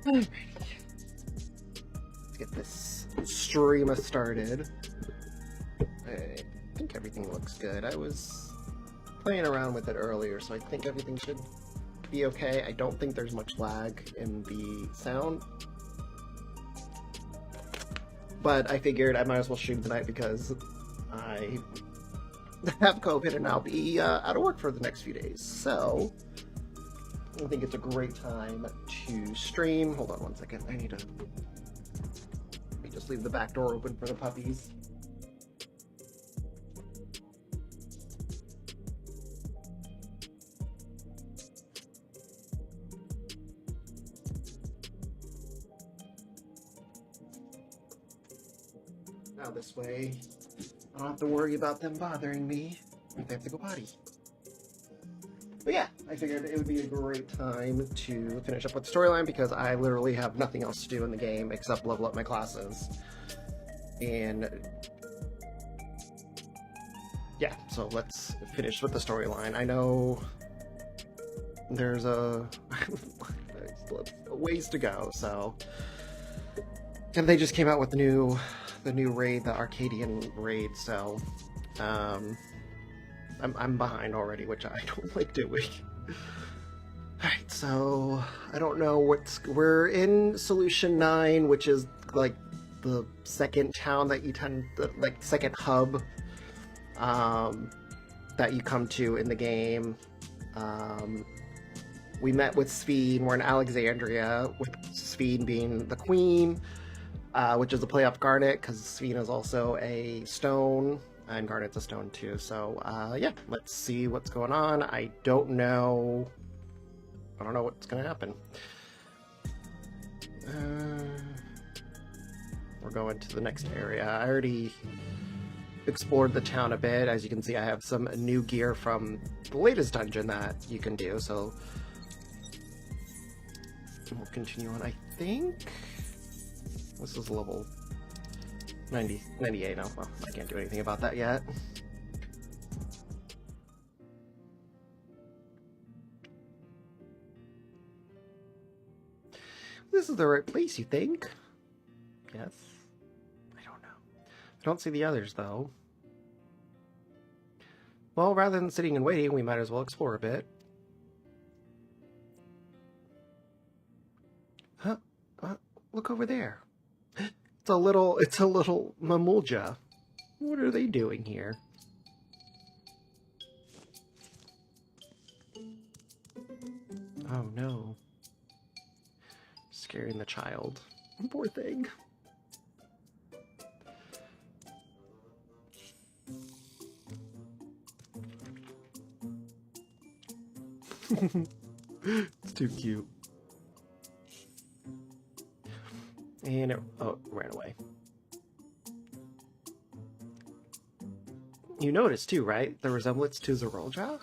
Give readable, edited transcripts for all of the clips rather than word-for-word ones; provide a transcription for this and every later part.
Alrighty. Let's get this stream started. I think everything looks good. I was playing around with it earlier, so I think everything should be okay. I don't think there's much lag in the sound. But I figured I might as well stream tonight because I have COVID and I'll be out of work for the next few days. So I think it's a great time to stream. Hold on one second. I need to let me just leave the back door open for the puppies. Now this way, I don't have to worry about them bothering me if they have to go potty. But yeah, I figured it would be a great time to finish up with the storyline because I literally have nothing else to do in the game except level up my classes. And yeah, so let's finish with the storyline. I know there's a ways to go, so. And they just came out with the new raid, the Arcadian raid, so I'm behind already, which I don't like doing. Alright, so I don't know we're in Solution 9, which is like the second town that you second hub that you come to in the game. We met with Sphene. We're in Alexandria, with Sphene being the queen. Which is a play off Garnet, because Sphene is also a stone, and Garnet's a stone too. So, yeah, let's see what's going on. I don't know what's going to happen. We're going to the next area. I already explored the town a bit. As you can see, I have some new gear from the latest dungeon that you can do, so we'll continue on, I think. This is level 98 now. Well, I can't do anything about that yet. This is the right place, you think? Yes? I don't know. I don't see the others, though. Well, rather than sitting and waiting, we might as well explore a bit. Huh? Look over there. It's a little Mamulja. What are they doing here? Oh no. Scaring the child. Poor thing. It's too cute. And it ran away. You noticed too, right? The resemblance to Zerolja?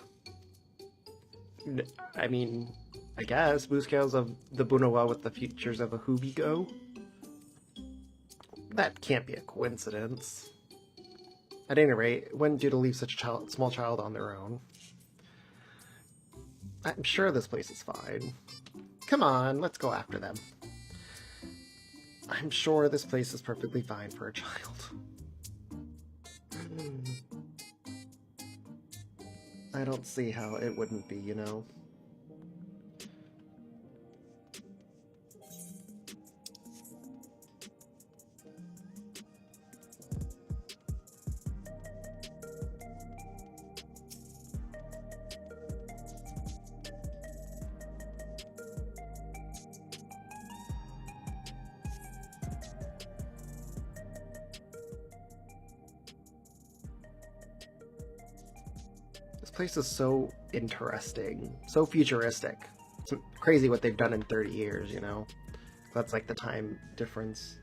I mean, I guess. Blue scales of the Bunawa with the features of a Hubigo. That can't be a coincidence. At any rate, it wouldn't do to leave such a small child on their own. I'm sure this place is fine. Come on, let's go after them. I'm sure this place is perfectly fine for a child. I don't see how it wouldn't be, you know? This place is so interesting, so futuristic. It's crazy what they've done in 30 years, you know? That's like the time difference.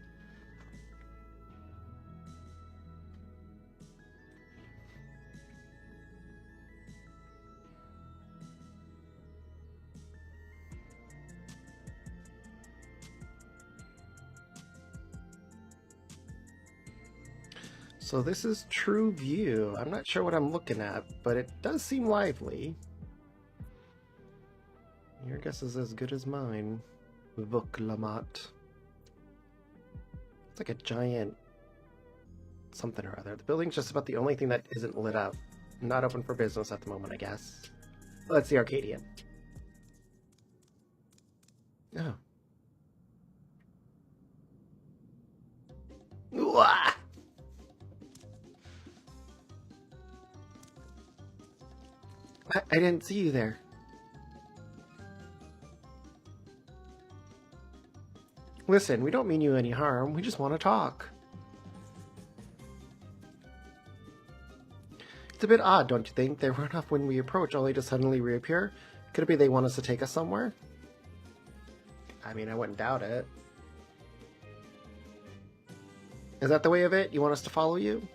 So this is True View. I'm not sure what I'm looking at, but it does seem lively. Your guess is as good as mine. Vuklamat. It's like a giant something or other. The building's just about the only thing that isn't lit up. Not open for business at the moment, I guess. Let's see Arcadian. Oh. Ooh-ah! I didn't see you there. Listen, we don't mean you any harm. We just want to talk. It's a bit odd, don't you think? They run off when we approach, only to suddenly reappear. Could it be they want us to take us somewhere? I mean, I wouldn't doubt it. Is that the way of it? You want us to follow you?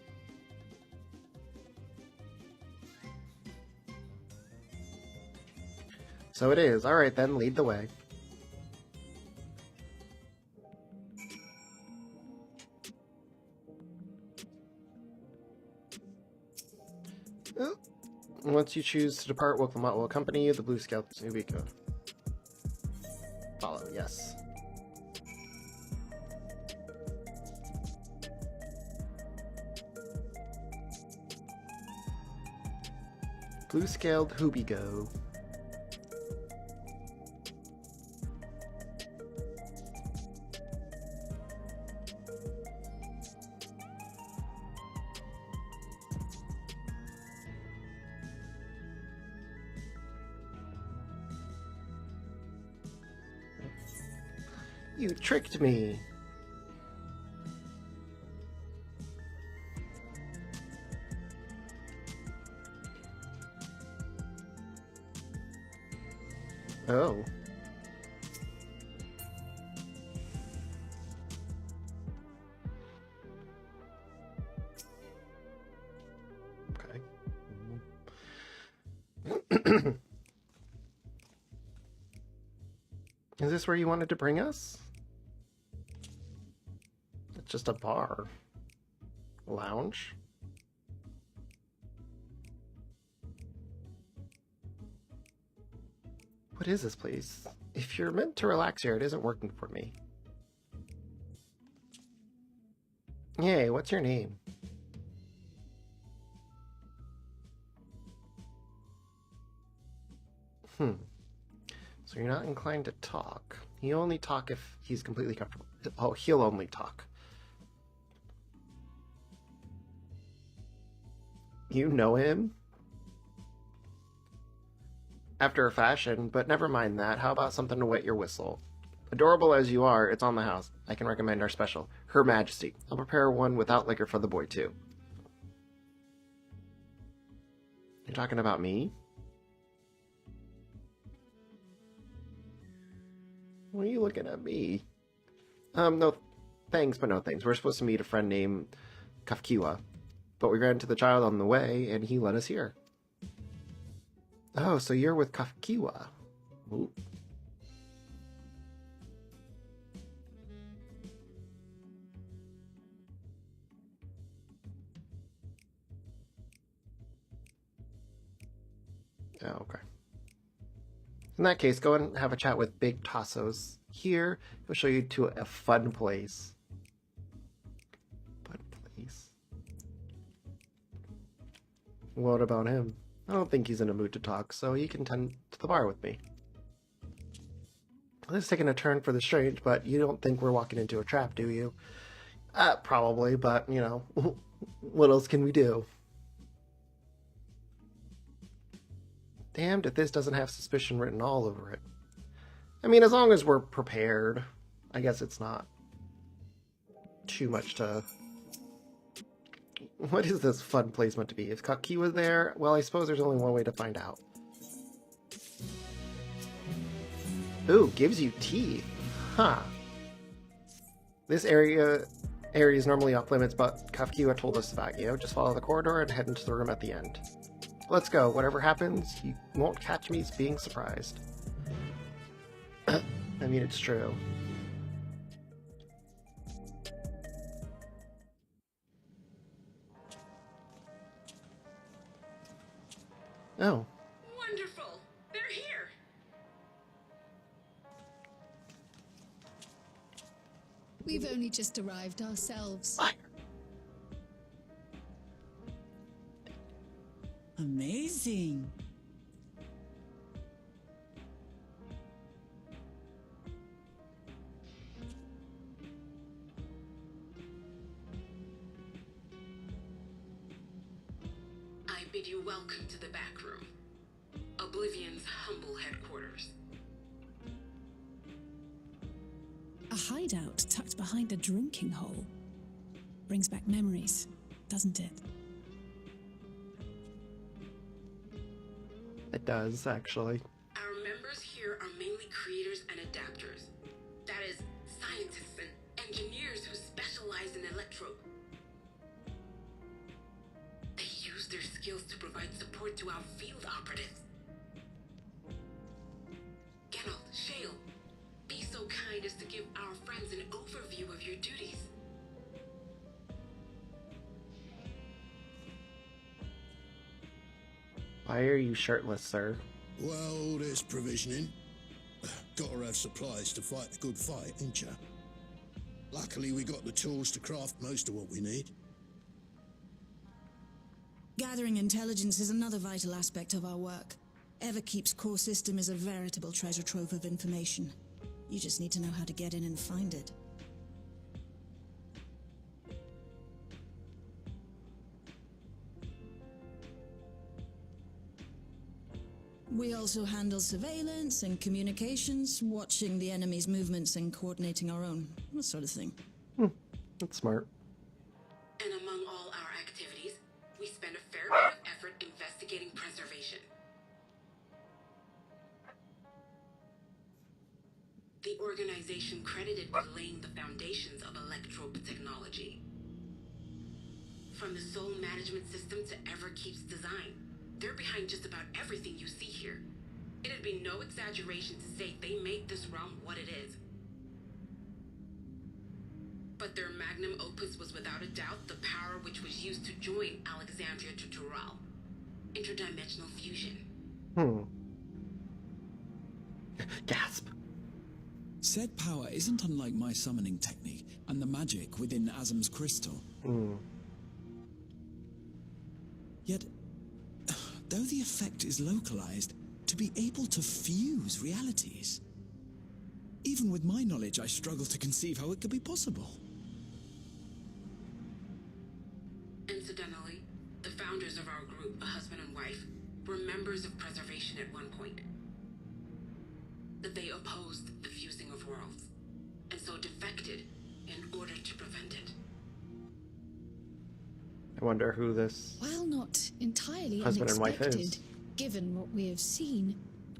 So it is. Alright then, lead the way. Once you choose to depart, Woklamat will accompany you. The Blue Scouts. Here we go. Follow, yes. Blue-scaled Hoobigo. You tricked me. Oh. Okay. Is this where you wanted to bring us? It's just a bar. Lounge? What is this place? If you're meant to relax here, it isn't working for me. Hey, what's your name? So you're not inclined to talk. He'll only talk if he's completely comfortable. Oh, he'll only talk. You know him? After a fashion, but never mind that. How about something to wet your whistle? Adorable as you are, it's on the house. I can recommend our special, Her Majesty. I'll prepare one without liquor for the boy, too. You're talking about me? Why are you looking at me? No thanks, but no thanks. We're supposed to meet a friend named Kafkiwa, but we ran into the child on the way, and he led us here. Oh, so you're with Kafkiwa. Ooh. Oh, okay. In that case, go and have a chat with Big Tassos. Here, he'll show you to a fun place. Fun place. What about him? I don't think he's in a mood to talk, so he can tend to the bar with me. This is taking a turn for the strange, but you don't think we're walking into a trap, do you? Probably, but, you know, what else can we do? Damned if this doesn't have suspicion written all over it. I mean, as long as we're prepared, I guess it's not too much to... What is this fun place meant to be? Is Kakiwa there? Well, I suppose there's only one way to find out. Ooh, gives you teeth. Huh. This area is normally off limits, but Kafkiwa told us about, you know, just follow the corridor and head into the room at the end. Let's go. Whatever happens, you won't catch me being surprised. I mean, it's true. Oh. Wonderful! They're here! We've only just arrived ourselves. Fire. Amazing. I bid you welcome to the back room, Oblivion's humble headquarters. A hideout tucked behind a drinking hole. Brings back memories, doesn't it? It does, actually. Our members here are mainly creators and adapters. That is, scientists and engineers who specialize in electro. They use their skills to provide support to our field operatives. Geralt, Shale, be so kind as to give our friends an overview of your duties. Why are you shirtless, sir? Well, there's provisioning. Gotta have supplies to fight a good fight, ain't ya? Luckily, we got the tools to craft most of what we need. Gathering intelligence is another vital aspect of our work. Everkeep's core system is a veritable treasure trove of information. You just need to know how to get in and find it. We also handle surveillance and communications, watching the enemy's movements and coordinating our own, that sort of thing. That's smart. And among all our activities, we spend a fair bit of effort investigating preservation. The organization credited with laying the foundations of electrope technology. From the soul management system to Everkeep's design, they're behind just about everything you see here. It'd be no exaggeration to say they made this realm what it is. But their magnum opus was without a doubt the power which was used to join Alexandria to Dawntrrail. Interdimensional fusion. Gasp. Said power isn't unlike my summoning technique and the magic within Azam's crystal. Yet, though the effect is localized, to be able to fuse realities. Even with my knowledge, I struggle to conceive how it could be possible. Incidentally, the founders of our group, a husband and wife, were members of preservation at one point. That they opposed the fusing of worlds, and so defected in order to prevent it. I wonder who this While not entirely husband and wife unexpected, is. given what we have seen,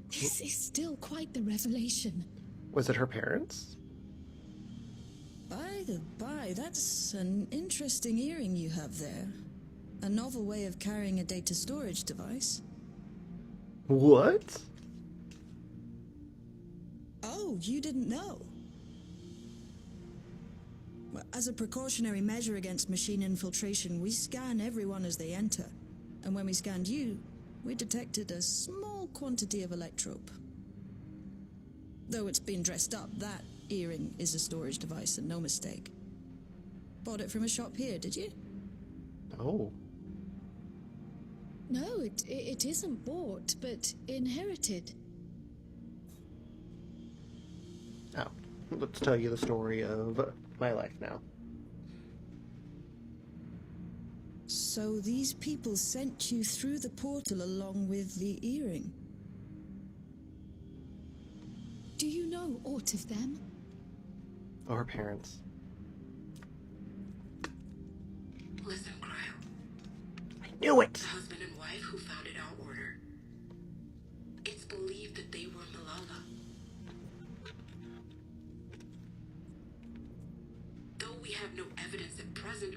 this is still quite the revelation. Was it her parents? By the by, that's an interesting earring you have there. A novel way of carrying a data storage device. What? Oh, you didn't know? Well, as a precautionary measure against machine infiltration, we scan everyone as they enter. And when we scanned you, we detected a small quantity of electrope. Though it's been dressed up, that earring is a storage device and no mistake. Bought it from a shop here, did you? Oh. No, it isn't bought, but inherited. Oh. Let's tell you the story of my life now. So these people sent you through the portal along with the earring? Do you know aught of them? Oh, her parents. Listen, Cryle. I knew it! The husband and wife who founded our order. It's believed that they were Malala. Though we have no evidence at present,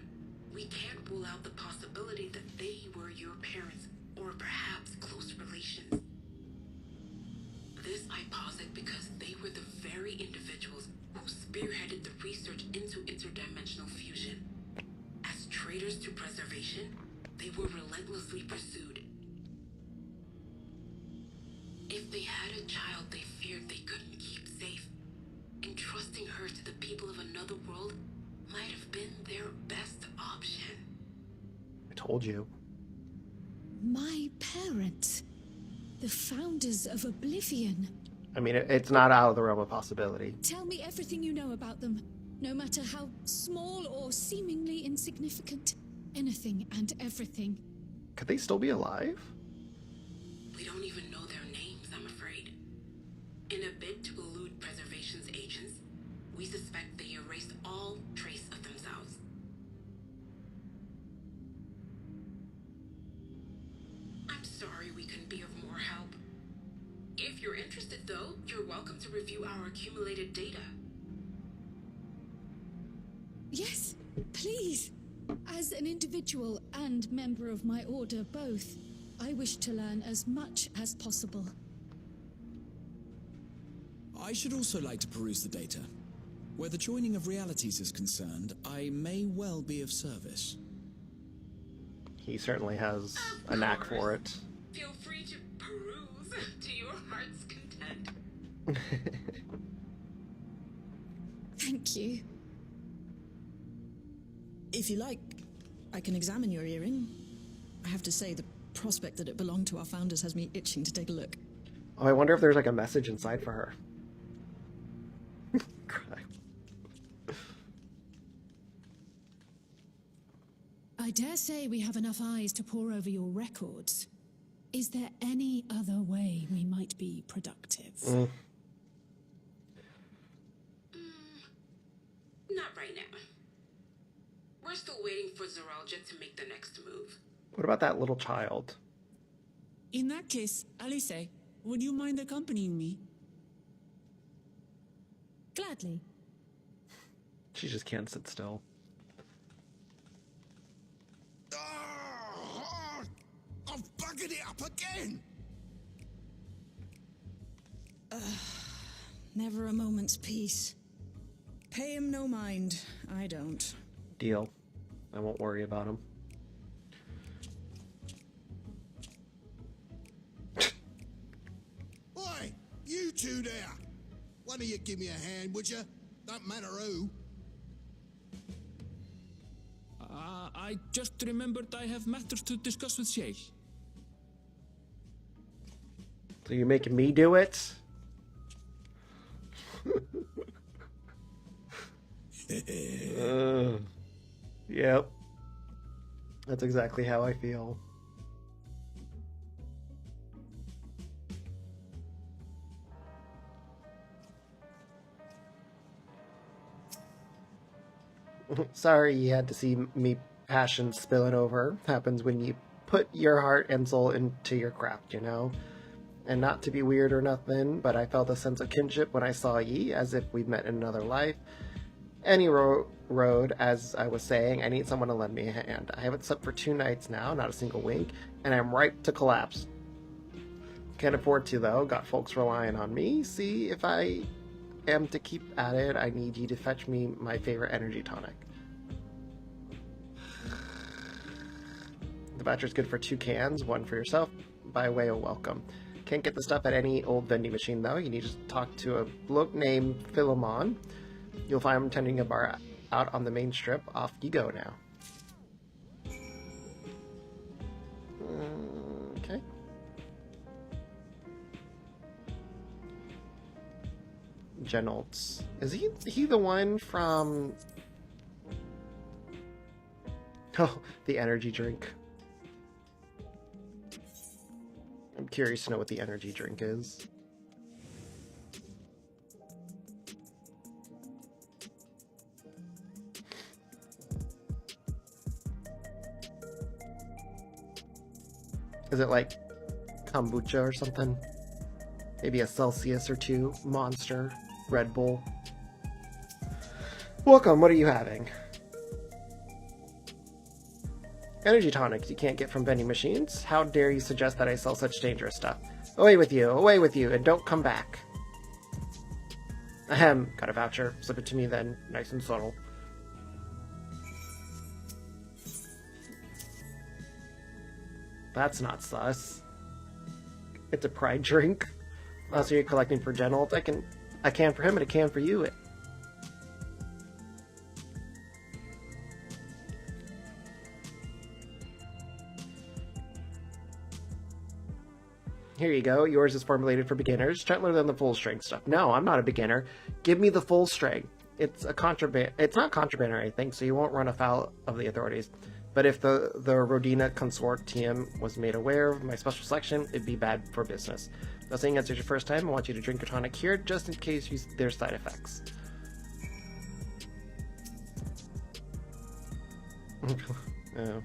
we can't rule out the possibility that they were your parents, or perhaps close relations. This I posit because they were the very individuals who spearheaded the research into interdimensional fusion. As traitors to preservation, they were relentlessly pursued. If they had a child they feared they couldn't keep safe, entrusting her her to the people of another world might have been their best option. I told you. My parents, the founders of Oblivion. I mean, it's not out of the realm of possibility. Tell me everything you know about them, no matter how small or seemingly insignificant. Anything and everything. Could they still be alive? We don't even know their names, I'm afraid. In a bid to elude preservation's agents, we suspect they erased all trace of themselves. I'm sorry we couldn't be of more help. If you're interested, though, you're welcome to review our accumulated data. Yes, please. As an individual and member of my order both, I wish to learn as much as possible. I should also like to peruse the data. Where the joining of realities is concerned, I may well be of service. He certainly has a knack for it. Feel free to peruse to your heart's content. Thank you. If you like, I can examine your earring. I have to say, the prospect that it belonged to our founders has me itching to take a look. Oh, I wonder if there's like a message inside for her. Cry. I dare say we have enough eyes to pore over your records. Is there any other way we might be productive? Not right now. We're still waiting for Zoralja to make the next move. What about that little child? In that case, Alice, would you mind accompanying me? Gladly. She just can't sit still. I've buggered it up again! Never a moment's peace. Pay him no mind. I don't. Deal. I won't worry about him. Oi! You two there! One of you give me a hand, would you? Don't matter who. I just remembered I have matters to discuss with Shay. So you're making me do it? Yep. That's exactly how I feel. Sorry you had to see me passion spilling over. Happens when you put your heart and soul into your craft, you know? And not to be weird or nothing, but I felt a sense of kinship when I saw ye, as if we'd met in another life. Any road, as I was saying, I need someone to lend me a hand. I haven't slept for 2 nights now, not a single wink, and I'm ripe to collapse. Can't afford to, though. Got folks relying on me. See, if I am to keep at it, I need you to fetch me my favorite energy tonic. The voucher's good for 2 cans, 1 for yourself, by way of welcome. Can't get the stuff at any old vending machine, though. You need to talk to a bloke named Philemon. You'll find him tending a bar out on the main strip. Off you go now. Okay. Genoltz. Is he the one from... Oh, the energy drink. I'm curious to know what the energy drink is. Is it like kombucha or something? Maybe a Celsius or 2, Monster, Red Bull. Welcome, what are you having? Energy tonics you can't get from vending machines. How dare you suggest that I sell such dangerous stuff? Away with you, and don't come back. Ahem, got a voucher. Slip it to me then, nice and subtle. That's not sus. It's a pride drink. Also, you're collecting for Genolt. I can for him and a can for you. Here you go. Yours is formulated for beginners. Gentler than the full strength stuff. No, I'm not a beginner. Give me the full strength. It's a contraband. It's not contraband or anything, so you won't run afoul of the authorities. But if the Rodina Consortium was made aware of my special selection, it'd be bad for business. Now, saying it's your first time, I want you to drink your tonic here, just in case there's side effects. Oh.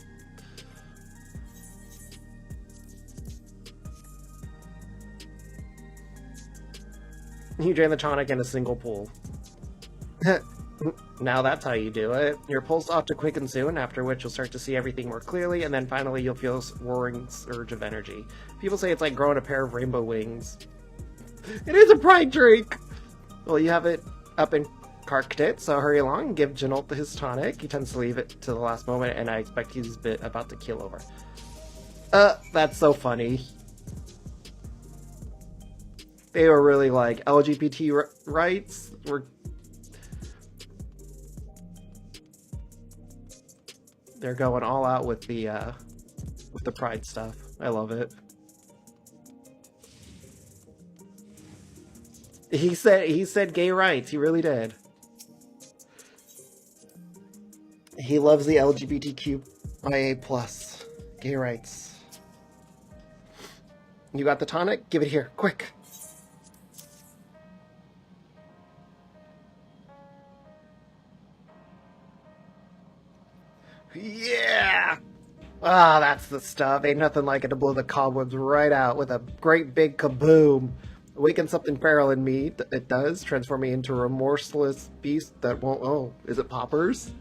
You drain the tonic in a single pull. Now that's how you do it. Your pulse ought to quicken soon, after which you'll start to see everything more clearly, and then finally you'll feel a roaring surge of energy. People say it's like growing a pair of rainbow wings. It is a pride drink! Well, you have it up in Karktit, so hurry along and give Genolt his tonic. He tends to leave it to the last moment, and I expect he's about to keel over. That's so funny. They were really like, LGBT rights were... They're going all out with the pride stuff. I love it. He said gay rights. He really did. He loves the LGBTQIA+. Gay rights. You got the tonic? Give it here, quick. Yeah! Ah, that's the stuff. Ain't nothing like it to blow the cobwebs right out with a great big kaboom. Awaken something feral in me. It does. Transform me into a remorseless beast that won't... Oh, is it poppers?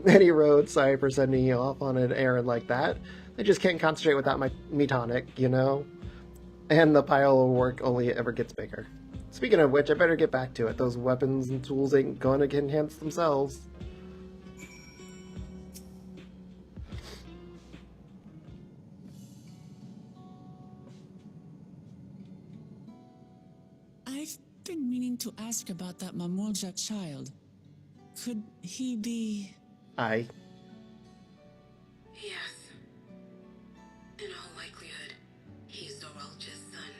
Many roads. Sorry for sending you off on an errand like that. I just can't concentrate without me tonic, you know? And the pile of work only ever gets bigger. Speaking of which, I better get back to it. Those weapons and tools ain't going to enhance themselves. I've been meaning to ask about that Mamulja child. Could he be... Aye. Yes. In all likelihood, he's Zoralja's son.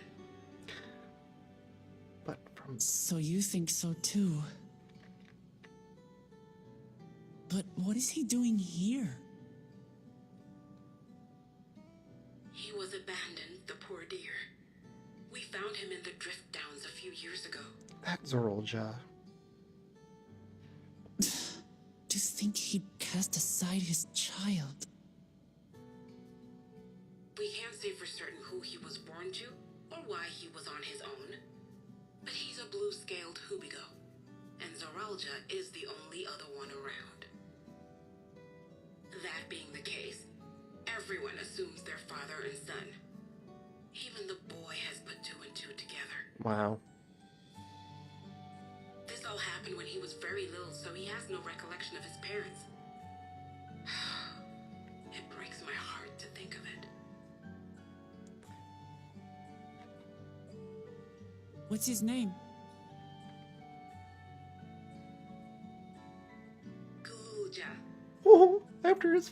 But from... So you think so too. But what is he doing here? He was abandoned, the poor dear. We found him in the drift downs a few years ago. That's Zoralja. To think he'd cast aside his child. We can't say for certain who he was born to, or why he was on his own. But he's a blue-scaled Hubigo, and Zoralja is the only other one around. That being the case, everyone assumes they're father and son. Even the boy has put two and two together. Wow. This all happened when he was very little, so he has no recollection of his parents. It breaks my heart to think of it. What's his name? Gulja. Oh, after his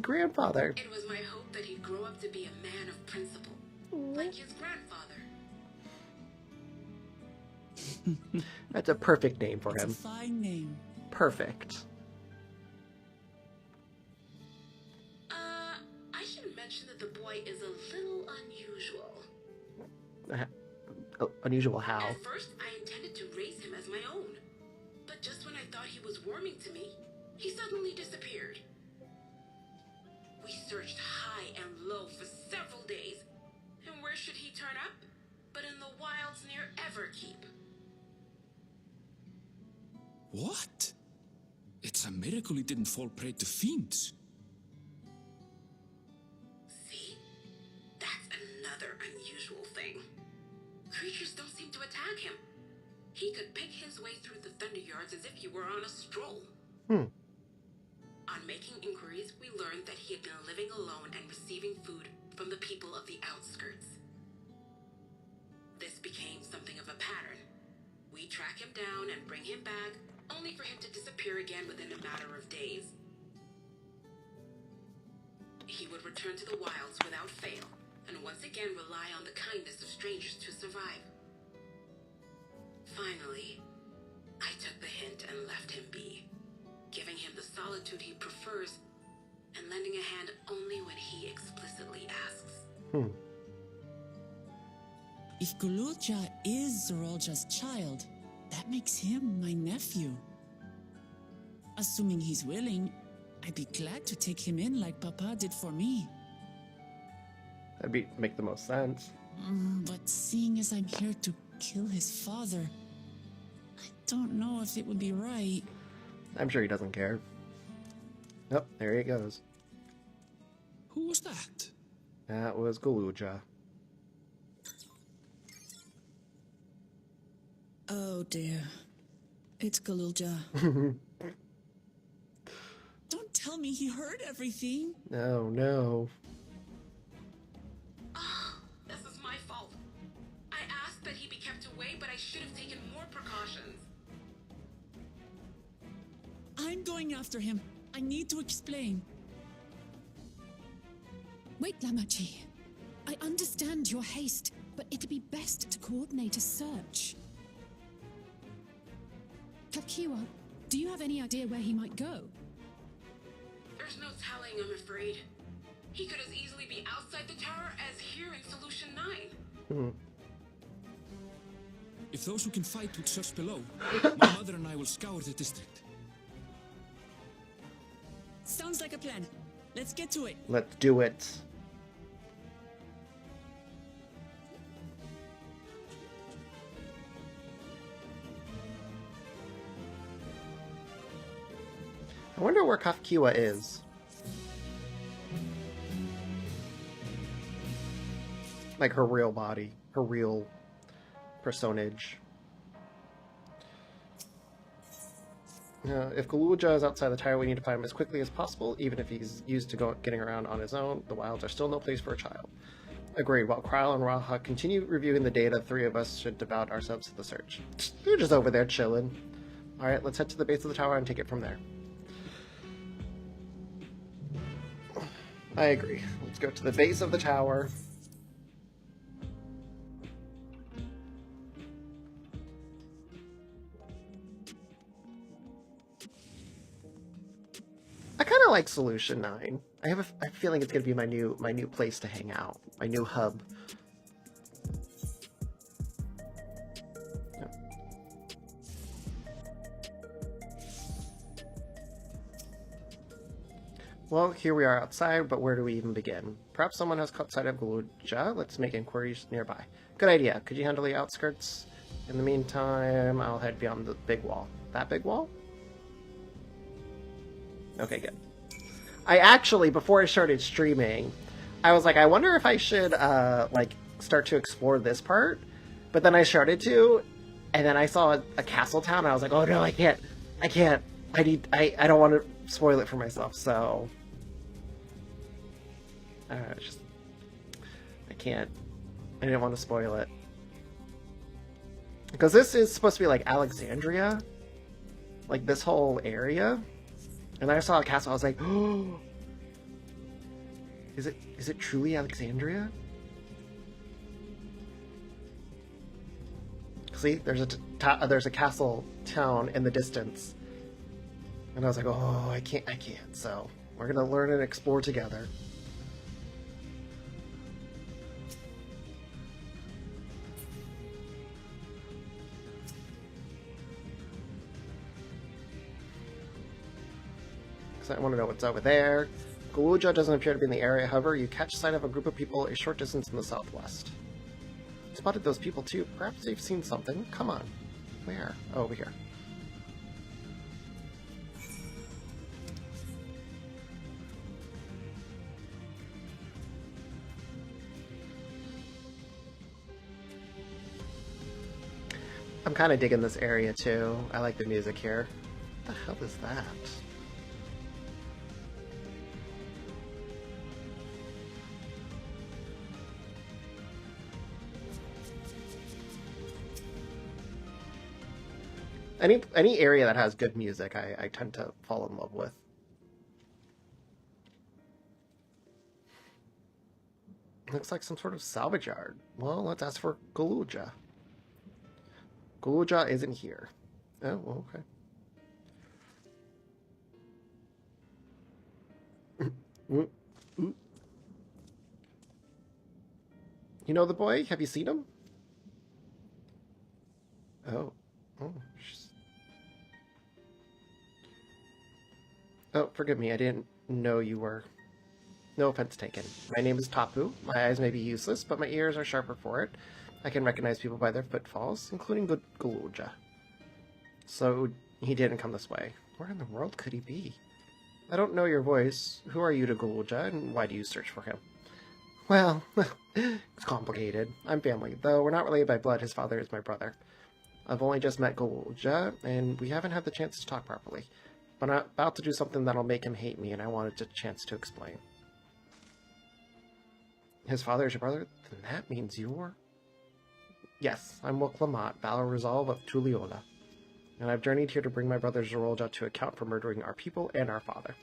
grandfather. It was my hope that he'd grow up to be a man of principle, like his grandfather. That's a perfect name for him. It's a fine name. Perfect. I should mention that the boy is a little unusual. Unusual how? At first, I intended to raise him as my own. But just when I thought he was warming to me, he suddenly disappeared. We searched high and low for several days. And where should he turn up? But in the wilds near Everkeep. What? It's a miracle he didn't fall prey to fiends. See? That's another unusual thing. Creatures don't seem to attack him. He could pick his way through the Thunder Yards as if he were on a stroll. On making inquiries, we learned that he had been living alone and receiving food from the people of the outskirts. This became something of a pattern. We track him down and bring him back, only for him to disappear again within a matter of days. He would return to the wilds without fail, and once again rely on the kindness of strangers to survive. Finally, I took the hint and left him be, giving him the solitude he prefers and lending a hand only when he explicitly asks. If Gululja is Zorolja's child, that makes him my nephew. Assuming he's willing, I'd be glad to take him in like Papa did for me. That'd make the most sense. But seeing as I'm here to kill his father, I don't know if it would be right. I'm sure he doesn't care. Oh, there he goes. Who was that? That was Gululja. Oh dear. It's Gululja. Don't tell me he heard everything. No, no. This is my fault. I asked that he be kept away, but I should have taken more precautions. I'm going after him. I need to explain. Wait, Lamachi. I understand your haste, but it'd be best to coordinate a search. Kakiwa, do you have any idea where he might go? There's no telling, I'm afraid. He could as easily be outside the tower as here in Solution 9. If those who can fight would search below, my mother and I will scour the district. Sounds like a plan. Let's get to it. Let's do it. I wonder where Kafkiwa is. Like her real body, her real personage. If Gululja is outside the tower, we need to find him as quickly as possible, even if he's used to getting around on his own. The wilds are still no place for a child. Agreed. While Kryl and Raha continue reviewing the data, the three of us should devote ourselves to the search. They're just over there chilling. Alright, let's head to the base of the tower and take it from there. I agree. Let's go to the base of the tower. I kind of like Solution 9. I have a feeling it's going to be my new place to hang out, my new hub. Well, here we are outside, but where do we even begin? Perhaps someone has caught sight of Gululja. Let's make inquiries nearby. Good idea. Could you handle the outskirts? In the meantime, I'll head beyond the big wall. That big wall? Okay, good. I actually, before I started streaming, I was like, I wonder if I should, like, start to explore this part. But then I started to, and then I saw a castle town, and I was like, oh no, I can't. I don't want to spoil it for myself, so... I didn't want to spoil it. Because this is supposed to be like Alexandria. Like this whole area. And I saw a castle, I was like, oh! Is it truly Alexandria? See, there's a castle town in the distance. And I was like, oh, I can't. So, we're gonna learn and explore together. I want to know what's over there. Gululja doesn't appear to be in the area, however, you catch sight of a group of people a short distance in the southwest. Spotted those people too. Perhaps they've seen something. Come on. Where? Oh, over here. I'm kind of digging this area too. I like the music here. What the hell is that? Any area that has good music, I tend to fall in love with. Looks like some sort of salvage yard. Well, let's ask for Guluja. Guluja isn't here. Oh, well, okay. You know the boy? Have you seen him? Oh. Oh. Oh, forgive me. I didn't know you were... No offense taken. My name is Tapu. My eyes may be useless, but my ears are sharper for it. I can recognize people by their footfalls, including Guluja. So, he didn't come this way. Where in the world could he be? I don't know your voice. Who are you to Guluja, and why do you search for him? Well, it's complicated. I'm family. Though we're not related by blood, his father is my brother. I've only just met Guluja, and we haven't had the chance to talk properly. But I'm about to do something that'll make him hate me, and I wanted a chance to explain. His father is your brother? Then that means you're... Yes, I'm Woklamat, Valor Resolve of Tuliola. And I've journeyed here to bring my brother Zorolja to account for murdering our people and our father.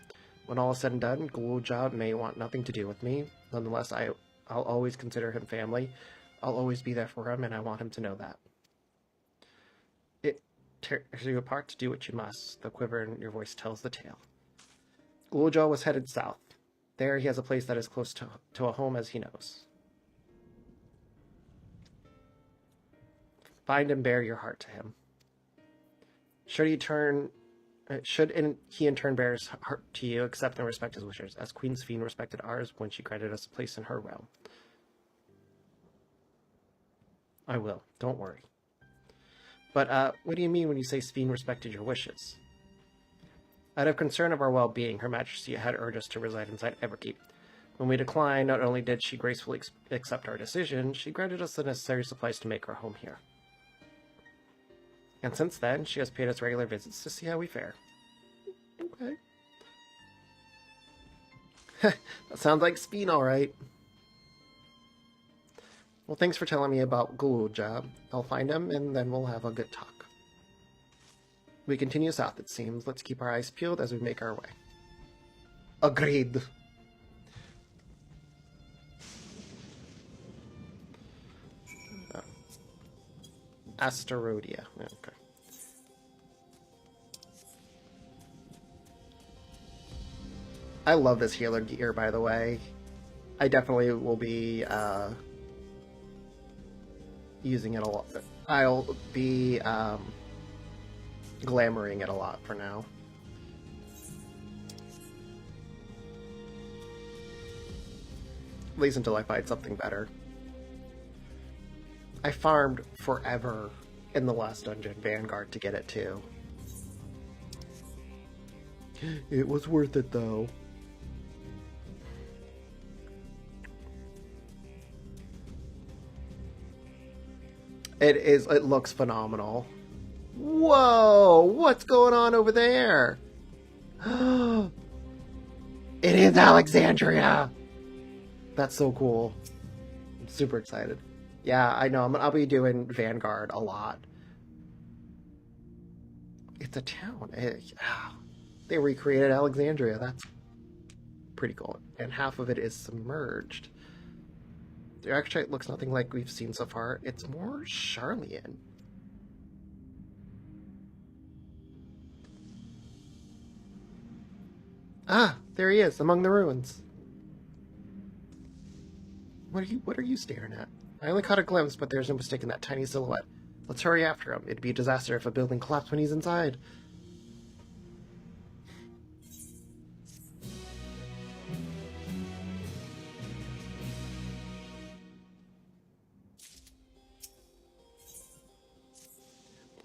When all is said and done, Guluja may want nothing to do with me. Nonetheless, I'll always consider him family. I'll always be there for him, and I want him to know that. It tears you apart to do what you must. The quiver in your voice tells the tale. Guluja was headed south. There he has a place that is close to a home as he knows. Find and bear your heart to him. Should he in turn bear his heart to you, accept and respect his wishes, as Queen Sphene respected ours when she granted us a place in her realm. I will, don't worry. But, what do you mean when you say Sphene respected your wishes? Out of concern of our well-being, Her Majesty had urged us to reside inside Everkeep. When we declined, not only did she gracefully accept our decision, she granted us the necessary supplies to make our home here. And since then, she has paid us regular visits to see how we fare. Okay. That sounds like Sphene, alright. Well, thanks for telling me about Guluja. I'll find him, and then we'll have a good talk. We continue south, it seems. Let's keep our eyes peeled as we make our way. Agreed. Asterodia. Okay. I love this healer gear, by the way. I definitely will be using it a lot. I'll be glamoring it a lot for now. At least until I find something better. I farmed forever in the last dungeon, Vanguard, to get it too. It was worth it though. It looks phenomenal. Whoa! What's going on over there? It is Alexandria! That's so cool. I'm super excited. Yeah, I know. I'll be doing Vanguard a lot. It's a town. They recreated Alexandria. That's pretty cool. And half of it is submerged. The archetype looks nothing like we've seen so far. It's more Charlian. Ah, there he is, among the ruins. What are you staring at? I only caught a glimpse, but there's no mistaking that tiny silhouette. Let's hurry after him. It'd be a disaster if a building collapsed when he's inside.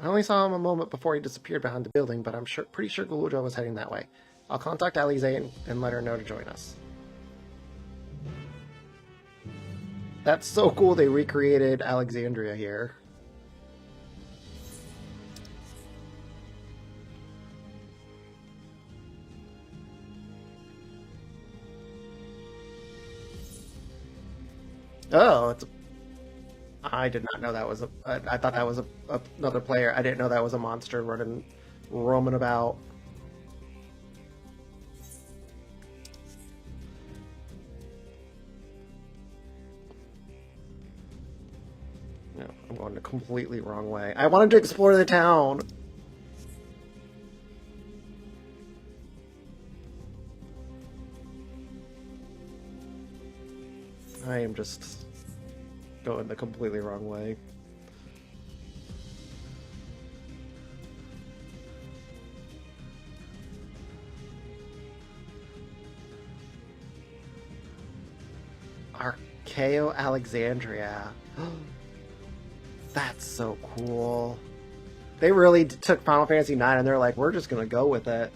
I only saw him a moment before he disappeared behind the building, but I'm pretty sure Guluja was heading that way. I'll contact Alize and let her know to join us. That's so cool they recreated Alexandria here. Oh, it's a... I did not know that was a... I thought that was another player. I didn't know that was a monster roaming about. completely wrong way. I wanted to explore the town. I am just going the completely wrong way. Archeo Alexandria. That's so cool. They really took Final Fantasy IX and they're like, we're just gonna go with it.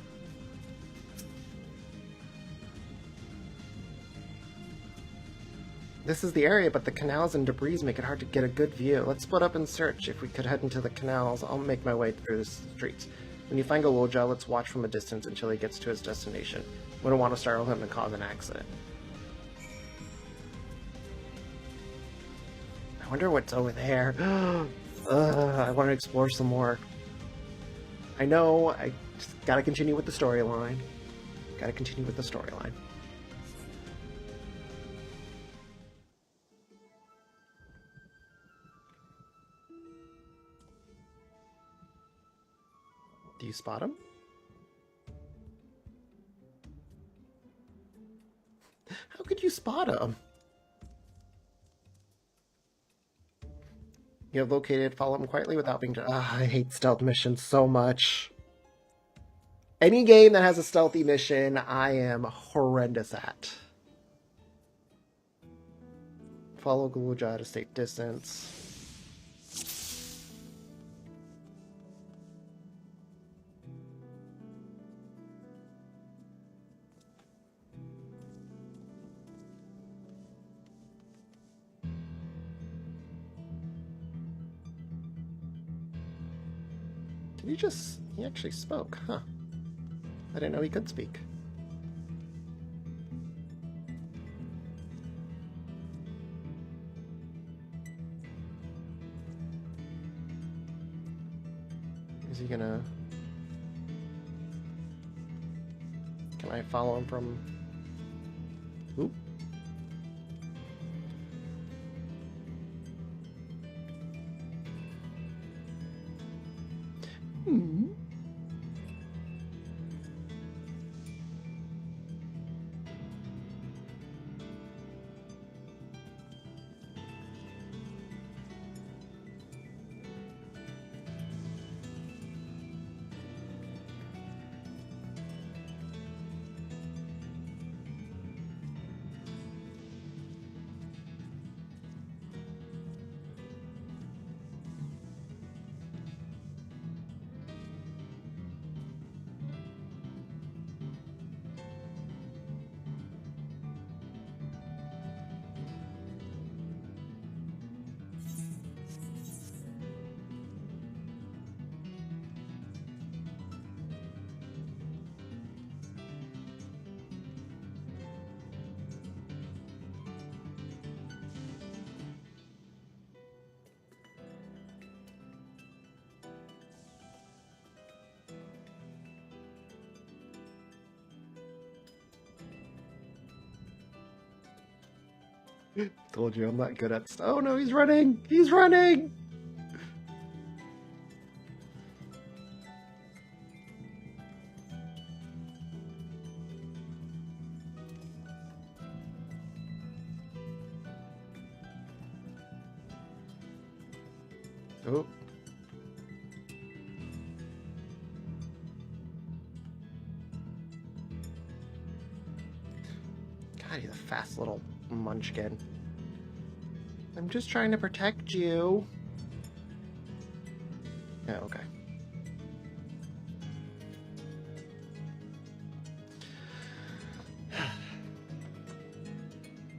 This is the area, but the canals and debris make it hard to get a good view. Let's split up and search. If we could head into the canals, I'll make my way through the streets. When you find Galuja, let's watch from a distance until he gets to his destination. We don't want to startle him and cause an accident. I wonder what's over there. I want to explore some more. I know, I just gotta continue with the storyline. Gotta continue with the storyline. Do you spot him? How could you spot him? You have located, follow him quietly without being... I hate stealth missions so much. Any game that has a stealthy mission, I am horrendous at. Follow Galuja at a safe distance. He actually spoke, huh? I didn't know he could speak. Is he gonna... Can I follow him from... Oop. Told you I'm not good at stuff. Oh no, he's running! He's running! Oh. God, he's a fast little munchkin. I'm just trying to protect you. Yeah, okay.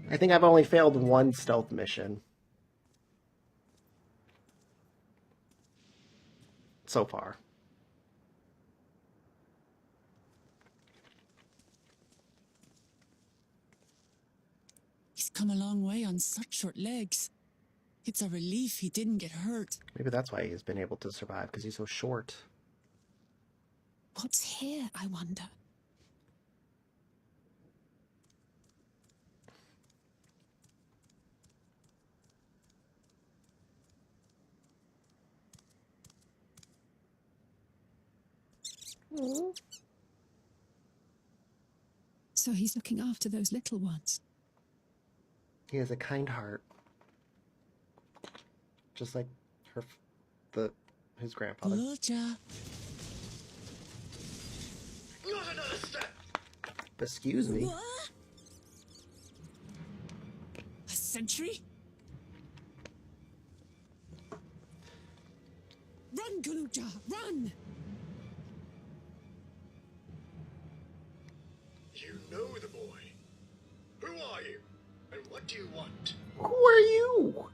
I think I've only failed one stealth mission so far. He's come a long way on such short legs. It's a relief he didn't get hurt. Maybe that's why he's been able to survive, because he's so short. What's here, I wonder? So he's looking after those little ones. He has a kind heart. Just like his grandfather. Gululja. Not another step! Excuse me. What? A sentry? Run, Gululja, run! You know the boy. Who are you? And what do you want? Who are you?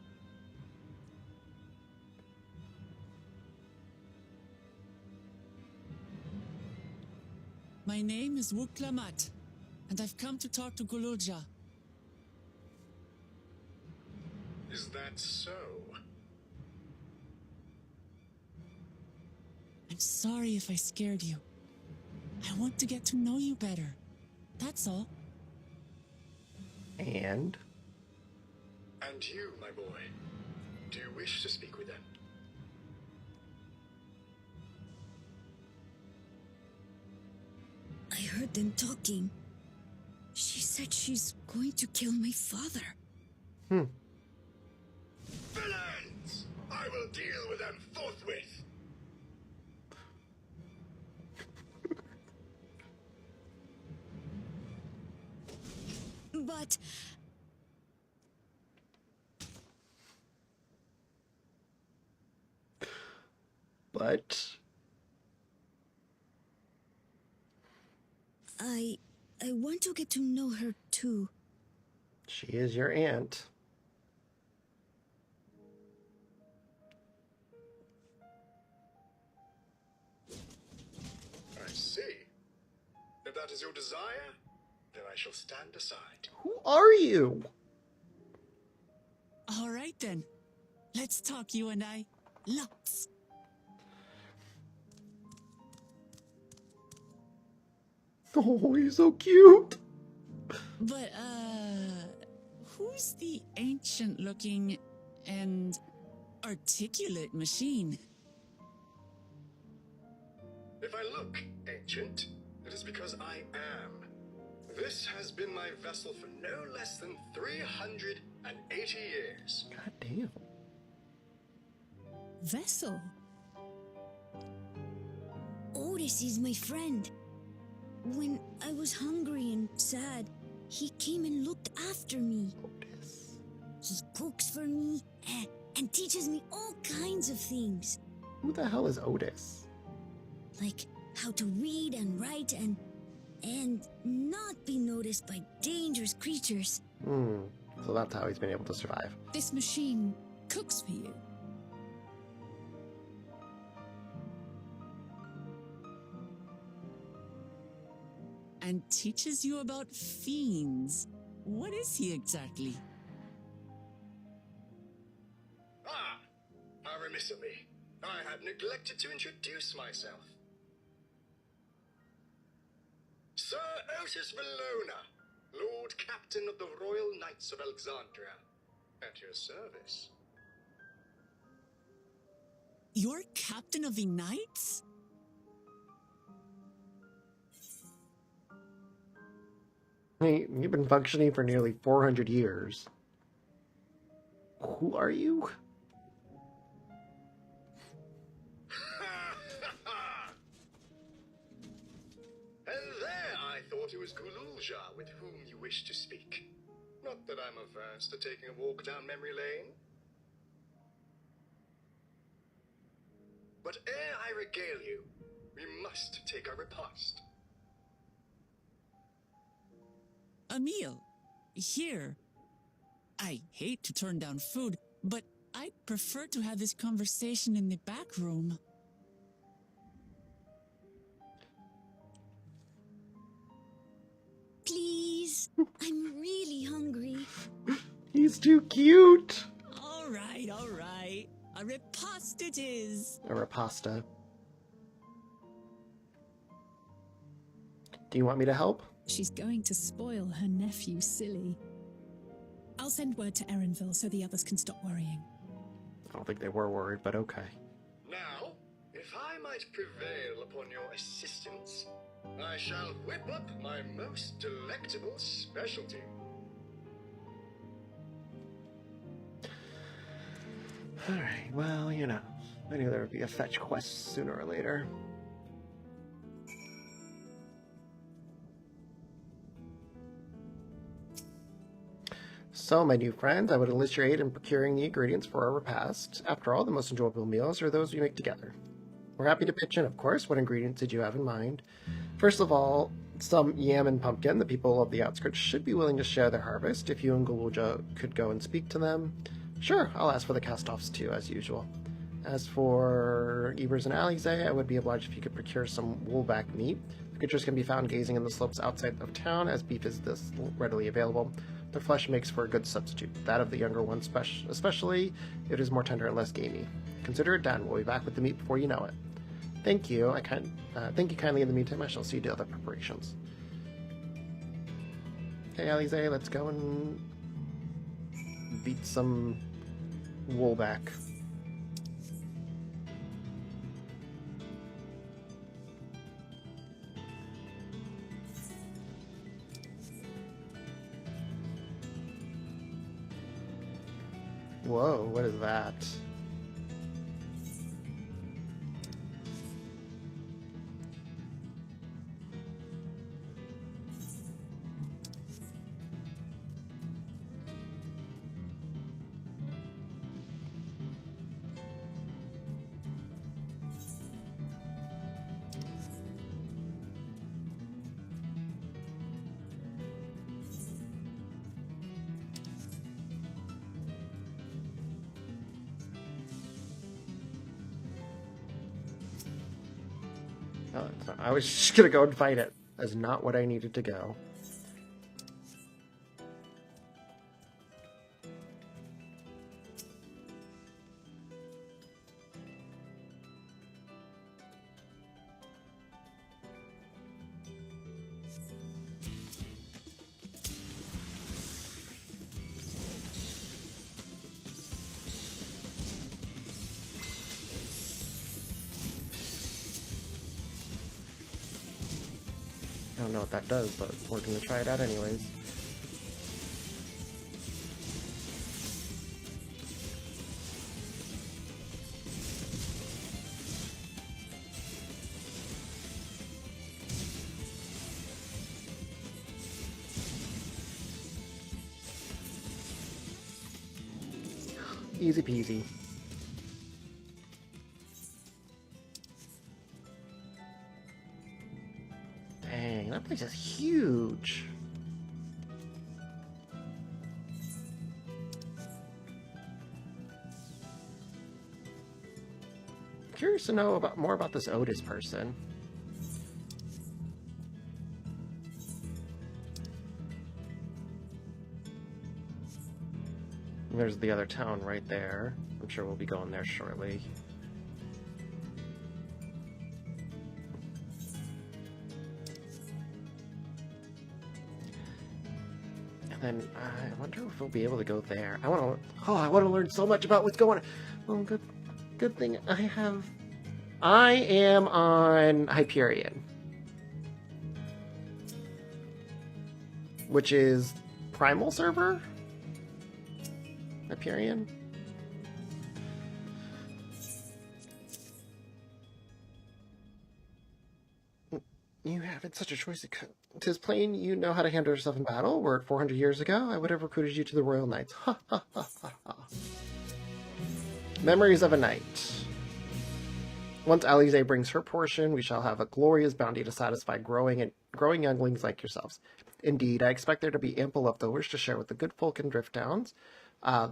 My name is Wuklamat, and I've come to talk to Gululja. Is that so? I'm sorry if I scared you. I want to get to know you better. That's all. And? And you, my boy. Do you wish to speak with them? I heard them talking. She said she's going to kill my father. Villains! I will deal with them forthwith. But I want to get to know her too. She is your aunt. I see. If that is your desire, then I shall stand aside. Who are you? All right then. Let's talk, you and I. Lots. Oh, he's so cute. But, who's the ancient-looking and articulate machine? If I look ancient, it is because I am. This has been my vessel for no less than 380 years. God damn. Vessel? Otis is my friend. When I was hungry and sad, he came and looked after me. Otis. He cooks for me and teaches me all kinds of things. Who the hell is Otis? Like how to read and write and not be noticed by dangerous creatures. So that's how he's been able to survive. This machine cooks for you. And teaches you about fiends. What is he exactly? Ah! How remiss of me. I had neglected to introduce myself. Sir Otis Valona, Lord Captain of the Royal Knights of Alexandria, at your service. You're captain of the knights? Hey, you've been functioning for nearly 400 years. Who are you? And there I thought it was Gululja with whom you wished to speak. Not that I'm averse to taking a walk down memory lane. But ere I regale you, we must take our repast. A meal. Here. I hate to turn down food, but I'd prefer to have this conversation in the back room. Please, I'm really hungry. He's too cute. All right, all right. A repast it is. Or a pasta. Do you want me to help? She's going to spoil her nephew silly. I'll send word to Erenville so the others can stop worrying. I don't think they were worried, but okay. Now, if If I might prevail upon your assistance, I shall whip up my most delectable specialty. Alright, well, you know, I knew there would be a fetch quest sooner or later. So, my new friends, I would enlist your aid in procuring the ingredients for our repast. After all, the most enjoyable meals are those we make together. We're happy to pitch in, of course. What ingredients did you have in mind? First of all, some yam and pumpkin. The people of the outskirts should be willing to share their harvest. If you and Galuja could go and speak to them. Sure, I'll ask for the cast-offs too, as usual. As for Ebers and Alize, I would be obliged if you could procure some woolback meat. The creatures can be found gazing in the slopes outside of town, as beef is this readily available. Their flesh makes for a good substitute. That of the younger ones, especially, it is more tender and less gamey. Consider it done. We'll be back with the meat before you know it. Thank you. Thank you kindly. In the meantime, I shall see to other preparations. Okay, Alize, let's go and beat some woolback. Whoa, what is that? Oh, I was just gonna go and fight it. That's not what I needed to go. I don't know what that does, but we're gonna try it out anyways. Easy peasy. Dang, that place is huge. Curious to know more about this Otis person. There's the other town right there. I'm sure we'll be going there shortly. And then I wonder if we'll be able to go there. I want to learn so much about what's going on. Well, good thing I am on Hyperion, which is Primal server. Hyperion. You haven't such a choice. 'Tis plain you know how to handle yourself in battle. Were it 400 years ago, I would have recruited you to the Royal Knights. Ha ha ha ha ha. Memories of a Knight. Once Alize brings her portion, we shall have a glorious bounty to satisfy growing younglings like yourselves. Indeed, I expect there to be ample leftovers to share with the good folk in Drift Towns.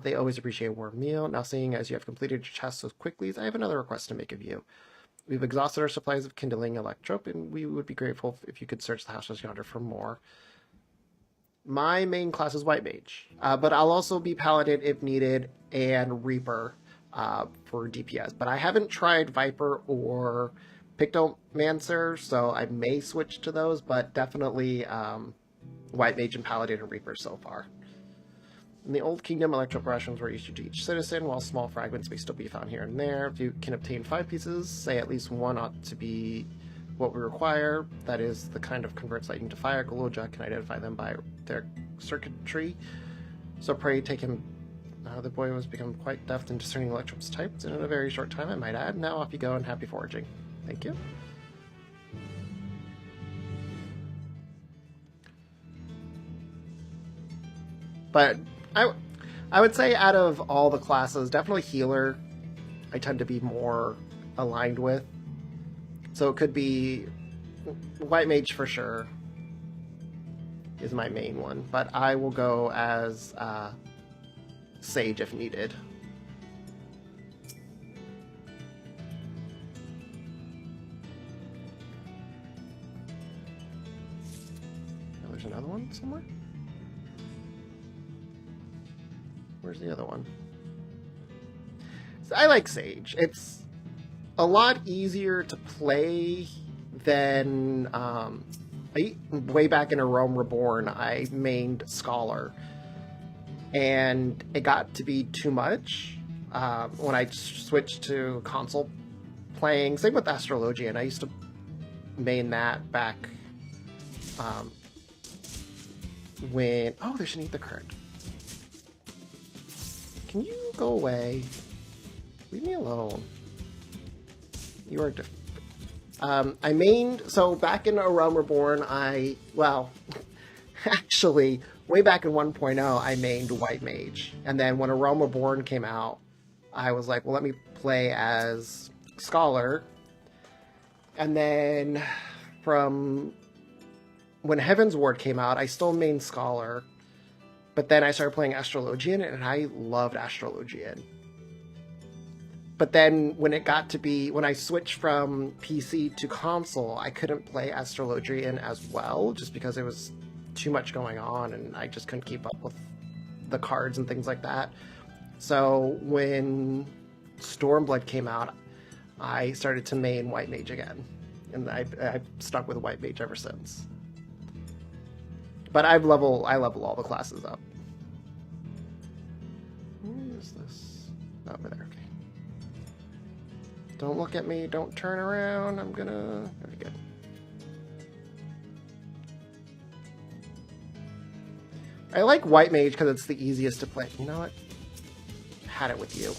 They always appreciate a warm meal. Now, seeing as you have completed your task so quickly, I have another request to make of you. We've exhausted our supplies of kindling electrope, and we would be grateful if you could search the houses yonder for more. My main class is White Mage, but I'll also be Paladin if needed, and Reaper for DPS. But I haven't tried Viper or Pictomancer, so I may switch to those, but definitely White Mage and Paladin and Reaper so far. In the Old Kingdom, electro rations were issued to each citizen, while small fragments may still be found here and there. If you can obtain 5 pieces, say at least 1 ought to be what we require. That is the kind of converts lightning to fire. Goloja can identify them by their circuitry. So pray take him. The boy has become quite deft in discerning electropes types, and in a very short time, I might add. Now off you go, and happy foraging. Thank you. But I would say out of all the classes, definitely healer I tend to be more aligned with. So it could be White Mage for sure is my main one, but I will go as Sage if needed. Oh, there's another one somewhere? Where's the other one? So I like Sage. It's a lot easier to play than way back in A Realm Reborn, I mained Scholar, and it got to be too much when I switched to console playing. Same with Astrologian. I used to main that back when... Oh, there's an ether card. Can you go away? Leave me alone. You are... I mained... So, back in A Realm Reborn, actually, way back in 1.0, I mained White Mage. And then when A Realm Reborn came out, I was like, well, let me play as Scholar. And then from when Heaven's Ward came out, I still mained Scholar. But then I started playing Astrologian, and I loved Astrologian. But then when it got to be, when I switched from PC to console, I couldn't play Astrologian as well, just because there was too much going on, and I just couldn't keep up with the cards and things like that. So when Stormblood came out, I started to main White Mage again. And I've stuck with White Mage ever since. But I level all the classes up. Where is this? Over there, okay. Don't look at me, don't turn around, I'm gonna... Very good. I like White Mage because it's the easiest to play. You know what? Had it with you.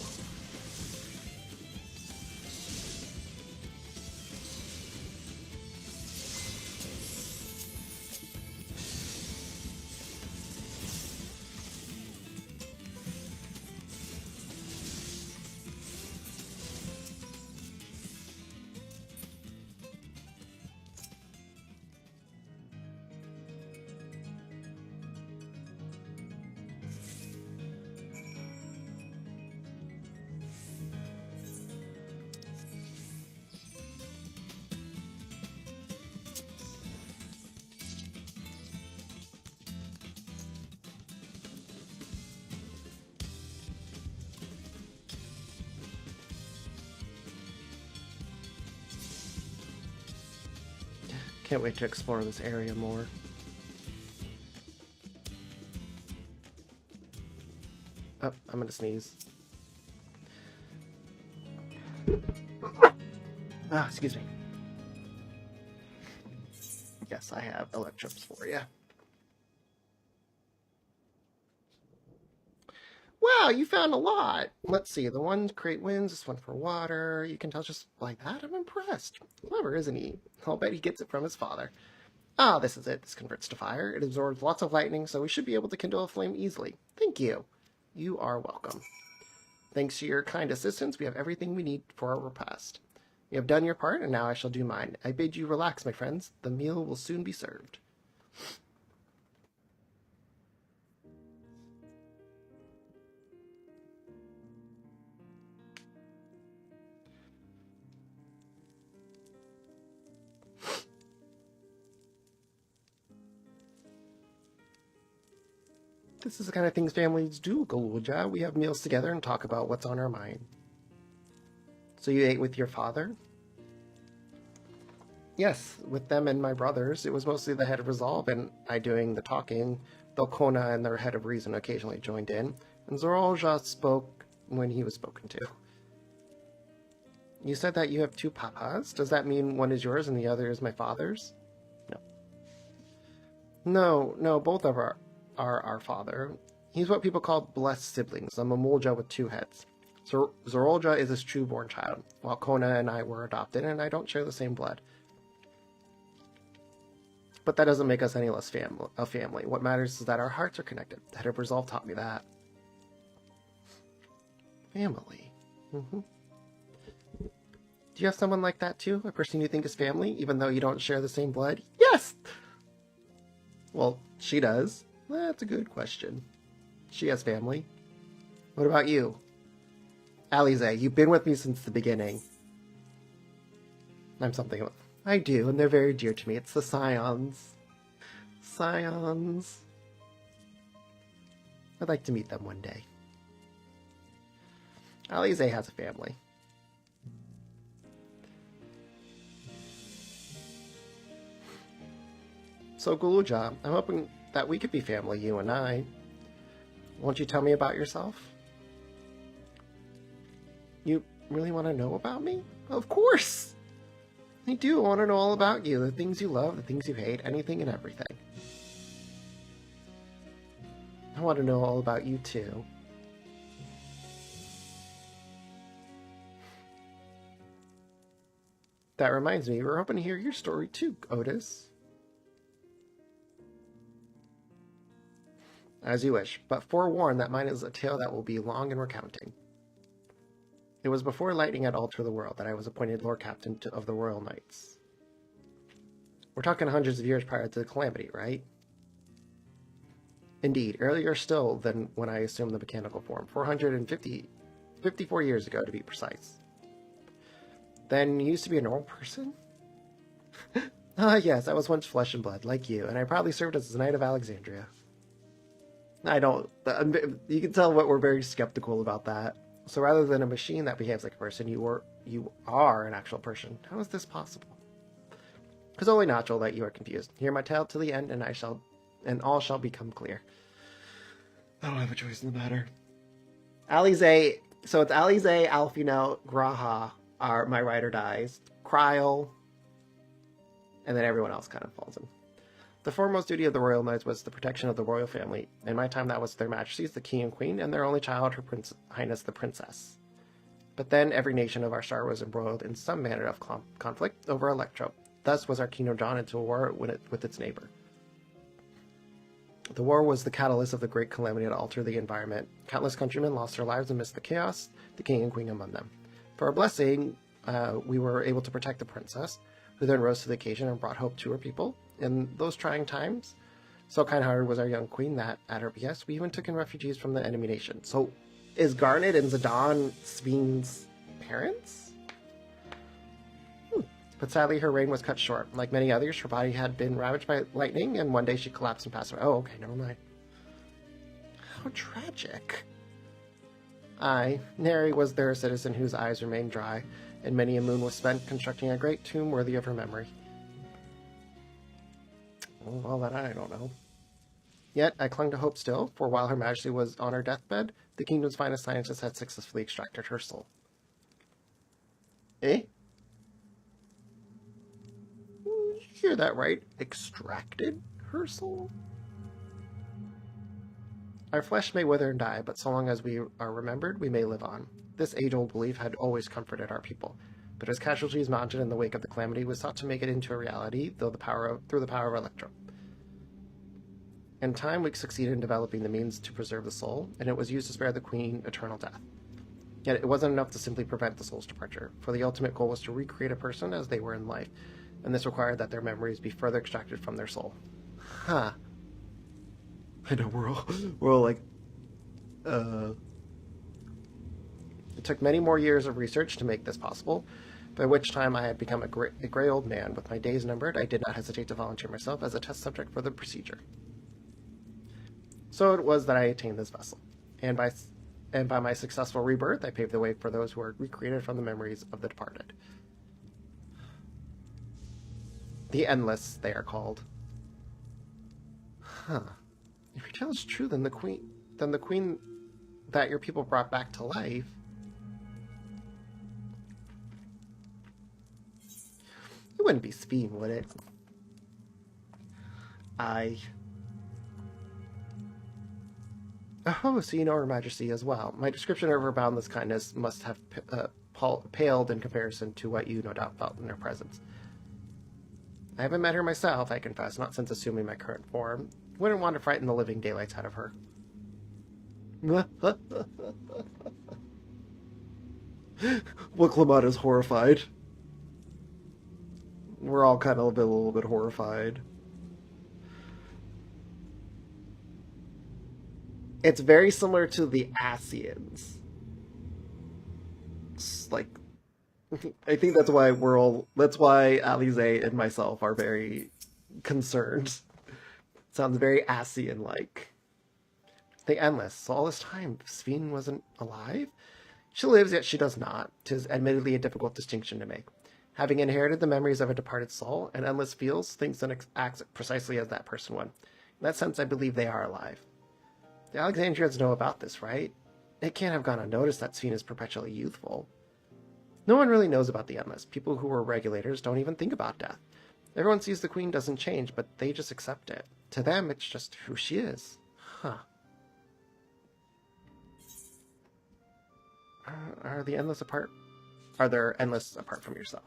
Can't wait to explore this area more. Oh, I'm gonna sneeze. Ah, excuse me. Yes, I have electropes for you. Wow, you found a lot. Let's see, the one create winds, this one for water. You can tell just like that. I'm impressed. Clever, isn't he? I'll bet he gets it from his father. Ah, this is it. This converts to fire. It absorbs lots of lightning, so we should be able to kindle a flame easily. Thank you. You are welcome. Thanks to your kind assistance, we have everything we need for our repast. You have done your part, and now I shall do mine. I bid you relax, my friends. The meal will soon be served. This is the kind of things families do, Galuja. We have meals together and talk about what's on our mind. So you ate with your father? Yes, with them and my brothers. It was mostly the head of Resolve and I doing the talking. though Kona and their head of reason occasionally joined in, and Zorolja spoke when he was spoken to. You said that you have two papas. Does that mean one is yours and the other is my father's? No, both of are our father. He's what people call blessed siblings, a Mamulja with two heads. Zorolja is his true-born child, while Kona and I were adopted, and I don't share the same blood. But that doesn't make us any less a family. What matters is that our hearts are connected. The head of resolve taught me that. Family. Mm-hmm. Do you have someone like that too? A person you think is family, even though you don't share the same blood? Yes! Well, she does. That's a good question. She has family. What about you? Alize, you've been with me since the beginning. I'm something... I do, and they're very dear to me. It's the Scions. Scions. I'd like to meet them one day. Alize has a family. So, Guluja, I'm hoping that we could be family, you and I. Won't you tell me about yourself? You really want to know about me? Of course! I do. I want to know all about you. The things you love, the things you hate, anything and everything. I want to know all about you, too. That reminds me, we're hoping to hear your story, too, Otis. As you wish, but forewarn that mine is a tale that will be long in recounting. It was before lightning had altered the world that I was appointed Lord Captain of the Royal Knights. We're talking hundreds of years prior to the calamity, right? Indeed, earlier still than when I assumed the mechanical form, 54 years ago to be precise. Then you used to be a normal person? Yes, I was once flesh and blood, like you, and I probably served as a Knight of Alexandria. I don't... You can tell what we're very skeptical about that. So rather than a machine that behaves like a person, you are an actual person. How is this possible? It's only natural that you are confused. Hear my tale to the end, and all shall become clear. I don't have a choice in the matter. Alize, so it's Alize, Alfino, Graha are my ride or dies. Kryl, and then everyone else kind of falls in. The foremost duty of the Royal Knights was the protection of the royal family. In my time, that was their majesties, the king and queen, and their only child, her highness, the princess. But then every nation of our star was embroiled in some manner of conflict over Electro. Thus was our kingdom drawn into a war with its neighbor. The war was the catalyst of the great calamity that altered the environment. Countless countrymen lost their lives amidst the chaos, the king and queen among them. For our blessing, we were able to protect the princess, who then rose to the occasion and brought hope to her people. In those trying times, so kind-hearted was our young queen that, at her behest, we even took in refugees from the enemy nation. So, is Garnet and Zidane Sveen's parents? But sadly, her reign was cut short. Like many others, her body had been ravaged by lightning, and one day she collapsed and passed away. Oh, okay, never mind. How tragic. Neri was there a citizen whose eyes remained dry, and many a moon was spent constructing a great tomb worthy of her memory. Well, that I don't know. Yet, I clung to hope still, for while Her Majesty was on her deathbed, the kingdom's finest scientists had successfully extracted her soul. Eh? You hear that right? Extracted her soul? Our flesh may wither and die, but so long as we are remembered, we may live on. This age-old belief had always comforted our people. But as casualties mounted in the wake of the calamity, we sought to make it into a reality through the power of Electro. In time, we succeeded in developing the means to preserve the soul, and it was used to spare the Queen eternal death. Yet it wasn't enough to simply prevent the soul's departure, for the ultimate goal was to recreate a person as they were in life, and this required that their memories be further extracted from their soul. Huh. I know, we're all like, It took many more years of research to make this possible, by which time I had become a gray old man. With my days numbered, I did not hesitate to volunteer myself as a test subject for the procedure. So it was that I attained this vessel, and by my successful rebirth, I paved the way for those who are recreated from the memories of the departed. The Endless, they are called. Huh. If your tale is true, then the queen that your people brought back to life. It wouldn't be Sveen, would it? Oh, so you know Her Majesty as well. My description of her boundless kindness must have paled in comparison to what you no doubt felt in her presence. I haven't met her myself, I confess, not since assuming my current form. Wouldn't want to frighten the living daylights out of her. Well, Clement is horrified. We're all kind of a little bit horrified. It's very similar to the Asians. It's like, I think that's why Alize and myself are very concerned. Sounds very Asian-like. The Endless. So all this time, Sveen wasn't alive? She lives, yet she does not. 'Tis admittedly a difficult distinction to make. Having inherited the memories of a departed soul, an Endless feels, thinks, and acts precisely as that person would. In that sense, I believe they are alive. The Alexandrians know about this, right? It can't have gone unnoticed that Sveen is perpetually youthful. No one really knows about the Endless. People who are regulators don't even think about death. Everyone sees the Queen doesn't change, but they just accept it. To them, it's just who she is. Huh. Are the Endless apart? Are there Endless apart from yourself?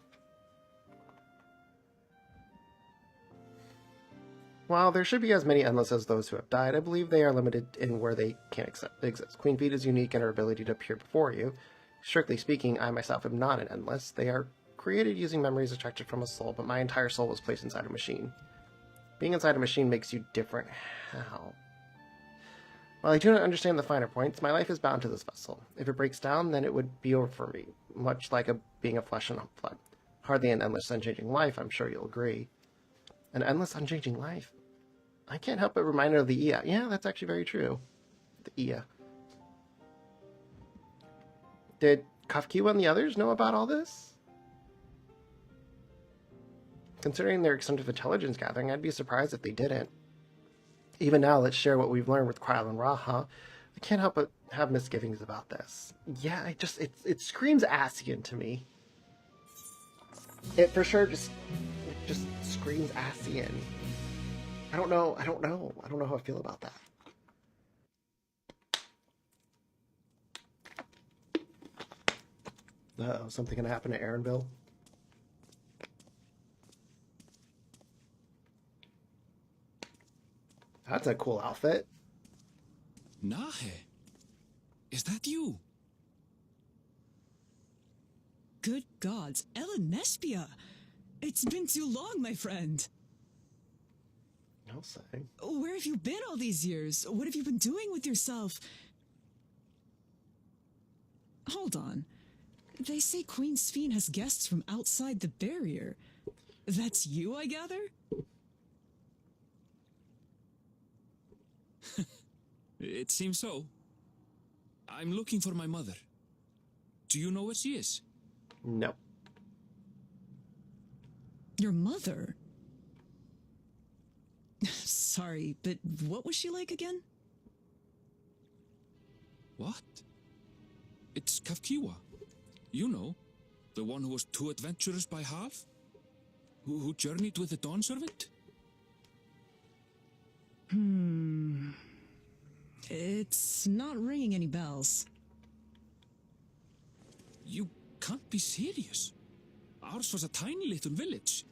While there should be as many Endless as those who have died, I believe they are limited in where they can exist. Queen Feet is unique in her ability to appear before you. Strictly speaking, I myself am not an Endless. They are created using memories extracted from a soul, but my entire soul was placed inside a machine. Being inside a machine makes you different. How? While I do not understand the finer points, my life is bound to this vessel. If it breaks down, then it would be over for me, much like being a flesh and blood. Hardly an endless, unchanging life, I'm sure you'll agree. An endless, unchanging life? I can't help but remind her of the Ia. Yeah, that's actually very true. The Ia. Did Kafkiwa and the others know about all this? Considering their extensive intelligence gathering, I'd be surprised if they didn't. Even now, let's share what we've learned with Kryl and Raha. I can't help but have misgivings about this. Yeah, it screams Asian to me. It for sure just screams Asian. I don't know how I feel about that. Uh-oh, something gonna happen to Aaronville? That's a cool outfit. Nahe, is that you? Good gods, Ellen Nespia! It's been too long, my friend. I'll say. Where have you been all these years? What have you been doing with yourself? Hold on. They say Queen Sveen has guests from outside the barrier. That's you, I gather? It seems so. I'm looking for my mother. Do you know where she is? No. Your mother? Sorry, but what was she like again? What? It's Kafkiwa. You know, the one who was too adventurous by half? Who journeyed with the Dawn Servant? It's not ringing any bells. You can't be serious. Ours was a tiny little village.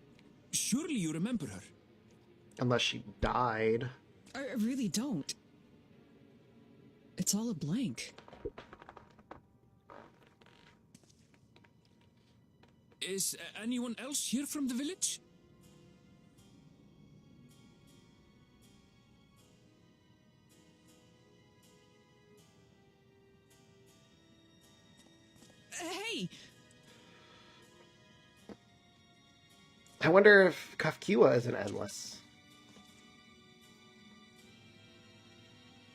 Surely you remember her. Unless she died. I really don't. It's all a blank. Is anyone else here from the village? Hey! I wonder if Kafkiwa is an endless.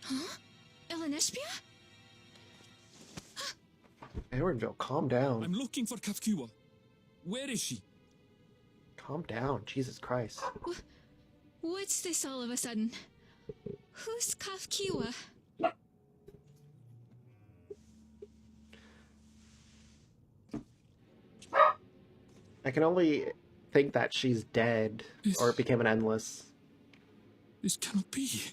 Huh? Ellen Espia? Aaronville, calm down. I'm looking for Kafkiwa. Where is she? Calm down, Jesus Christ. What's this all of a sudden? Who's Kafkiwa? I can only think that she's dead, or it became an endless. This cannot be.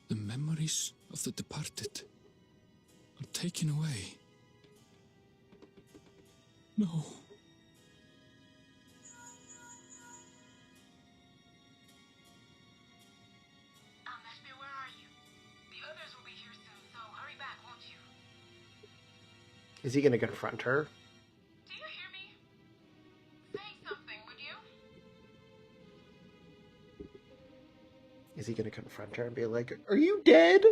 The memories of the departed are taken away. No. Meshmir, where are you? The others will be here soon, so hurry back, won't you? Is he gonna confront her? Do you hear me? Say something, would you? Is he gonna confront her and be like, "Are you dead?"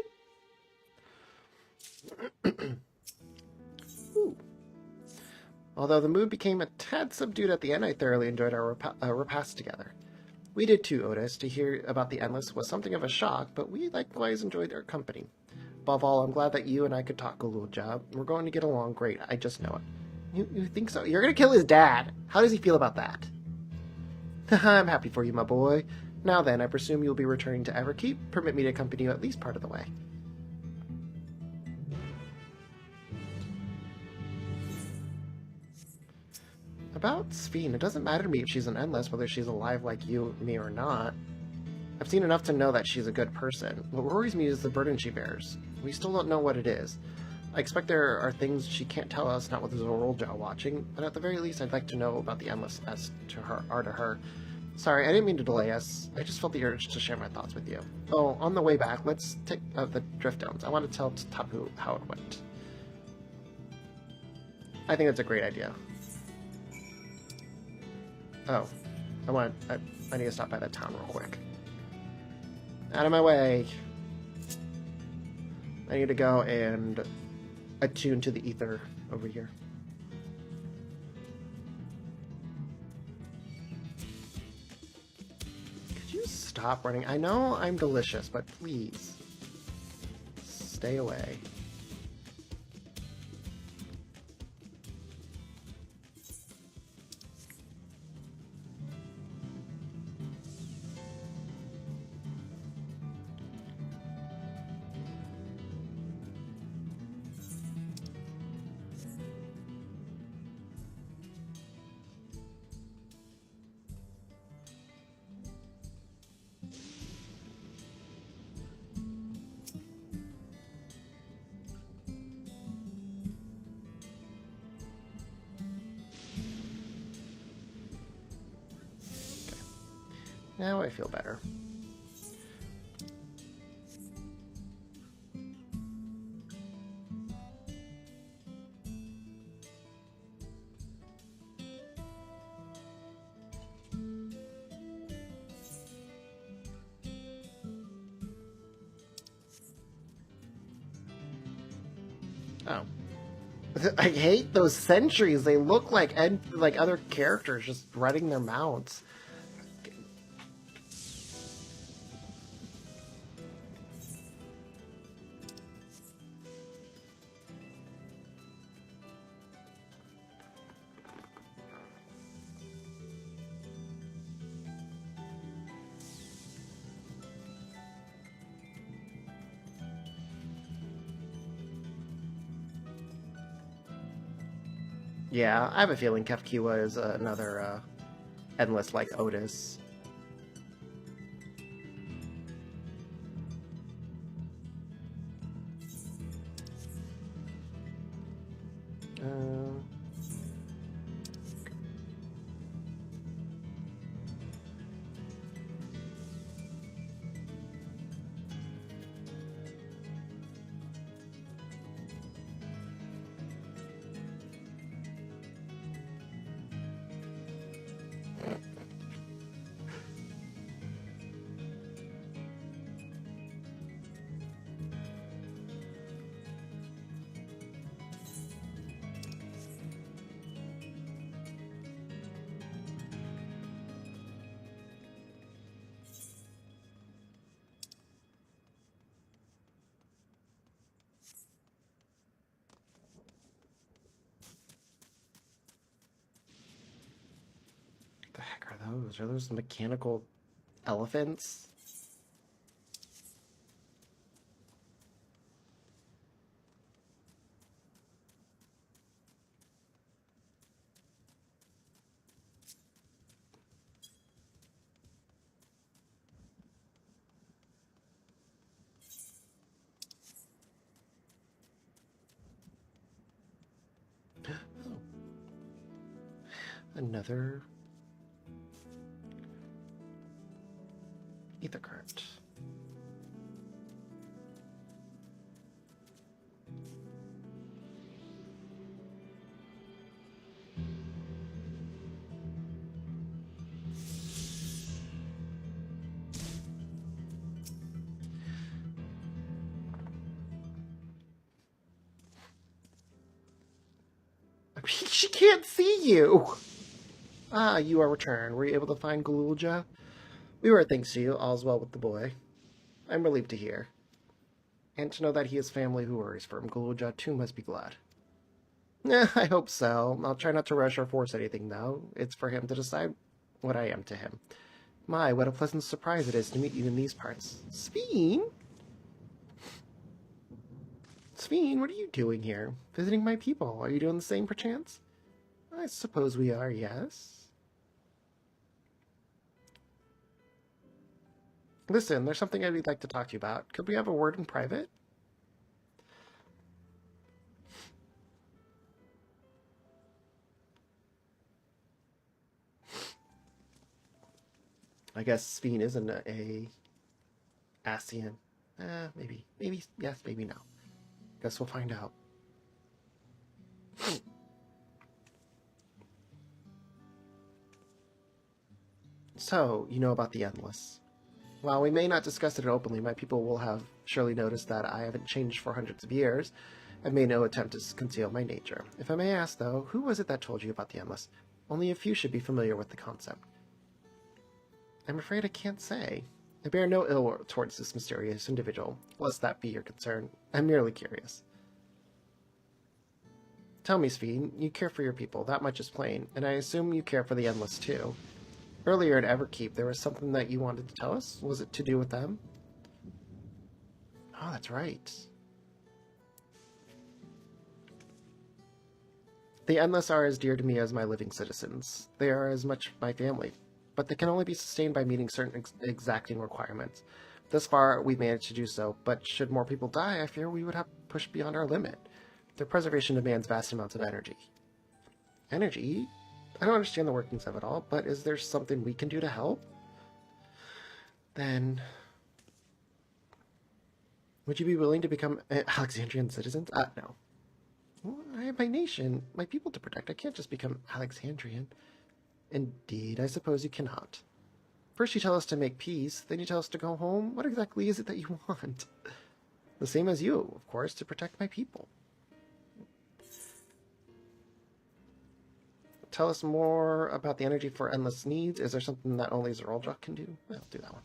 Ooh. Although the mood became a tad subdued at the end, I thoroughly enjoyed our repast together. We did too, Otis. To hear about the Endless was something of a shock, but we likewise enjoyed their company. Above all, I'm glad that you and I could talk a little job. We're going to get along great. I just know it. You think so? You're gonna kill his dad. How does he feel about that? I'm happy for you, my boy. Now then, I presume you'll be returning to Everkeep. Permit me to accompany you at least part of the way. About Sphene, it doesn't matter to me if she's an Endless, whether she's alive like you, me, or not. I've seen enough to know that she's a good person. What worries me is the burden she bears. We still don't know what it is. I expect there are things she can't tell us, not with Zorolja watching, but at the very least I'd like to know about the Endless as to her. Sorry, I didn't mean to delay us. I just felt the urge to share my thoughts with you. Oh, on the way back, let's take the drift downs. I want to tell Tapu how it went. I think that's a great idea. Oh, I need to stop by that town real quick. Out of my way. I need to go and attune to the ether over here. Could you stop running? I know I'm delicious, but please stay away. Now I feel better. Oh. I hate those sentries. They look like other characters just riding their mounts. Yeah, I have a feeling Kefkiwa is another Endless like Otis. heck are those? Are those mechanical elephants? Another ether current. I mean, she can't see you! Ah, you are returned. Were you able to find Galulja? We were, thanks to you. All's well with the boy. I'm relieved to hear. And to know that he has family who worries for him. Galulja too must be glad. I hope so. I'll try not to rush or force anything, though. It's for him to decide what I am to him. My, what a pleasant surprise it is to meet you in these parts. Sveen? Sveen, what are you doing here? Visiting my people. Are you doing the same, perchance? I suppose we are, yes. Listen, there's something I'd like to talk to you about. Could we have a word in private? I guess Sveen isn't a Ascian. Maybe. Maybe yes, maybe no. Guess we'll find out. So, you know about the Endless. While we may not discuss it openly, my people will have surely noticed that I haven't changed for hundreds of years. I've made no attempt to conceal my nature. If I may ask, though, who was it that told you about the Endless? Only a few should be familiar with the concept. I'm afraid I can't say. I bear no ill towards this mysterious individual, lest that be your concern. I'm merely curious. Tell me, Sveen, you care for your people, that much is plain, and I assume you care for the Endless too. Earlier at Everkeep, there was something that you wanted to tell us? Was it to do with them? Oh, that's right. The Endless are as dear to me as my living citizens. They are as much my family, but they can only be sustained by meeting certain exacting requirements. Thus far, we've managed to do so, but should more people die, I fear we would have pushed beyond our limit. Their preservation demands vast amounts of energy. Energy? I don't understand the workings of it all, but is there something we can do to help? Then, would you be willing to become Alexandrian citizens? No. Well, I have my nation, my people to protect. I can't just become Alexandrian. Indeed, I suppose you cannot. First you tell us to make peace, then you tell us to go home. What exactly is it that you want? The same as you, of course, to protect my people. Tell us more about the energy for endless needs. Is there something that only Zeroldra can do? I'll do that one.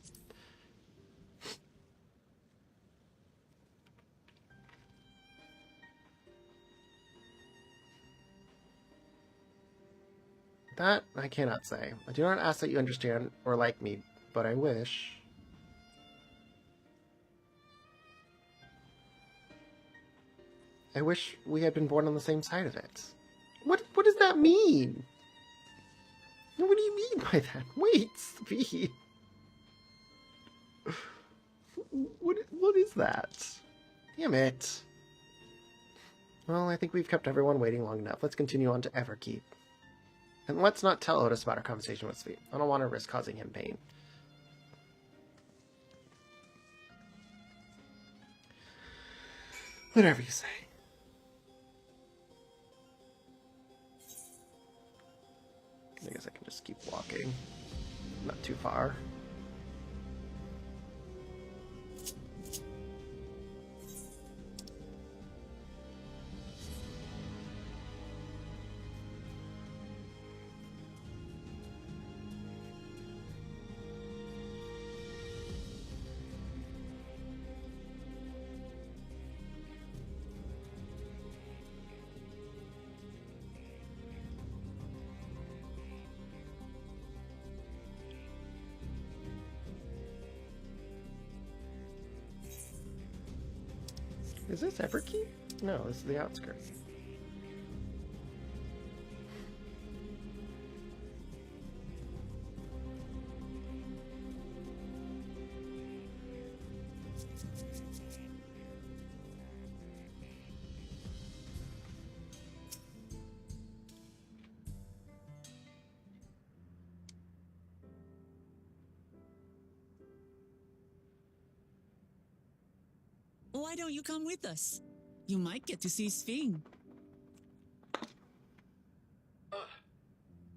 That I cannot say. I do not ask that you understand or like me, but I wish. I wish we had been born on the same side of it. What does that mean? What do you mean by that? Wait, Speed. What is that? Damn it. Well, I think we've kept everyone waiting long enough. Let's continue on to Everkeep. And let's not tell Otis about our conversation with Speed. I don't want to risk causing him pain. Whatever you say. I guess I can just keep walking. Not too far. Is this Everkeep? No, this is the outskirts. Why don't you come with us? You might get to see Sphene.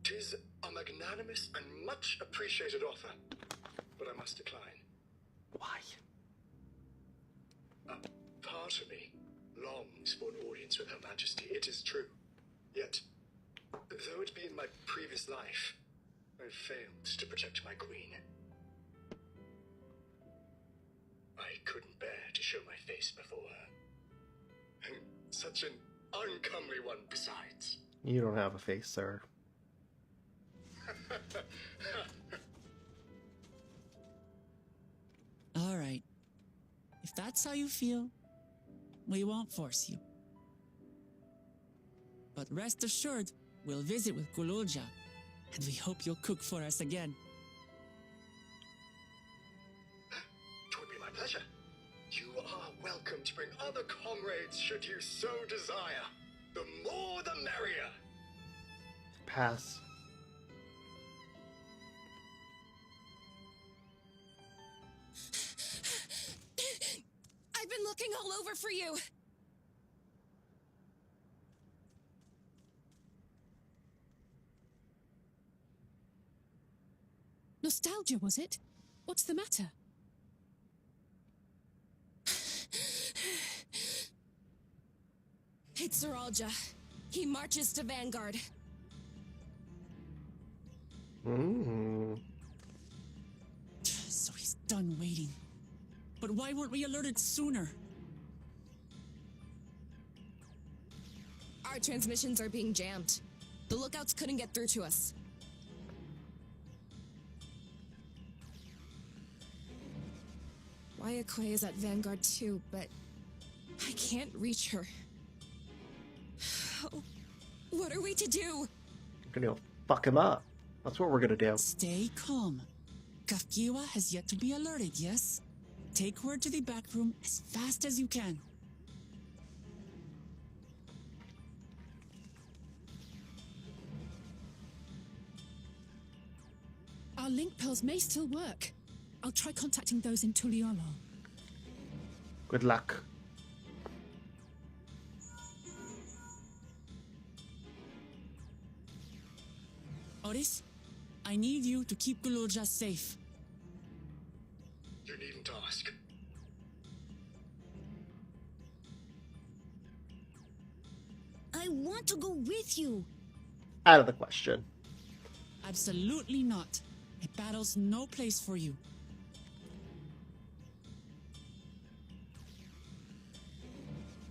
Tis a magnanimous and much appreciated offer, but I must decline. Why? A part of me longs for an audience with Her Majesty, it is true. Yet, though it be in my previous life, I failed to protect my queen. I couldn't bear to show my face before her. And such an uncomely one besides. You don't have a face, sir. All right. If that's how you feel, we won't force you. But rest assured, we'll visit with Kululja, and we hope you'll cook for us again. Twould be my pleasure. You are welcome to bring other comrades should you so desire. The more the merrier. Pass. I've been looking all over for you. Nostalgia, was it? What's the matter? It's Zeralja. He marches to Vanguard. So he's done waiting. But why weren't we alerted sooner? Our transmissions are being jammed. The lookouts couldn't get through to us. Wayakwe is at Vanguard too, but I can't reach her. What are we to do? We're gonna fuck him up. That's what we're gonna do. Stay calm. Kafkiwa has yet to be alerted, yes? Take her to the back room as fast as you can. Our link pearls may still work. I'll try contacting those in Tuliolo. Good luck. Oris, I need you to keep Kululja safe. You needn't ask. I want to go with you. Out of the question. Absolutely not. A battle's no place for you.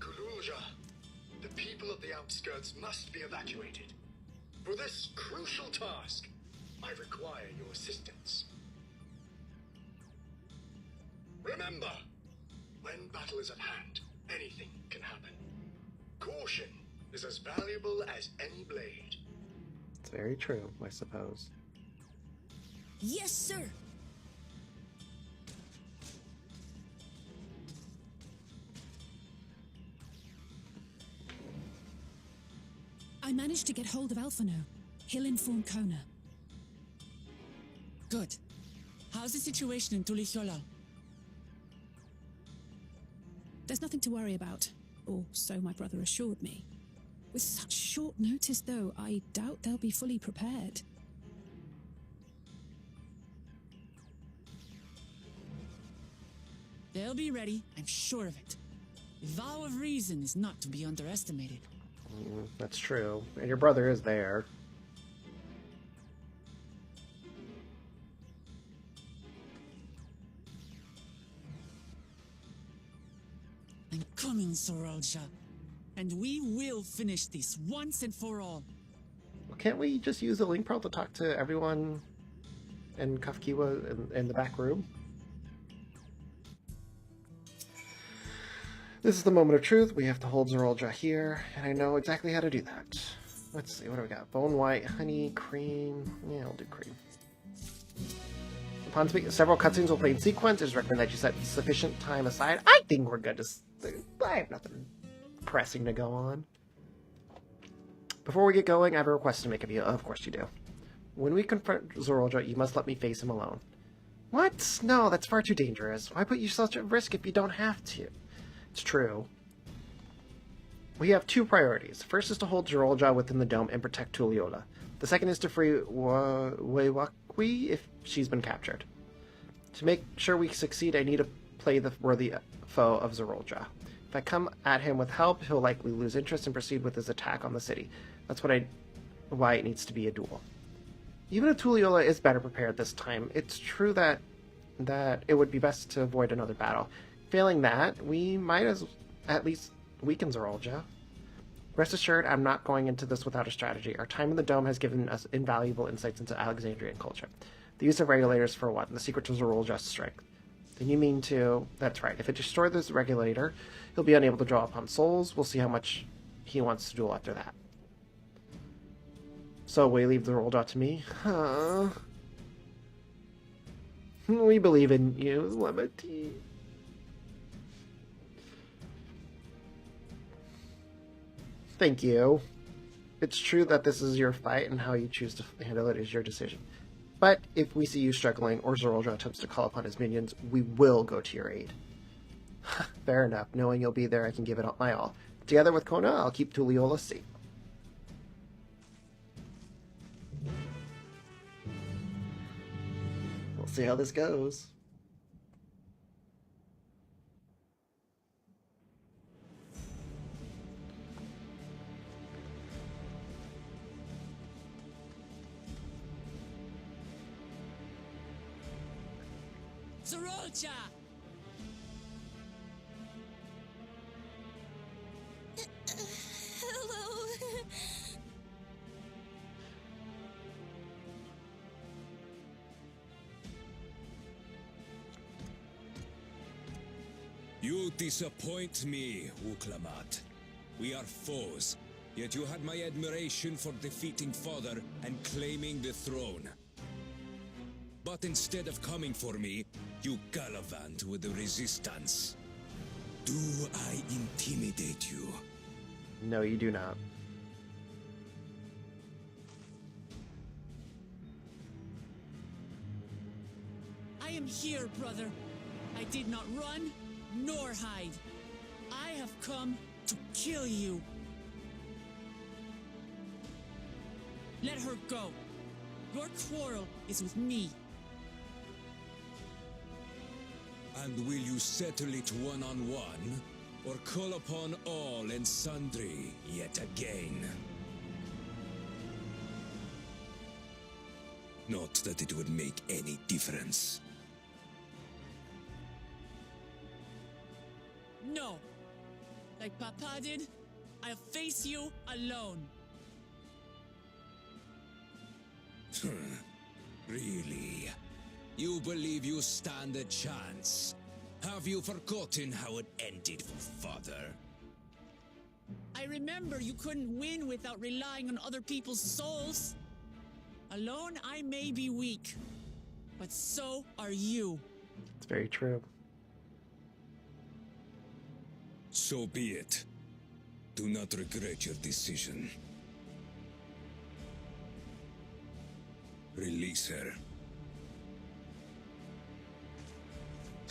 Kululja, the people of the outskirts must be evacuated. For this crucial task, I require your assistance. Remember, when battle is at hand, anything can happen. Caution is as valuable as any blade. It's very true, I suppose. Yes, sir. I managed to get hold of Alphano. He'll inform Kona. Good. How's the situation in Tulichola? There's nothing to worry about, or so my brother assured me. With such short notice, though, I doubt they'll be fully prepared. They'll be ready, I'm sure of it. The vow of reason is not to be underestimated. That's true. And your brother is there. I'm coming, Soralja. And we will finish this once and for all. Well, can't we just use the link pearl to talk to everyone in Kafkiwa in the back room? This is the moment of truth. We have to hold Zerolja here, and I know exactly how to do that. Let's see, what do we got? Bone white, honey, cream. Yeah, I'll do cream. Upon speaking, several cutscenes will play in sequence. It is recommended that you set sufficient time aside. I think we're good to... I have nothing pressing to go on. Before we get going, I have a request to make of you. Of course you do. When we confront Zerolja, you must let me face him alone. What? No, that's far too dangerous. Why put yourself at risk if you don't have to? It's true. We have two priorities. The first is to hold Zerolja within the dome and protect Tuliyola. The second is to free Weiwakwi if she's been captured. To make sure we succeed, I need to play the worthy foe of Zerolja. If I come at him with help, he'll likely lose interest and proceed with his attack on the city. That's why it needs to be a duel. Even if Tuliyola is better prepared this time, it's true that it would be best to avoid another battle. Failing that, we might at least weaken Zerolja. Rest assured, I'm not going into this without a strategy. Our time in the dome has given us invaluable insights into Alexandrian culture. The use of regulators for one, the secret to Zerolja's strength. Then you mean to... That's right. If it destroys this regulator, he'll be unable to draw upon souls. We'll see how much he wants to duel after that. So we leave Zerolja to me. Huh. We believe in you, Lemity. Thank you. It's true that this is your fight, and how you choose to handle it is your decision. But if we see you struggling, or Zerolja attempts to call upon his minions, we will go to your aid. Fair enough. Knowing you'll be there, I can give it my all. Together with Kona, I'll keep Tuliyola safe. We'll see how this goes. Zerolja! Hello. You disappoint me, Uklamat. We are foes, yet you had my admiration for defeating Father and claiming the throne. But instead of coming for me, you gallivant with the resistance. Do I intimidate you? No, you do not. I am here, brother. I did not run, nor hide. I have come to kill you. Let her go. Your quarrel is with me. And will you settle it one-on-one, or call upon all and sundry yet again? Not that it would make any difference. No. Like Papa did, I'll face you alone. Really? You believe you stand a chance? Have you forgotten how it ended for Father? I remember you couldn't win without relying on other people's souls. Alone, I may be weak, but so are you. It's very true. So be it. Do not regret your decision. Release her.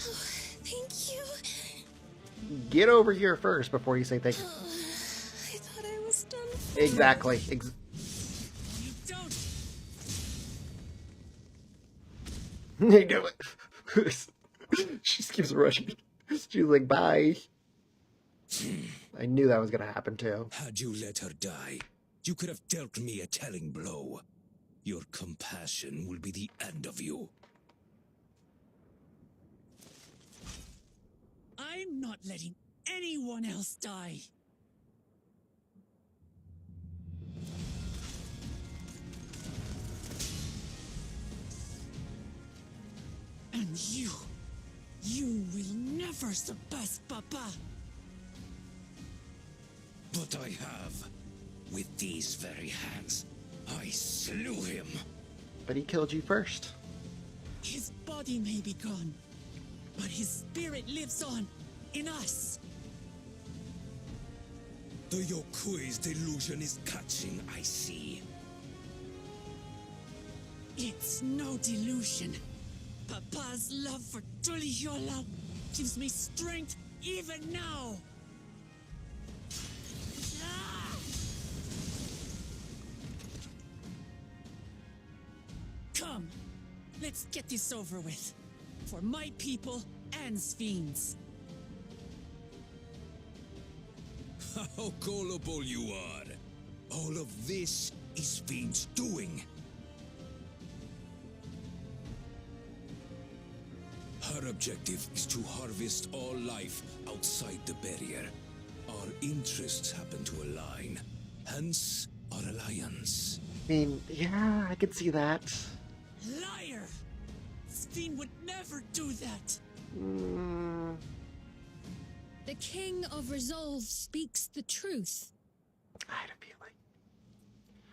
Oh, thank you. Get over here first before you say thank you. I thought I was done. Exactly. You don't. You do it. She just keeps rushing. She's like, bye. I knew that was going to happen too. Had you let her die, you could have dealt me a telling blow. Your compassion will be the end of you. I'm not letting anyone else die. And you will never surpass Papa. But I have. With these very hands, I slew him. But he killed you first. His body may be gone, but his spirit lives on in us. The Yokui's delusion is catching, I see. It's no delusion. Papa's love for Tulihiola gives me strength even now. Ah! Come, let's get this over with. For my people and Sven's. How gullible you are. All of this is Sven's doing. Her objective is to harvest all life outside the barrier. Our interests happen to align, hence our alliance. I mean, yeah, I could see that. Liar! Sven would never do that. The King of Resolve speaks the truth. I had a feeling.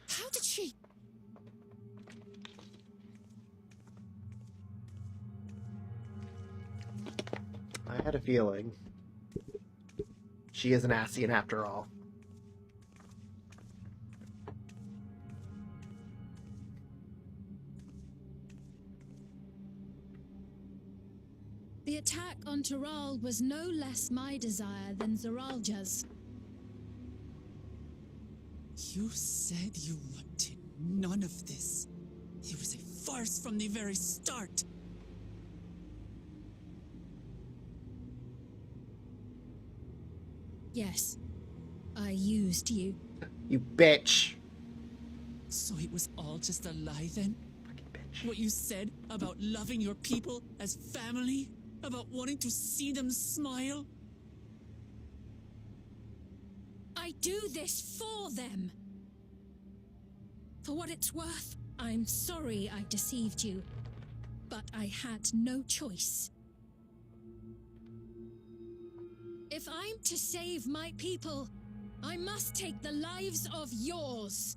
How did she... I had a feeling. She is an Ascian after all. The attack on Taral was no less my desire than Zaralja's. You said you wanted none of this. It was a farce from the very start. Yes, I used you. You bitch. So it was all just a lie then? Fucking bitch. What you said about loving your people as family? About wanting to see them smile? I do this for them. For what it's worth, I'm sorry I deceived you, but I had no choice. If I'm to save my people, I must take the lives of yours.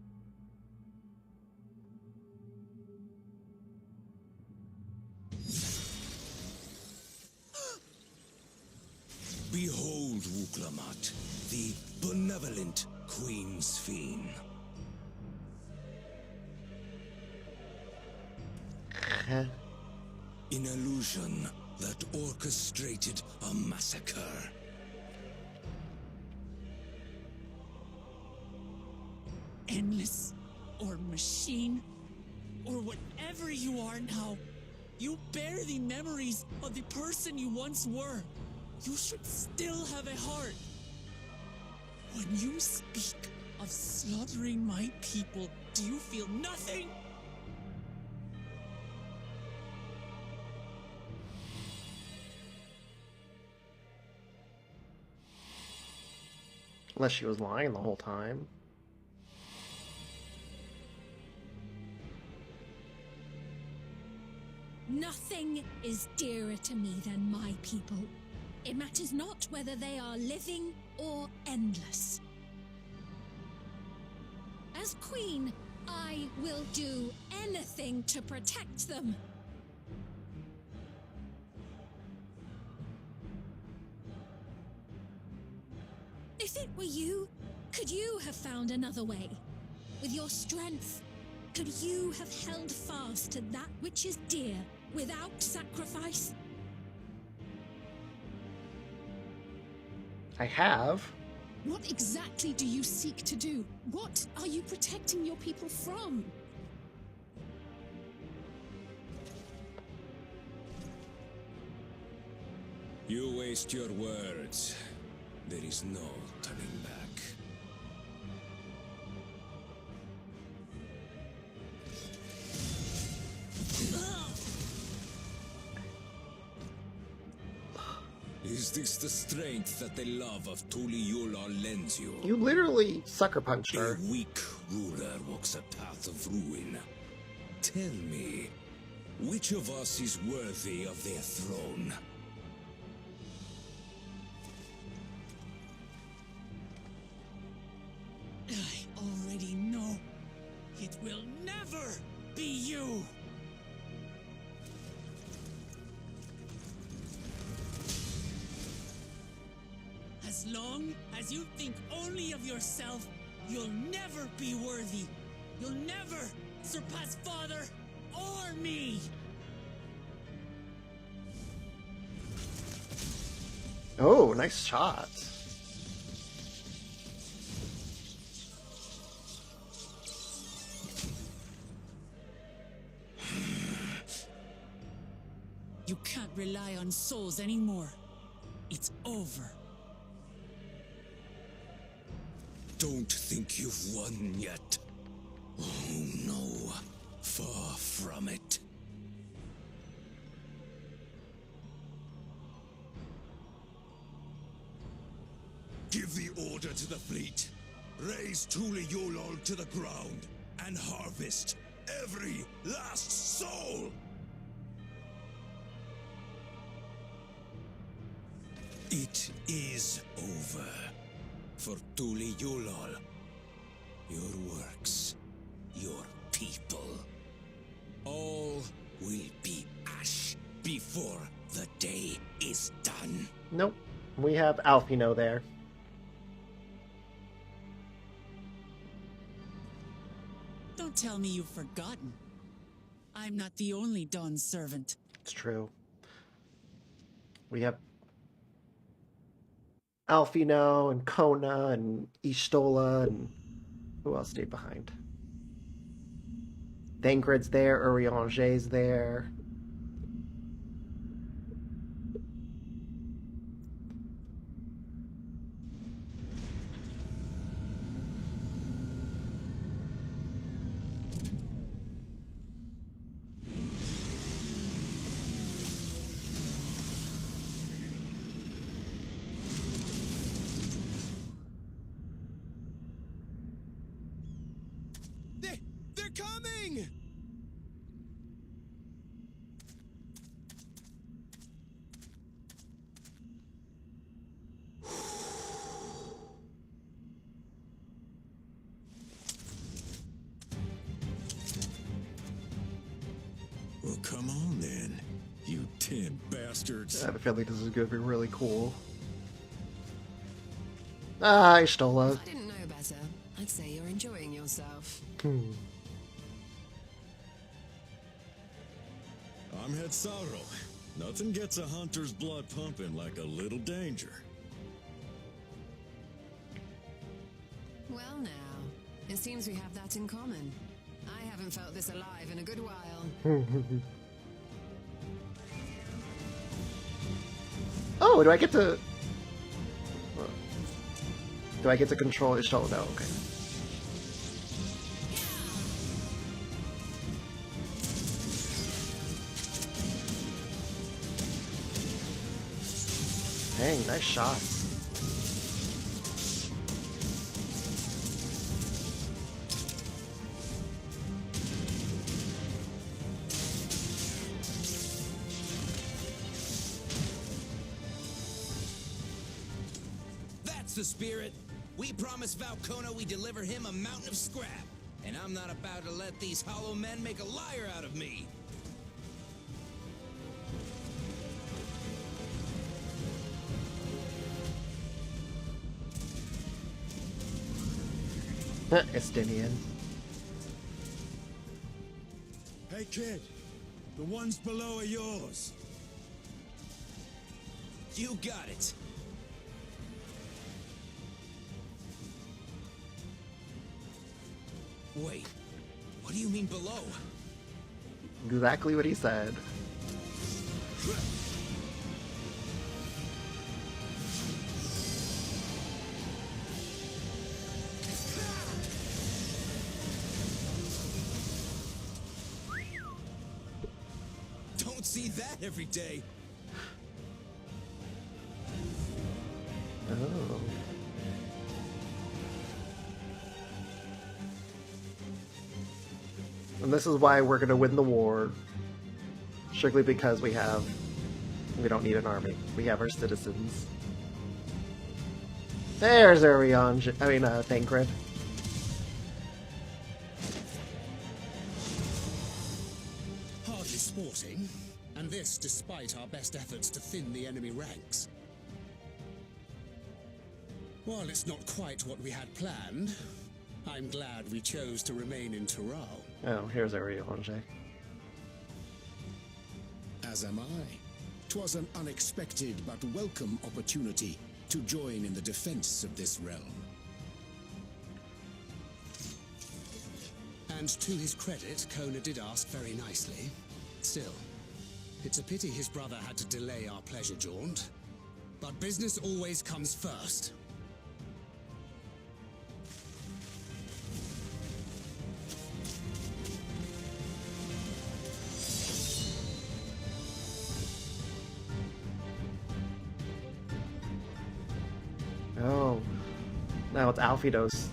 Behold, Wuklamat, the benevolent Queen Sven. Huh? An illusion that orchestrated a massacre. Endless, or machine, or whatever you are now, you bear the memories of the person you once were. You should still have a heart. When you speak of slaughtering my people, do you feel nothing? Unless she was lying the whole time. Nothing is dearer to me than my people. It matters not whether they are living or endless. As queen, I will do anything to protect them. If it were you, could you have found another way? With your strength, could you have held fast to that which is dear without sacrifice? I have. What exactly do you seek to do? What are you protecting your people from? You waste your words. There is no turning back. Is this the strength that the love of Tulihiola lends you? You literally sucker punched her. A weak ruler walks a path of ruin. Tell me, which of us is worthy of their throne? It will never be you! As long as you think only of yourself, you'll never be worthy. You'll never surpass Father or me! Oh, nice shot. You can't rely on souls anymore. It's over. Don't think you've won yet. Oh no, far from it. Give the order to the fleet. Raise Tuli Yulol to the ground and harvest every last soul! It is over. For Tuli Yulol, your works, your people, all will be ash before the day is done. Nope. We have Alfino there. Don't tell me you've forgotten. I'm not the only Dawn's servant. It's true. We have Alfino and Kona and Ishtola and who else stayed behind? Thancred's there, Urianger's there. They're coming! Well, come on then, you 10 bastards. I have a feeling this is going to be really cool. Ah, Ishtola. If I didn't know better, I'd say you're enjoying yourself. I'm Head Sauro. Nothing gets a hunter's blood pumping like a little danger. Well now, it seems we have that in common. I haven't felt this alive in a good while. Oh, do I get to... Do I get to control Ishtola? No, okay. Dang, nice shots. That's the spirit. We promised Valcona we deliver him a mountain of scrap. And I'm not about to let these hollow men make a liar out of me. Estinian. Hey kid, the ones below are yours. You got it. Wait, what do you mean below? Exactly what he said. Don't see that every day. Oh. And this is why we're gonna win the war. Strictly because we don't need an army. We have our citizens. There's Thancred. sporting, and this despite our best efforts to thin the enemy ranks. While it's not quite what we had planned, I'm glad we chose to remain in Tural. Oh, here's our Yonge. As am I. 'Twas an unexpected but welcome opportunity to join in the defense of this realm. And to his credit, Kona did ask very nicely. Still, it's a pity his brother had to delay our pleasure jaunt. But business always comes first. Oh, now it's Alfido's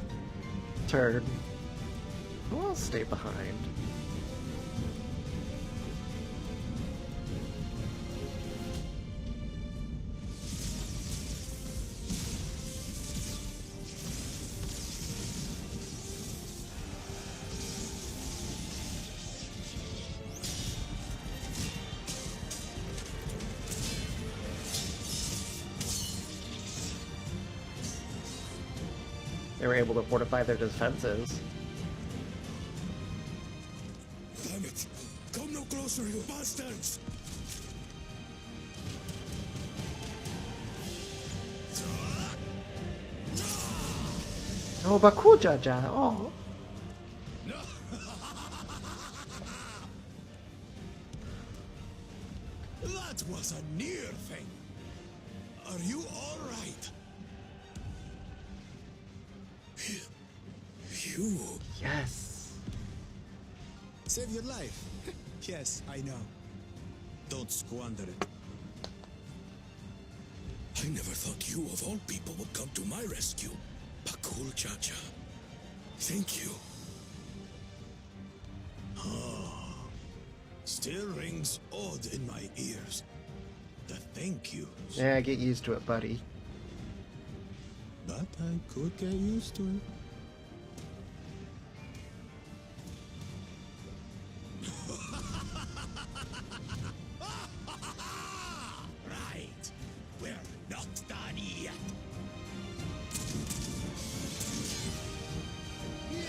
turn. I'll stay behind. They were able to fortify their defenses. Damn it! Come no closer, you bastards! Oh, Bakujaja! Oh! That was a near thing. Are you all right? You... Yes! Save your life. Yes, I know. Don't squander it. I never thought you of all people would come to my rescue. Bakul Chacha. Thank you. Ah, still rings odd in my ears. The thank you. Yeah, get used to it, buddy. But I could get used to it. Right. We're not done yet.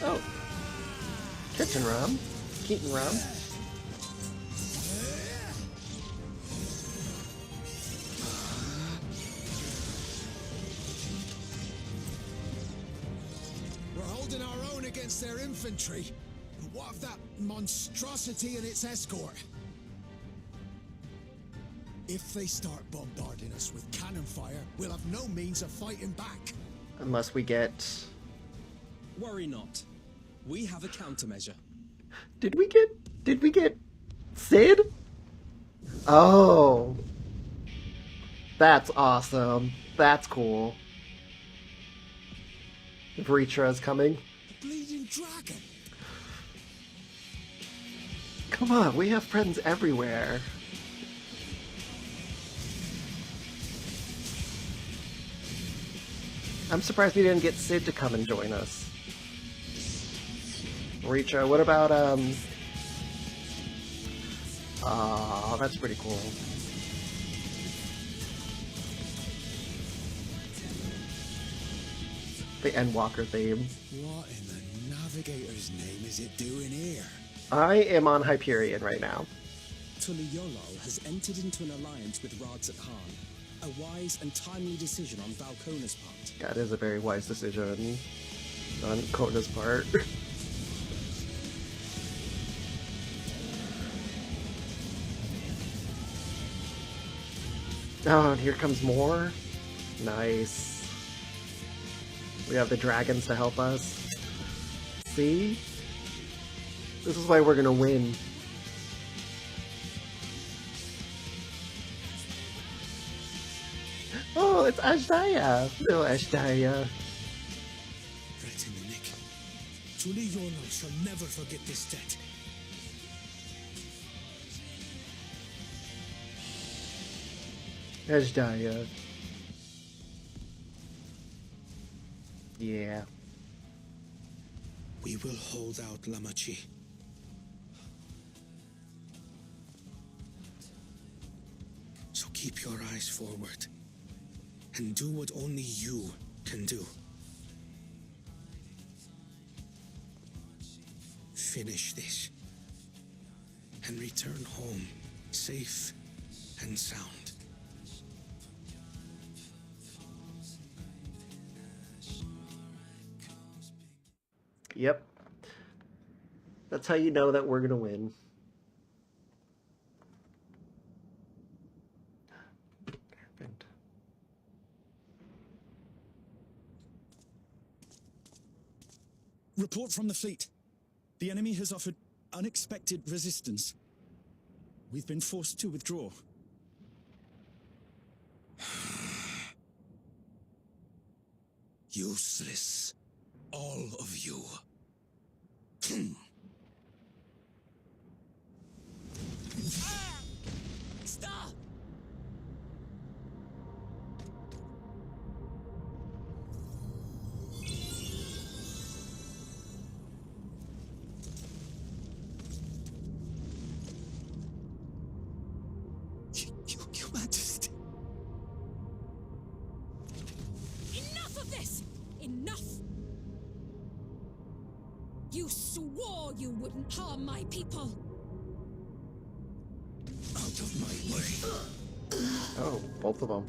Oh. Kitchen rum. Keaton rum. We're holding our own against their infantry. And what of that monstrosity and its escort? If they start bombarding us with cannon fire, we'll have no means of fighting back. Unless we get... Worry not. We have a countermeasure. Did we get Sid? Oh. That's awesome. That's cool. Vritra's coming. Bleeding dragon. Come on, we have friends everywhere. I'm surprised we didn't get Sid to come and join us. Vritra, what about, oh, that's pretty cool. The Endwalker theme. What in the Navigator's name is it doing here? I am on Hyperion right now. Tuliyollal has entered into an alliance with Rads at Han. A wise and timely decision on Valkona's part. That is a very wise decision on Kona's part. Oh, and here comes more. Nice. We have the dragons to help us. See? This is why we're gonna win. Oh, it's Ashdaya! Little Ashdaya. Right in the nick. Tuliyollal shall never forget this debt. Ashdaya. Yeah. We will hold out, Lamachi. So keep your eyes forward, and do what only you can do. Finish this, and return home safe and sound. Yep. That's how you know that we're gonna win. Report from the fleet. The enemy has offered unexpected resistance. We've been forced to withdraw. Useless. All of you. Stop! Your Majesty. Enough of this! Enough! You swore you wouldn't harm my people! Out of my way. Oh, both of them.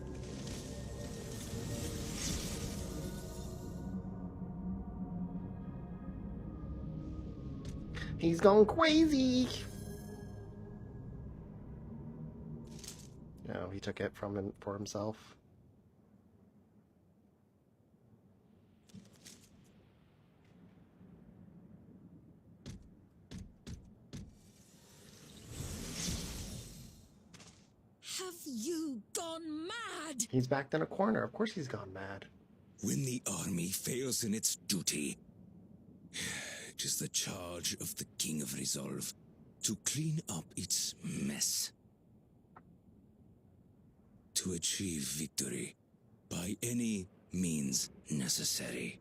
He's gone crazy! No, he took it from him for himself. Have you gone mad? He's backed in a corner. Of course he's gone mad. When the army fails in its duty, it is the charge of the King of Resolve to clean up its mess. To achieve victory by any means necessary.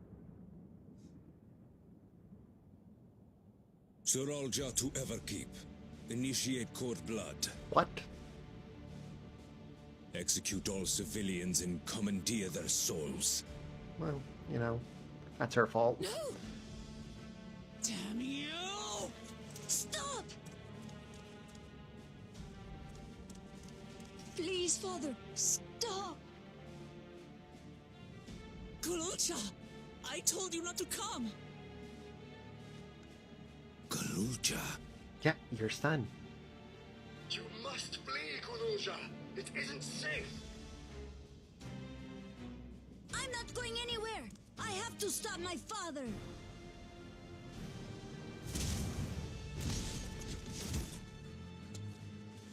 Suralja to Everkeep. Initiate court blood. What? Execute all civilians and commandeer their souls. Well, you know, that's her fault. No! Damn you! Stop! Please, Father, stop! Kululcha! I told you not to come! Kululcha? Yeah, your son. You must flee, Kululja. It isn't safe. I'm not going anywhere! I have to stop my father!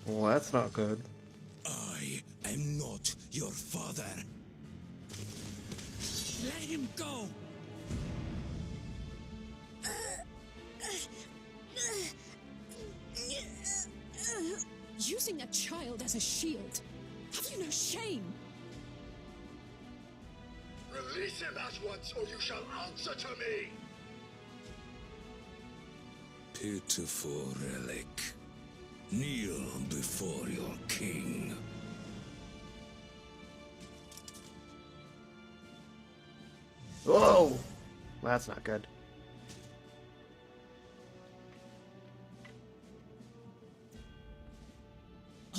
Well, that's not good. I am not your father. Let him go! Using a child as a shield. Have you no shame? Release him at once, or you shall answer to me. Pitiful relic. Kneel before your king. Whoa! That's not good.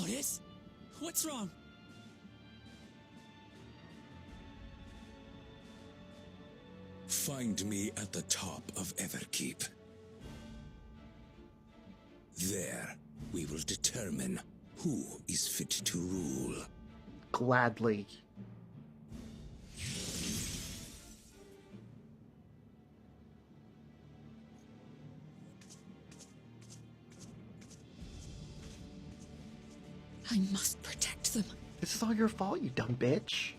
Otis? What's wrong? Find me at the top of Everkeep. There, we will determine who is fit to rule. Gladly. I must protect them. This is all your fault, you dumb bitch.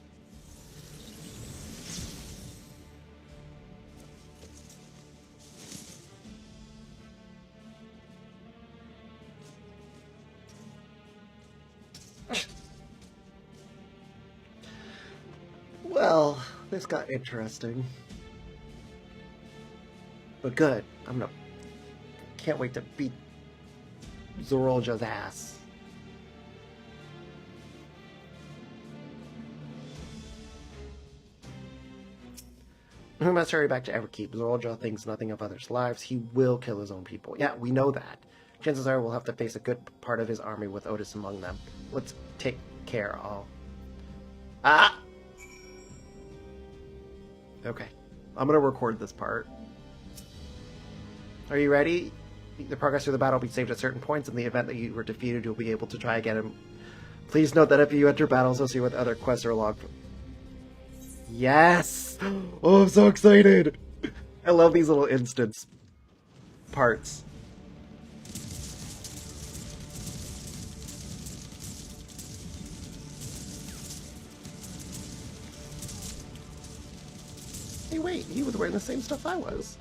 Well, this got interesting. But good. Can't wait to beat Zorolja's ass. We must hurry back to Everkeep. Zorlja thinks nothing of others' lives. He will kill his own people. Yeah, we know that. Chances are we'll have to face a good part of his army with Otis among them. Let's take care all. Ah! Okay. I'm gonna record this part. Are you ready? The progress through the battle will be saved at certain points. In the event that you were defeated, you'll be able to try again. Please note that if you enter battles associated with other quests or log... Yes! Oh, I'm so excited! I love these little instance parts. Hey, wait, he was wearing the same stuff I was.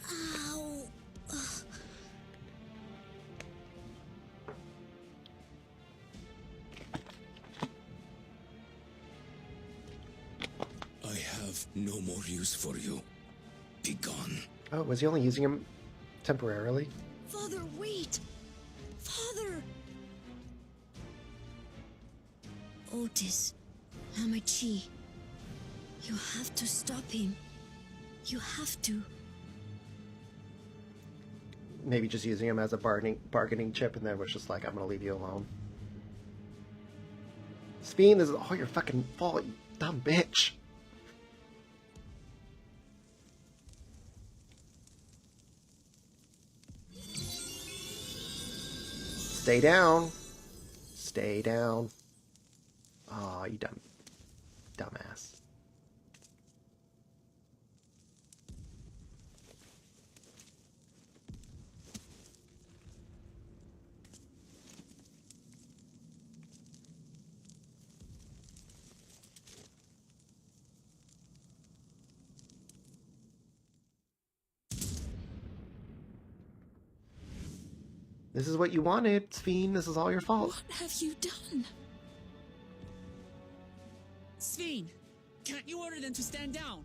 Ow. I have no more use for you. Be gone. Oh, was he only using him temporarily? Father, wait! Father! Otis, Hamachi, you have to stop him. You have to. Maybe just using him as a bargaining chip, and then was just like, I'm gonna leave you alone. Speen, this is all your fucking fault, you dumb bitch. Stay down. Stay down. Aw, you dumbass. This is what you wanted, Sphene. This is all your fault. What have you done? Sphene, can't you order them to stand down?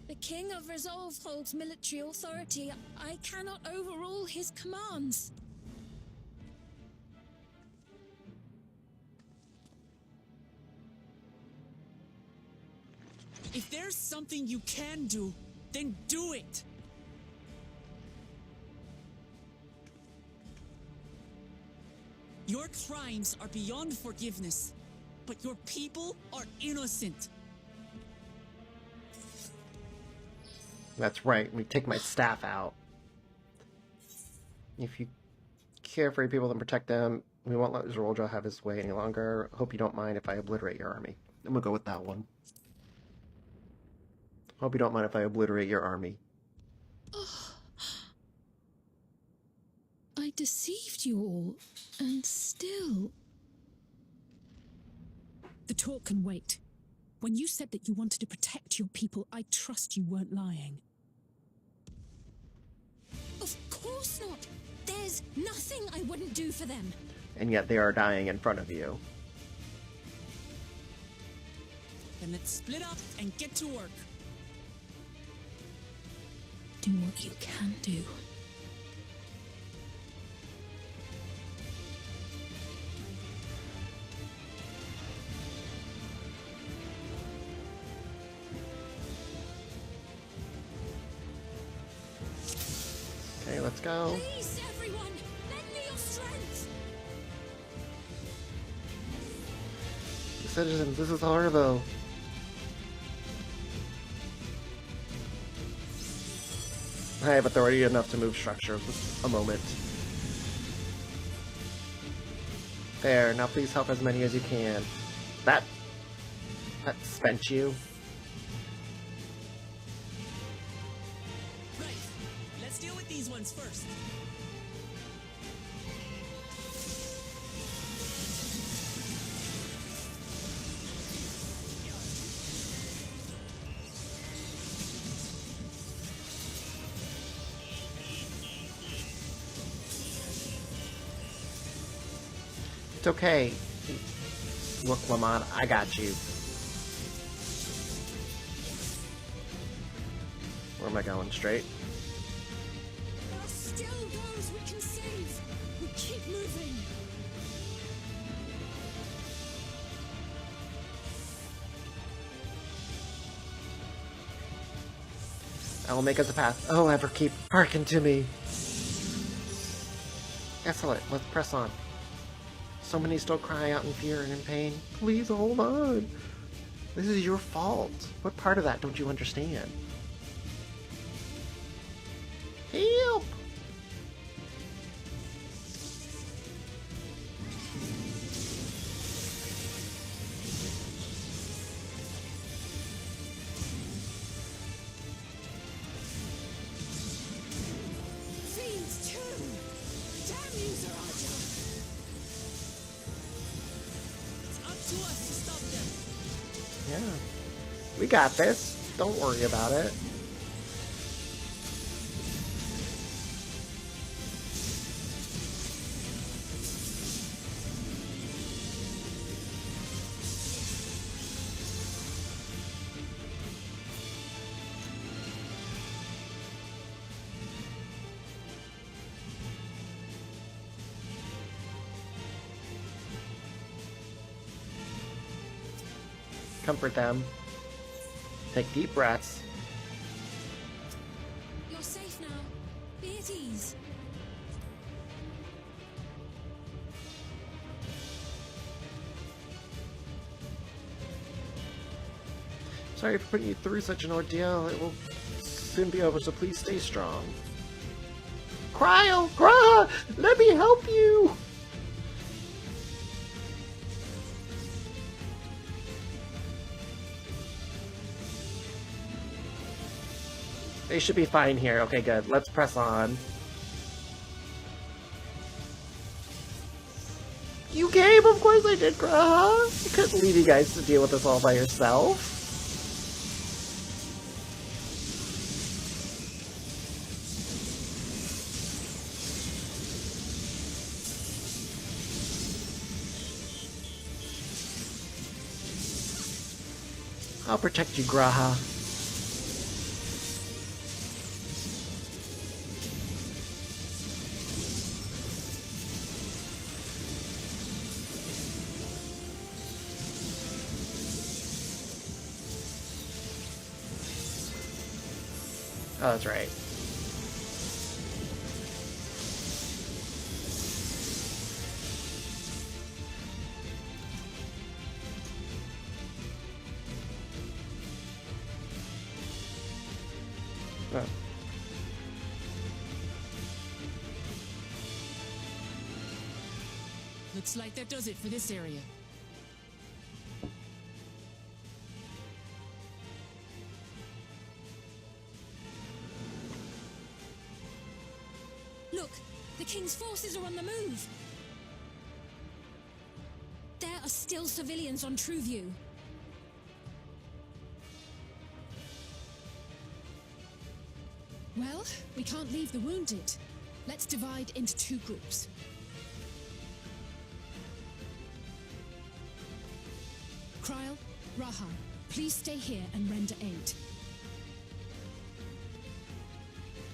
The King of Resolve holds military authority. I cannot overrule his commands. If there's something you can do, then do it! Your crimes are beyond forgiveness, but your people are innocent. That's right. Let me take my staff out. If you care for your people, then protect them. We won't let Zorlja have his way any longer. Hope you don't mind if I obliterate your army. I'm gonna go with that one. Hope you don't mind if I obliterate your army. I deceived you all, and still... The talk can wait. When you said that you wanted to protect your people, I trust you weren't lying. Of course not! There's nothing I wouldn't do for them! And yet they are dying in front of you. Then let's split up and get to work. Do what you can do. Okay, let's go. Please, everyone, lend me your strength. Citizens, this is horrible. I have authority enough to move structure. A moment. There, now please help as many as you can. That spent you. Right, let's deal with these ones first. It's okay. Look, Lamont, I got you. Where am I going? Straight? There are still those we can save. We keep moving. I will make us a path. Oh, ever keep barking to me. Excellent. Let's press on. So many still cry out in fear and in pain. Please hold on. This is your fault. What part of that don't you understand? Help! Fiends too! Damn you, Zaraja! It's up to us to stop them. Yeah. We got this. Don't worry about it. Comfort them. Take deep breaths. You're safe now. Be at ease. Sorry for putting you through such an ordeal. It will soon be over, so please stay strong. Cryo! Graha! Let me help you! They should be fine here. Okay, good. Let's press on. You came! Of course I did, Graha! I couldn't leave you guys to deal with this all by yourself. I'll protect you, Graha. Oh, that's right. Oh. Looks like that does it for this area. Look, the King's forces are on the move. There are still civilians on Trueview. Well, we can't leave the wounded. Let's divide into two groups. Kryl, Raha, please stay here and render aid.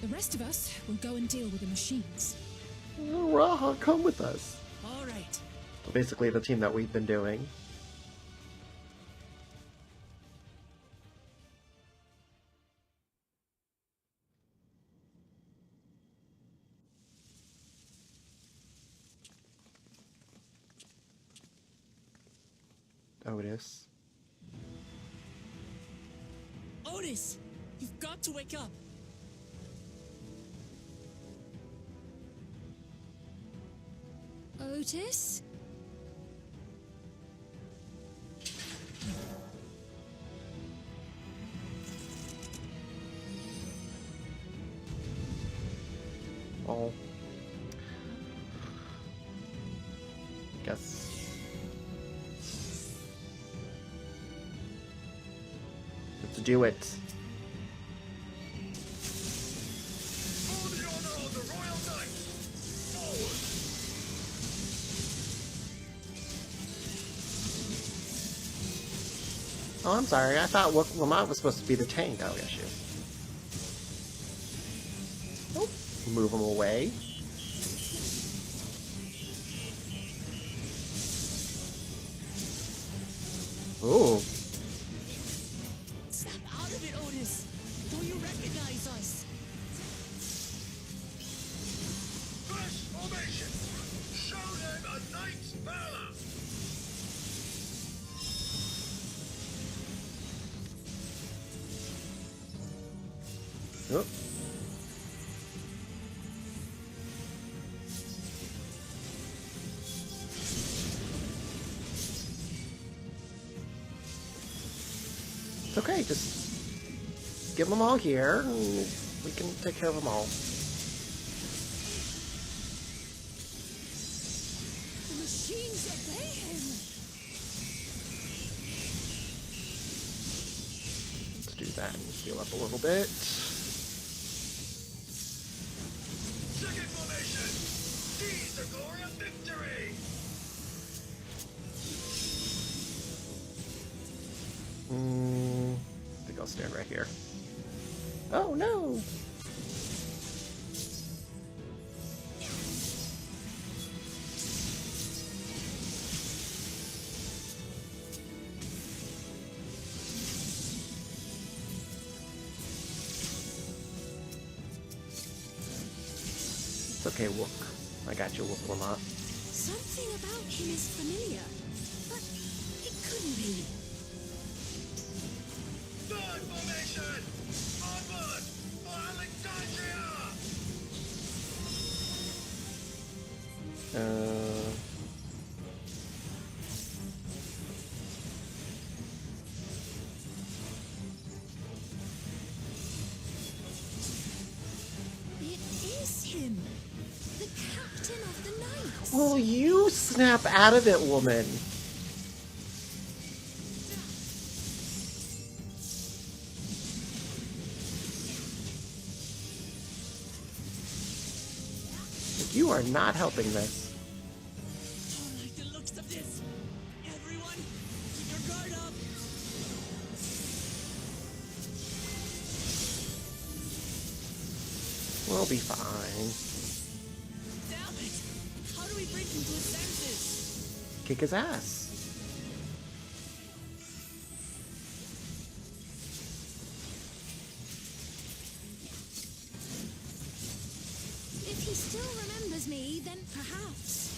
The rest of us will go and deal with the machines. Raha, come with us. All right. So basically the team that we've been doing. Otis. Otis, you've got to wake up. Otis? Oh. Guess. Let's do it. For the honor of the Royal Knight, forward! Oh, I'm sorry. I thought Lamont was supposed to be the tank. Oh, yes, you. Oh, move him away. Ooh. Snap out of it, Otis. Don't you recognize Knight's valor! Oh. It's okay, just give them all here, and we can take care of them all. The machines obey him. Let's do that and heal up a little bit. Second formation! Seize the glory of victory! I think I'll stand right here. Oh no! It's okay, Wook. I got you, Wook Lamont. Something about him is familiar, but it couldn't be. Third formation! Onward! For Alexandria! It is him, the captain of the knights. Will you snap out of it, woman? You are not helping this. Don't like the looks of this. Everyone, keep your guard up. We'll be fine. Damn it! How do we bring him to his senses? Kick his ass. If he still remembers me, then perhaps.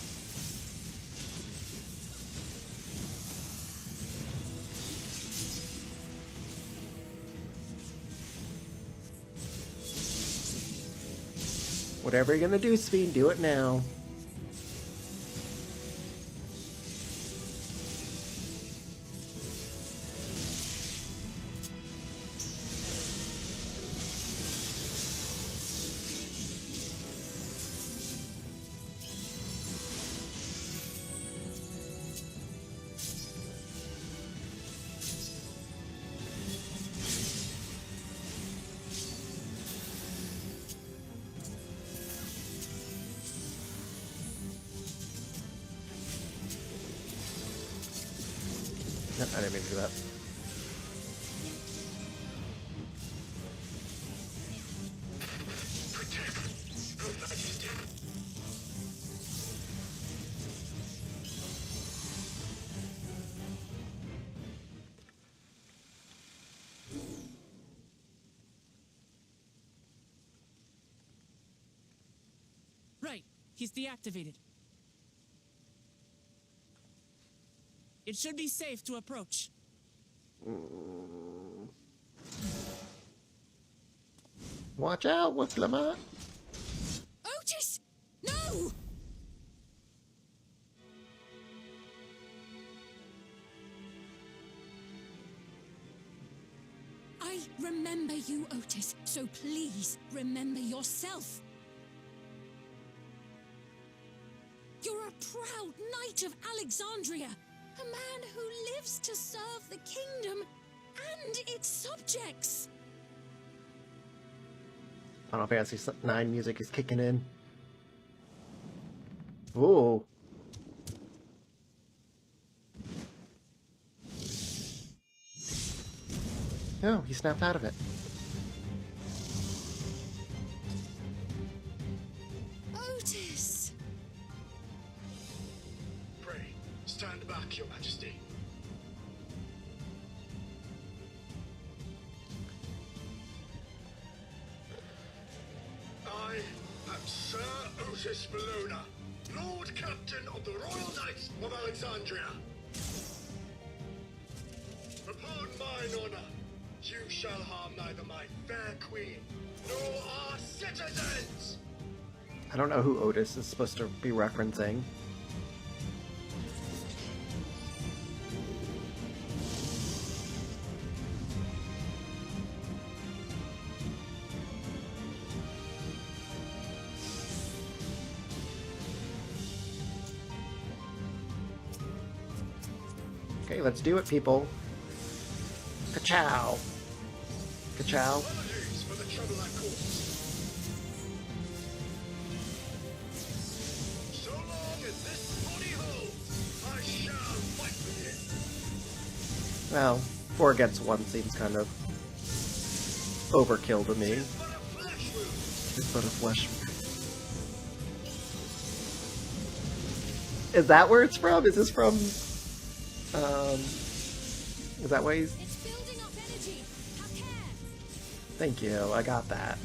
Whatever you're gonna do, Sven, do it now. Nope, I didn't mean to do that. Right, he's deactivated. It should be safe to approach. Watch out, Wook Lamont. Otis! No! I remember you, Otis, so please remember yourself. You're a proud knight of Alexandria, a man who lives to serve the kingdom and its subjects. Final Fantasy IX music is kicking in. Ooh. No, he snapped out of it. Otis! Pray, stand back, Your Majesty. I am Sir Otis Bologna, Lord Captain of the Royal Knights of Alexandria. Upon mine honor, you shall harm neither my fair queen nor our citizens. I don't know who Otis is supposed to be referencing. Okay, let's do it, people. Ka-chow. Ka-chow. Apologies for the trouble I caused. So long as this body holds, I shall fight with it. Well, 4 against 1 seems kind of overkill to me. It's but a flesh wound. Is that where it's from? Is this from... is that why he's... It's building up energy. Have care. Thank you, I got that.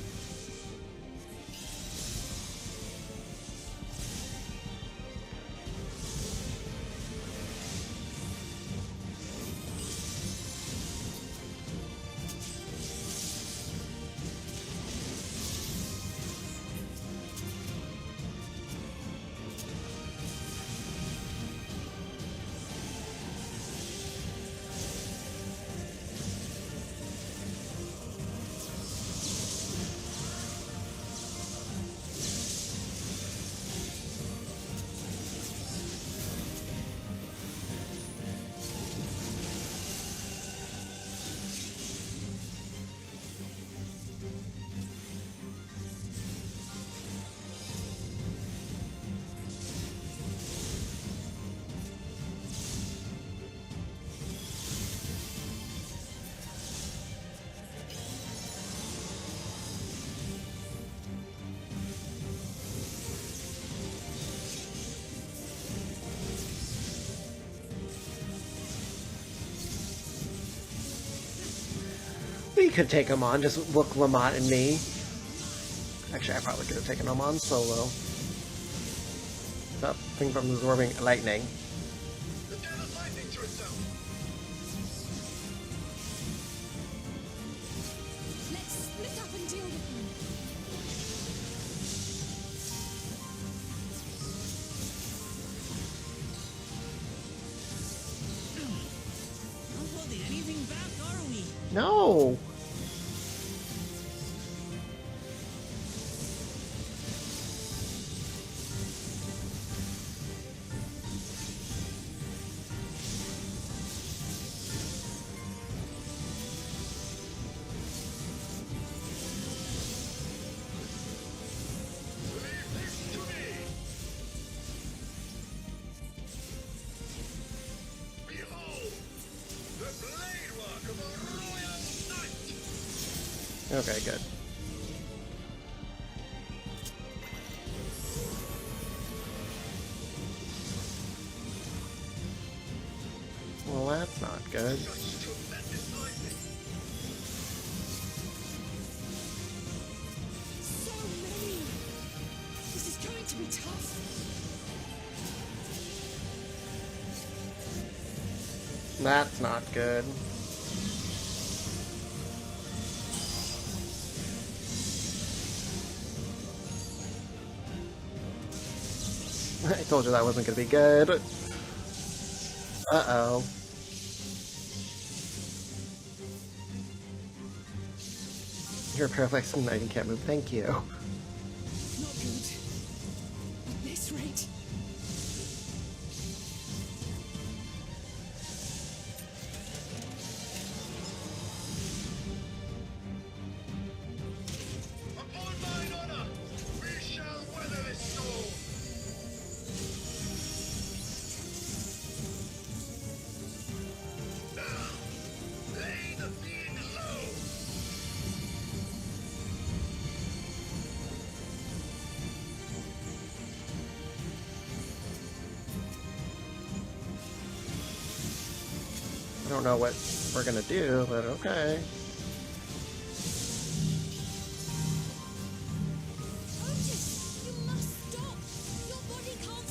We could take him on, just look Lamont and me. Actually, I probably could have taken him on solo. Stop thing from absorbing lightning. Let's split up and deal with them. Not holding anything back, are we? No! Okay, good. Well, that's not good. So many. This is going to be tough. That's not good. I told you that wasn't going to be good. Uh-oh. You're a paralyzed knight and can't move. Thank you. Not good. At this rate. Upon mine honor, we shall weather this storm. Now, lay the fiend low. I don't know what we're going to do, but okay. Otis, you must stop. Your body can't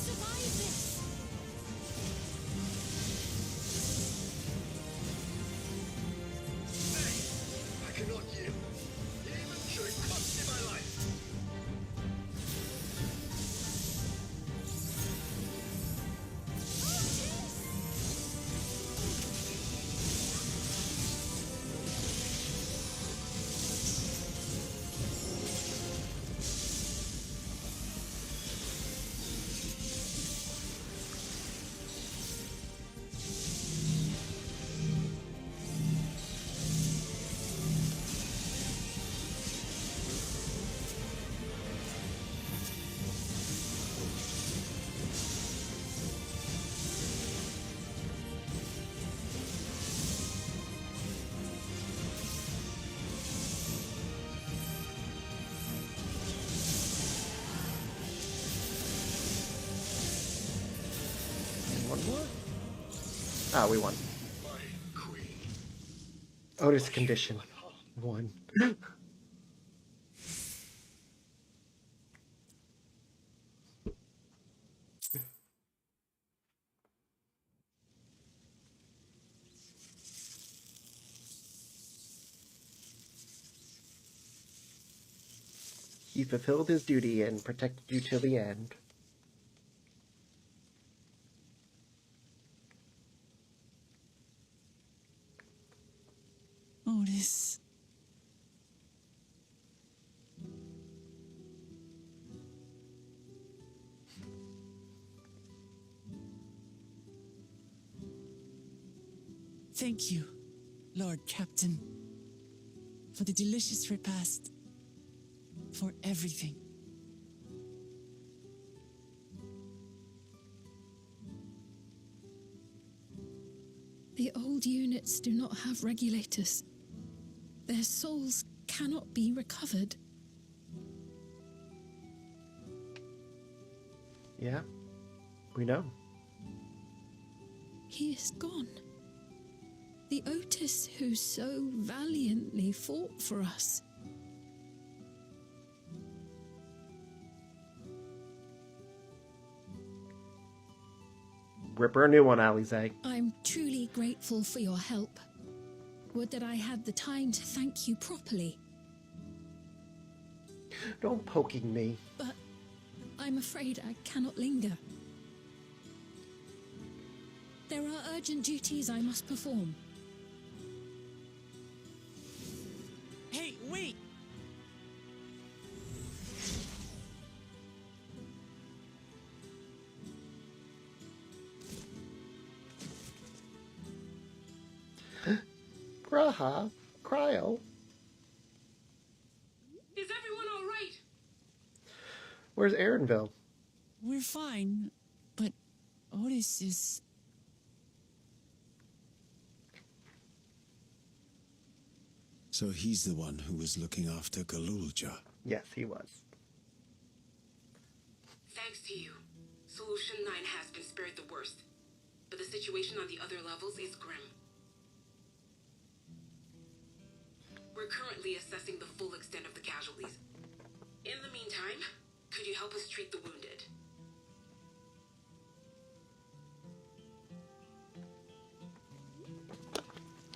One more? Ah, we won. My queen. Otis condition. 1. He fulfilled his duty and protected you till the end. Otis. Thank you, Lord Captain, for the delicious repast, for everything. The old units do not have regulators. Their souls cannot be recovered. Yeah, we know. He is gone. The Otis who so valiantly fought for us. Rip her a new one, Alize. I'm truly grateful for your help. Would that I had the time to thank you properly. Don't poking me. But I'm afraid I cannot linger. There are urgent duties I must perform. Hey, wait! Graha, Cryo. Is everyone all right? Where's Aaronville? We're fine, but Otis is... So he's the one who was looking after Galulja. Yes, he was. Thanks to you, Solution 9 has been spared the worst. But the situation on the other levels is grim. We're currently assessing the full extent of the casualties. In the meantime, could you help us treat the wounded?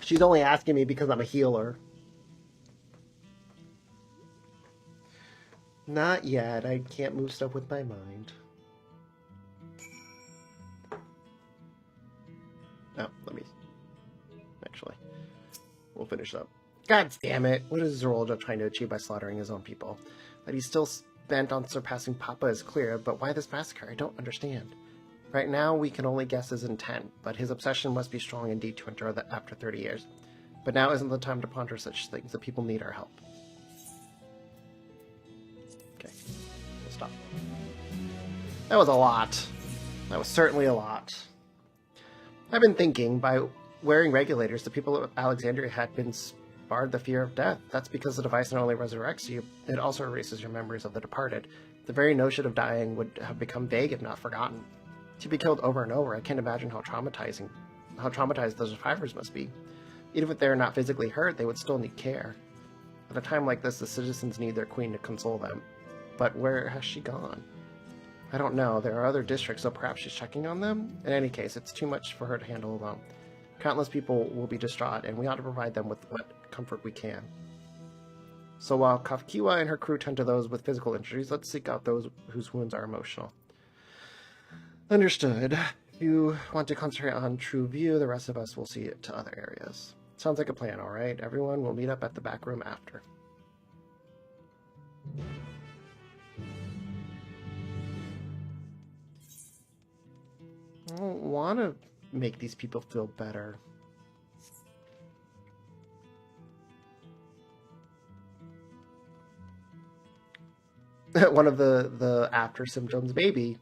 She's only asking me because I'm a healer. Not yet. I can't move stuff with my mind. Oh, let me... Actually, we'll finish up. God damn it! What is Zorolja trying to achieve by slaughtering his own people? That he's still bent on surpassing Papa is clear, but why this massacre? I don't understand. Right now, we can only guess his intent, but his obsession must be strong indeed to endure that after 30 years. But now isn't the time to ponder such things. The people need our help. Okay, we'll stop. That was a lot. That was certainly a lot. I've been thinking, by wearing regulators, the people of Alexandria had been spared the fear of death. That's because the device not only resurrects you, it also erases your memories of the departed. The very notion of dying would have become vague if not forgotten. To be killed over and over, I can't imagine how traumatized the survivors must be. Even if they're not physically hurt, they would still need care. At a time like this, the citizens need their queen to console them. But where has she gone? I don't know. There are other districts, so perhaps she's checking on them? In any case, it's too much for her to handle alone. Countless people will be distraught, and we ought to provide them with what comfort we can. So while Kafkiwa and her crew tend to those with physical injuries, let's seek out those whose wounds are emotional. Understood. If you want to concentrate on True View, the rest of us will see it to other areas. Sounds like a plan, alright? Everyone will meet up at the back room after. I don't want to make these people feel better. One of the after symptoms, maybe.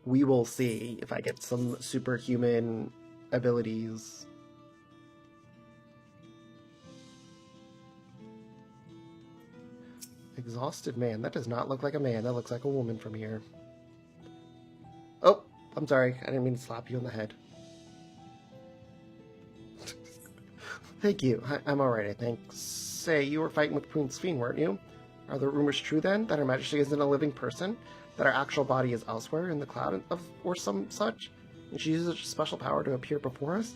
We will see if I get some superhuman abilities. Exhausted man. That does not look like a man. That looks like a woman from here. Oh, I'm sorry. I didn't mean to slap you on the head. Thank you. I'm alright, I think. Say, you were fighting with Queen Sphene, weren't you? Are the rumors true then, that Her Majesty isn't a living person? That her actual body is elsewhere in the cloud or some such? And she uses a special power to appear before us?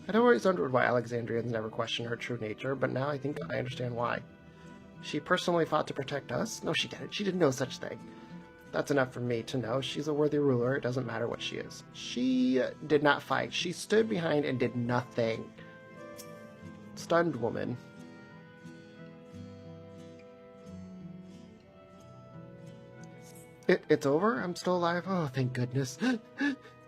I'd always wondered why Alexandrians never questioned her true nature, but now I think I understand why. She personally fought to protect us? No, she didn't. She did no such thing. That's enough for me to know. She's a worthy ruler. It doesn't matter what she is. She did not fight. She stood behind and did nothing. Stunned woman. It's over? I'm still alive? Oh, thank goodness.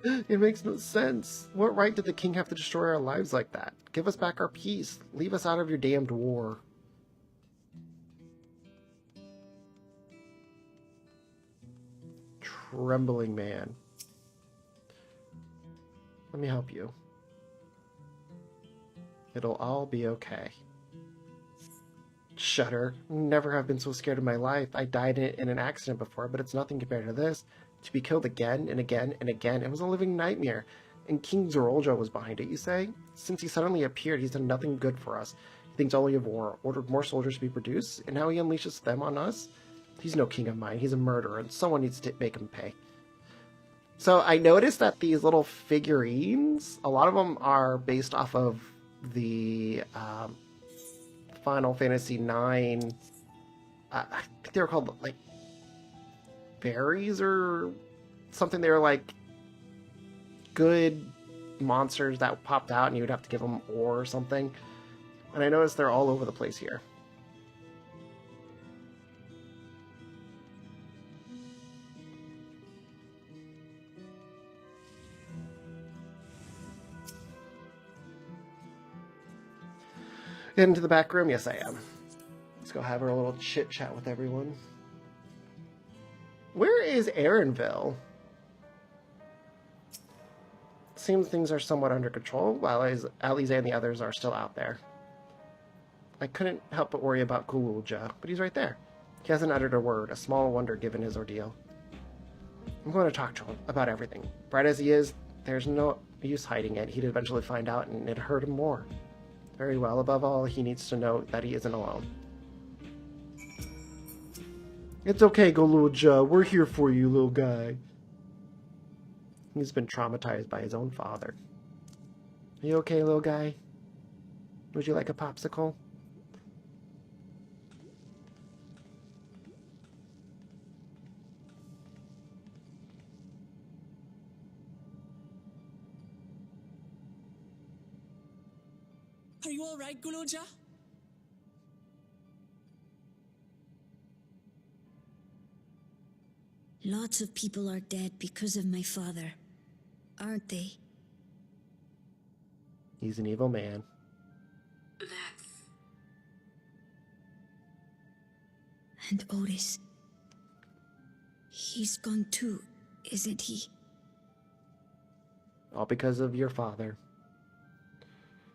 It makes no sense. What right did the king have to destroy our lives like that? Give us back our peace. Leave us out of your damned war. Trembling man. Let me help you. It'll all be okay. Shudder. Never have been so scared in my life. I died in an accident before, but it's nothing compared to this. To be killed again and again and again. It was a living nightmare. And King Zorolja was behind it, you say? Since he suddenly appeared, he's done nothing good for us. He thinks only of war, ordered more soldiers to be produced, and now he unleashes them on us? He's no king of mine. He's a murderer, and someone needs to make him pay. So I noticed that these little figurines, a lot of them are based off of the Final Fantasy IX. I think they were called, like, fairies or something. They were, like, good monsters that popped out, and you would have to give them ore or something. And I noticed they're all over the place here. Into the back room? Yes, I am. Let's go have a little chit-chat with everyone. Where is Aaronville? Seems things are somewhat under control, while Alize and the others are still out there. I couldn't help but worry about Kululja, but he's right there. He hasn't uttered a word, a small wonder given his ordeal. I'm going to talk to him about everything. Bright as he is, there's no use hiding it. He'd eventually find out, and it'd hurt him more. Very well. Above all, he needs to know that he isn't alone. It's okay, Kululja. We're here for you, little guy. He's been traumatized by his own father. Are you okay, little guy? Would you like a popsicle? Are you all right, Kululja? Lots of people are dead because of my father, aren't they? He's an evil man. And Otis. He's gone too, isn't he? All because of your father.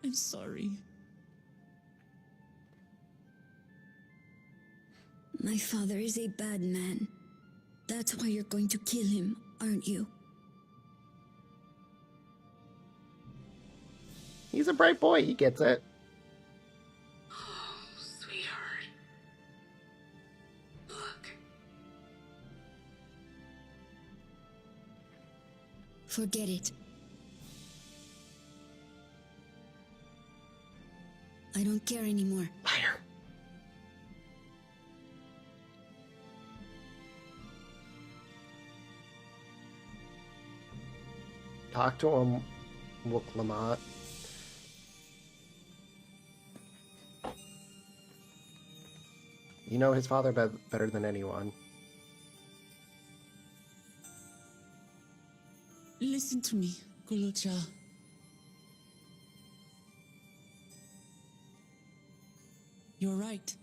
I'm sorry. My father is a bad man. That's why you're going to kill him, aren't you? He's a bright boy. He gets it. Oh, sweetheart. Look. Forget it. I don't care anymore. Liar. Talk to him, Lamont. You know his father better than anyone. Listen to me, Kululja. You're right.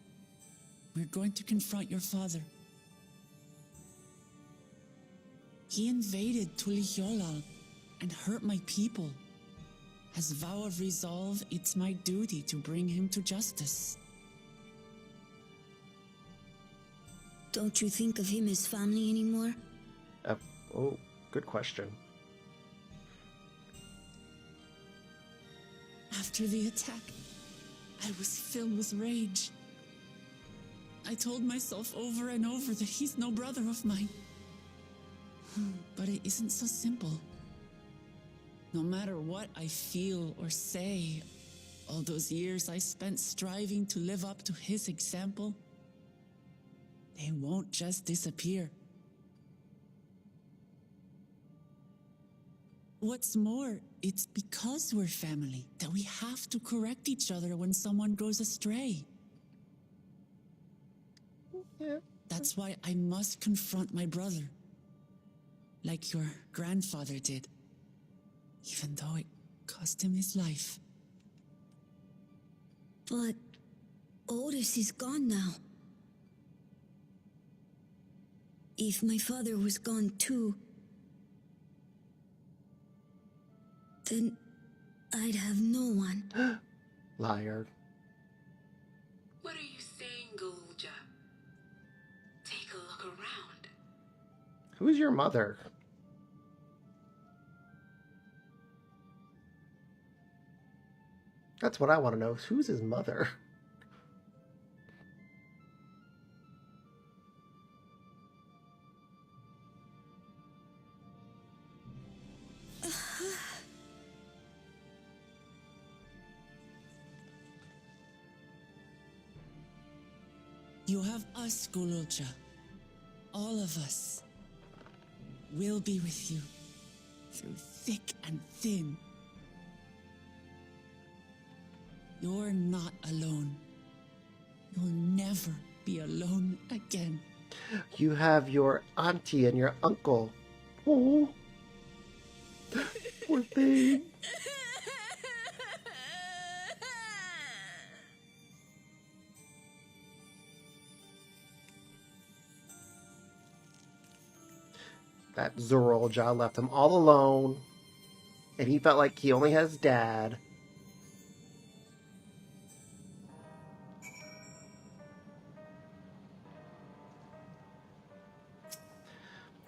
We're going to confront your father. He invaded Tuliyola and hurt my people. As vow of resolve, it's my duty to bring him to justice. Don't you think of him as family anymore? Oh, good question. After the attack, I was filled with rage. I told myself over and over that he's no brother of mine. But it isn't so simple. No matter what I feel or say, all those years I spent striving to live up to his example, they won't just disappear. What's more, it's because we're family that we have to correct each other when someone goes astray. Yeah. That's why I must confront my brother, like your grandfather did, even though it cost him his life. But Otis is gone now. If my father was gone too, then I'd have no one. Liar. What are you saying, Golja? Take a look around. Who's your mother? That's what I want to know. Who's his mother? You have us, Golja. All of us. We'll be with you through thick and thin. You're not alone. You'll never be alone again. You have your auntie and your uncle. Oh, poor thing. That Zorolja left him all alone, and he felt like he only has dad.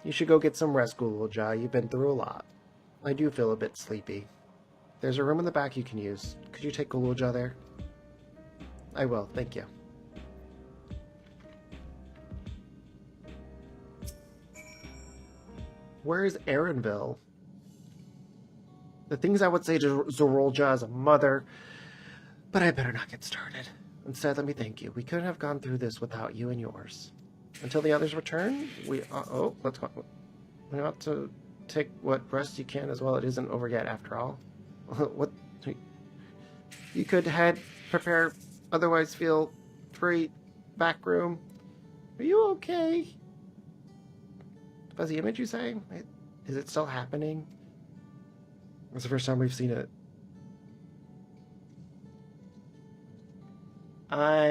You should go get some rest, Zorolja. You've been through a lot. I do feel a bit sleepy. There's a room in the back you can use. Could you take Zorolja there? I will, thank you. Where is Aaronville? The things I would say to Zorolja as a mother, but I better not get started. Instead, let me thank you. We couldn't have gone through this without you and yours. Until the others return, let's go. We ought to take what rest you can as well. It isn't over yet, after all. What? You could head, prepare, otherwise feel free. Back room. Are you okay? Fuzzy image, you say? Is it still happening? It's the first time we've seen it. I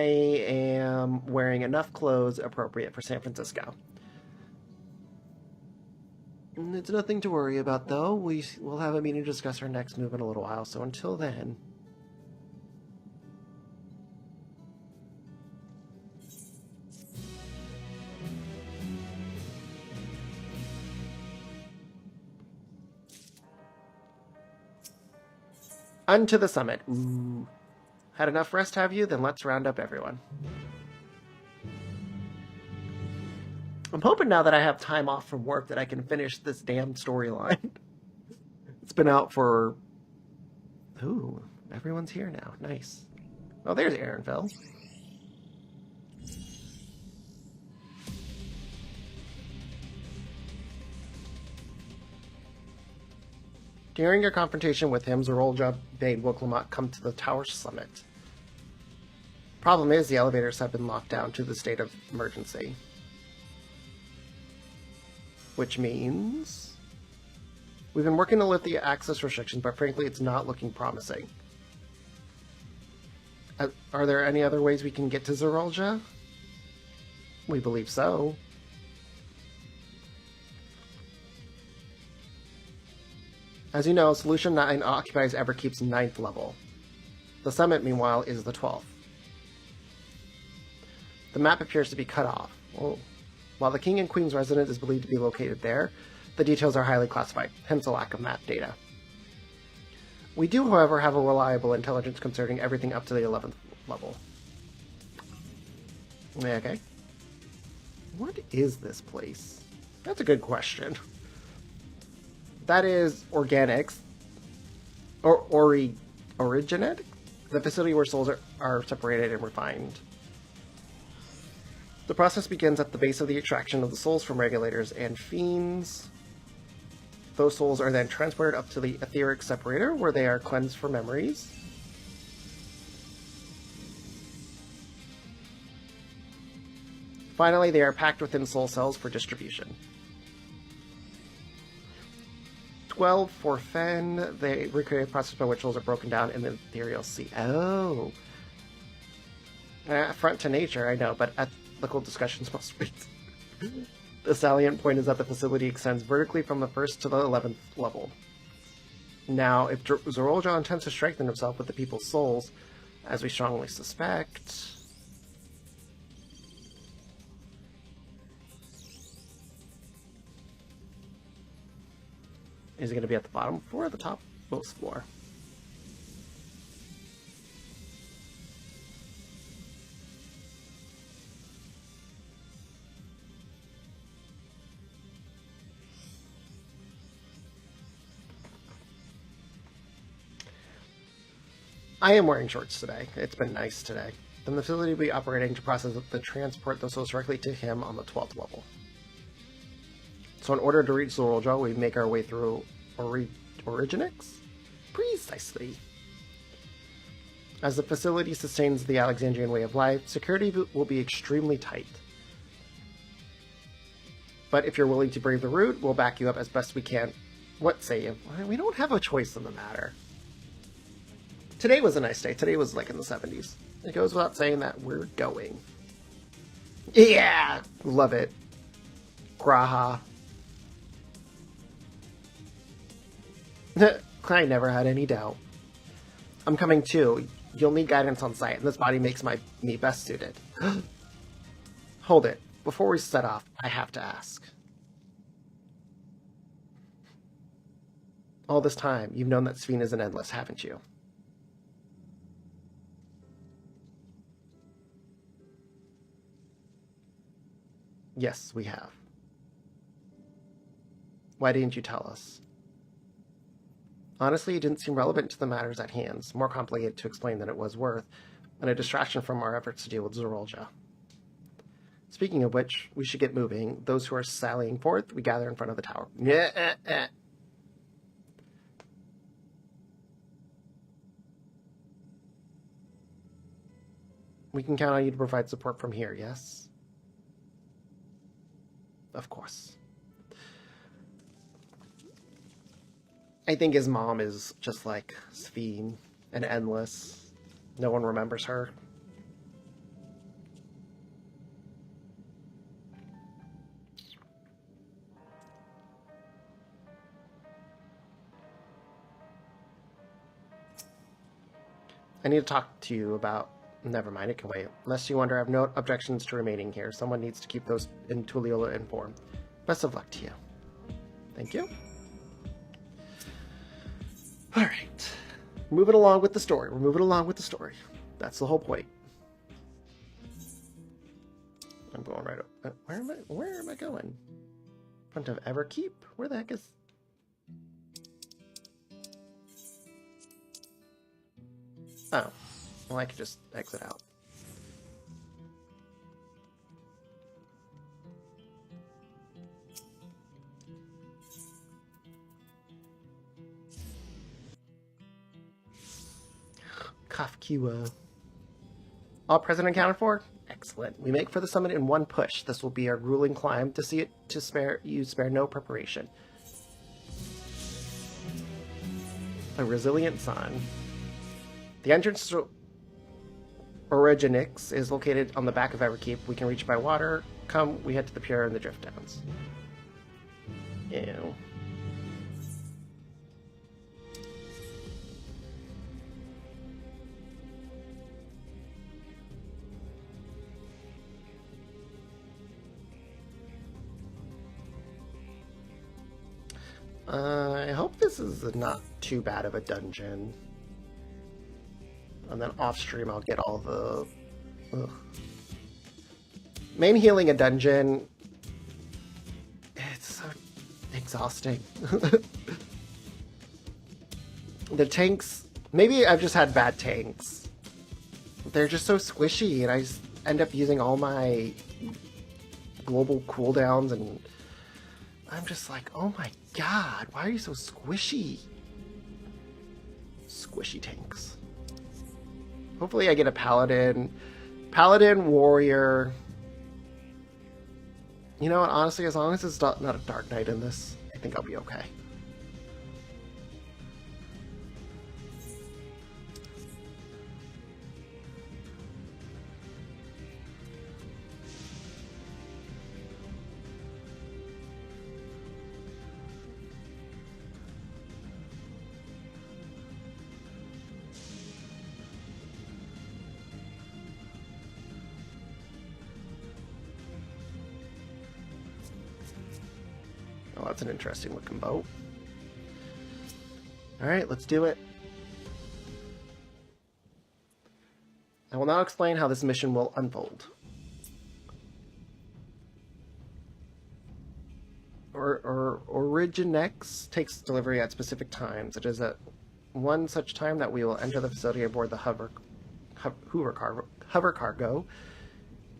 am wearing enough clothes appropriate for San Francisco. It's nothing to worry about, though. We'll have a meeting to discuss our next move in a little while, so until then... Unto the summit. Ooh. Had enough rest, have you? Then let's round up everyone. I'm hoping now that I have time off from work that I can finish this damn storyline. It's been out for... Ooh, everyone's here now. Nice. Oh, there's Aaronville. During your confrontation with him, Zorolja bade Woklamat come to the tower summit. Problem is, the elevators have been locked down to the state of emergency. Which means... We've been working to lift the access restrictions, but frankly, it's not looking promising. Are there any other ways we can get to Zorolja? We believe so. As you know, Solution 9 occupies Everkeep's 9th level. The summit, meanwhile, is the 12th. The map appears to be cut off. Oh. While the King and Queen's residence is believed to be located there, the details are highly classified, hence a lack of map data. We do, however, have a reliable intelligence concerning everything up to the 11th level. Okay. What is this place? That's a good question. That is organics. Or originate? The facility where souls are separated and refined. The process begins at the base of the extraction of the souls from regulators and fiends. Those souls are then transported up to the etheric separator, where they are cleansed for memories. Finally, they are packed within soul cells for distribution. 12 for Fen. They recreate a process by which souls are broken down in the ethereal sea. Oh. Front to nature, I know, but ethical discussions must wait. The salient point is that the facility extends vertically from the 1st to the 11th level. Now, if Zorolja intends to strengthen himself with the people's souls, as we strongly suspect... Is it going to be at the bottom floor or the top most floor? I am wearing shorts today. It's been nice today. Then the facility will be operating to process the transport those souls directly to him on the 12th level. So in order to reach Zorolja, we make our way through Originix? Precisely. As the facility sustains the Alexandrian way of life, security will be extremely tight. But if you're willing to brave the route, we'll back you up as best we can. What say you? We don't have a choice in the matter. Today was a nice day. Today was like in the 70s. It goes without saying that we're going. Yeah! Love it. Graha. I never had any doubt. I'm coming too. You'll need guidance on site, and this body makes me best suited. Hold it. Before we set off, I have to ask. All this time, you've known that Sphene is an endless, haven't you? Yes, we have. Why didn't you tell us? Honestly, it didn't seem relevant to the matters at hand, more complicated to explain than it was worth, and a distraction from our efforts to deal with Zorolja. Speaking of which, we should get moving. Those who are sallying forth, we gather in front of the tower. We can count on you to provide support from here, yes? Of course. I think his mom is just like Sphene and endless. No one remembers her. I need to talk to you about... Never mind, it can wait. Unless you wonder, I have no objections to remaining here. Someone needs to keep those in Tuliyola informed. Best of luck to you. Thank you. Alright. Moving along with the story. We're moving along with the story. That's the whole point. I'm going right up. Where am I going? Front of Everkeep? Where the heck is... Oh. Well, I could just exit out. Kafkiwa. All present accounted for? Excellent. We make for the summit in one push. This will be our grueling climb. To see it, spare no preparation. A resilient sun. The entrance to Originix is located on the back of Everkeep. We can reach by water. Come, we head to the pier and the drift downs. Ew. I hope this is not too bad of a dungeon. And then off stream I'll get all the... Ugh. Main healing a dungeon... It's so exhausting. The tanks... Maybe I've just had bad tanks. They're just so squishy, and I just end up using all my global cooldowns, and I'm just like, oh my god, why are you so squishy? Squishy tanks. Hopefully I get a paladin. Paladin, warrior. You know what, honestly, as long as it's not a dark knight in this, I think I'll be okay. Oh, that's an interesting looking boat. Alright, let's do it. I will now explain how this mission will unfold. Originex takes delivery at specific times. It is at one such time that we will enter the facility aboard the hover cargo.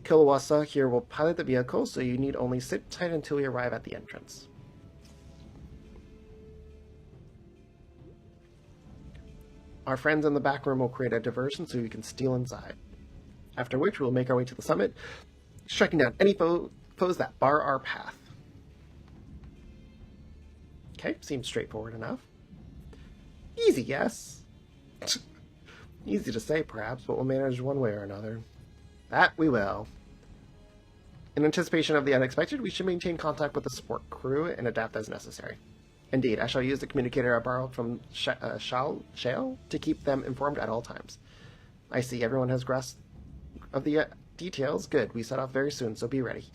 Kilowasa here will pilot the vehicle, so you need only sit tight until we arrive at the entrance. Our friends in the back room will create a diversion so you can steal inside. After which, we'll make our way to the summit, striking down any foes that bar our path. Okay, seems straightforward enough. Easy, yes? Easy to say, perhaps, but we'll manage one way or another. That we will. In anticipation of the unexpected, we should maintain contact with the support crew and adapt as necessary. Indeed, I shall use the communicator I borrowed from Shale to keep them informed at all times. I see everyone has grasped of the details. Good, we set off very soon, so be ready.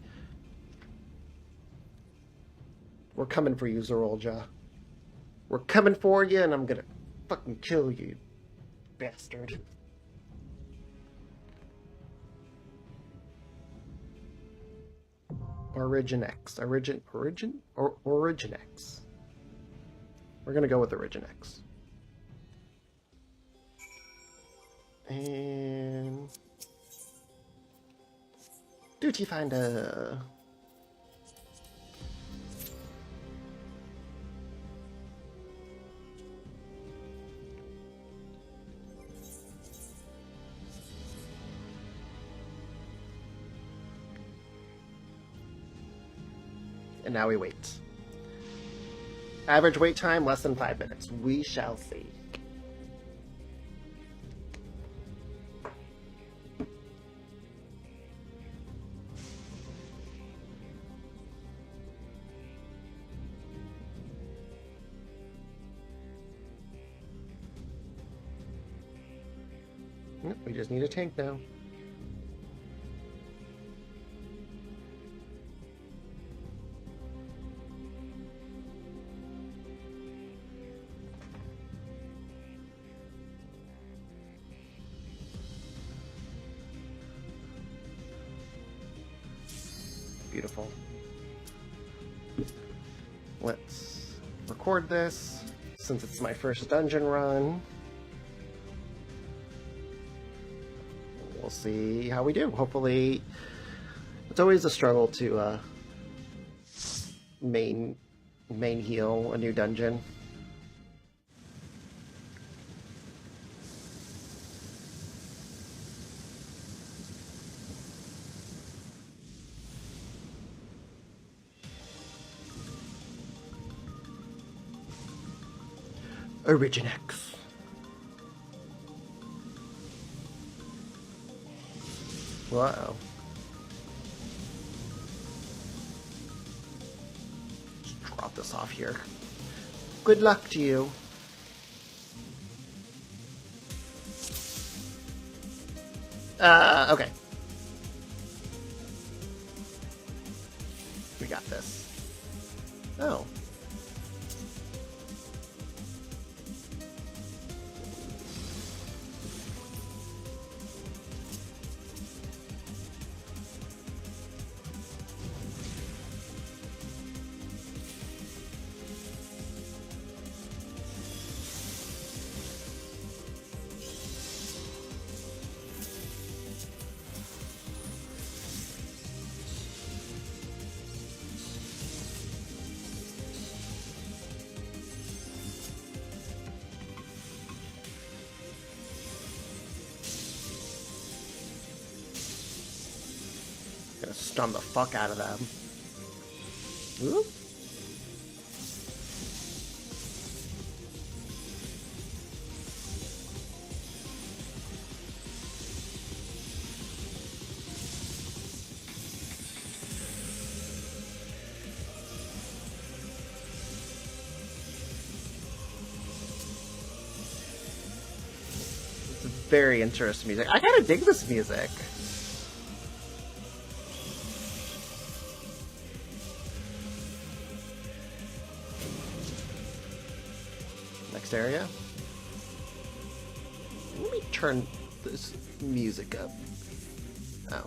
We're coming for you, Zorolja. We're coming for you, and I'm gonna fucking kill you, bastard. Originex. Originex. We're gonna go with Originex. And duty finder. And now we wait. Average wait time, less than 5 minutes. We shall see. We just need a tank now. Beautiful. Let's record this since it's my first dungeon run. We'll see how we do. Hopefully, it's always a struggle to main heal a new dungeon. Originex. Wow. Just drop this off here. Good luck to you. Okay. We got this. Oh. Stun the fuck out of them. Ooh. Very interesting music. I kind of dig this music. Next area. Let me turn this music up. Oh.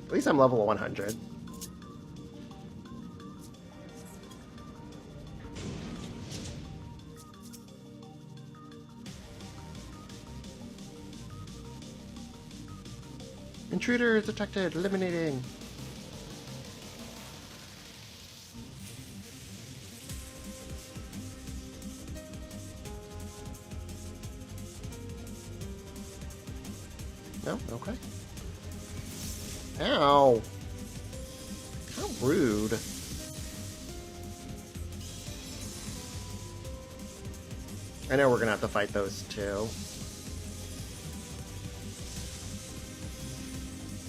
At least I'm level 100. Intruder detected. Eliminating. No? Okay. Ow! How rude. I know we're gonna have to fight those two.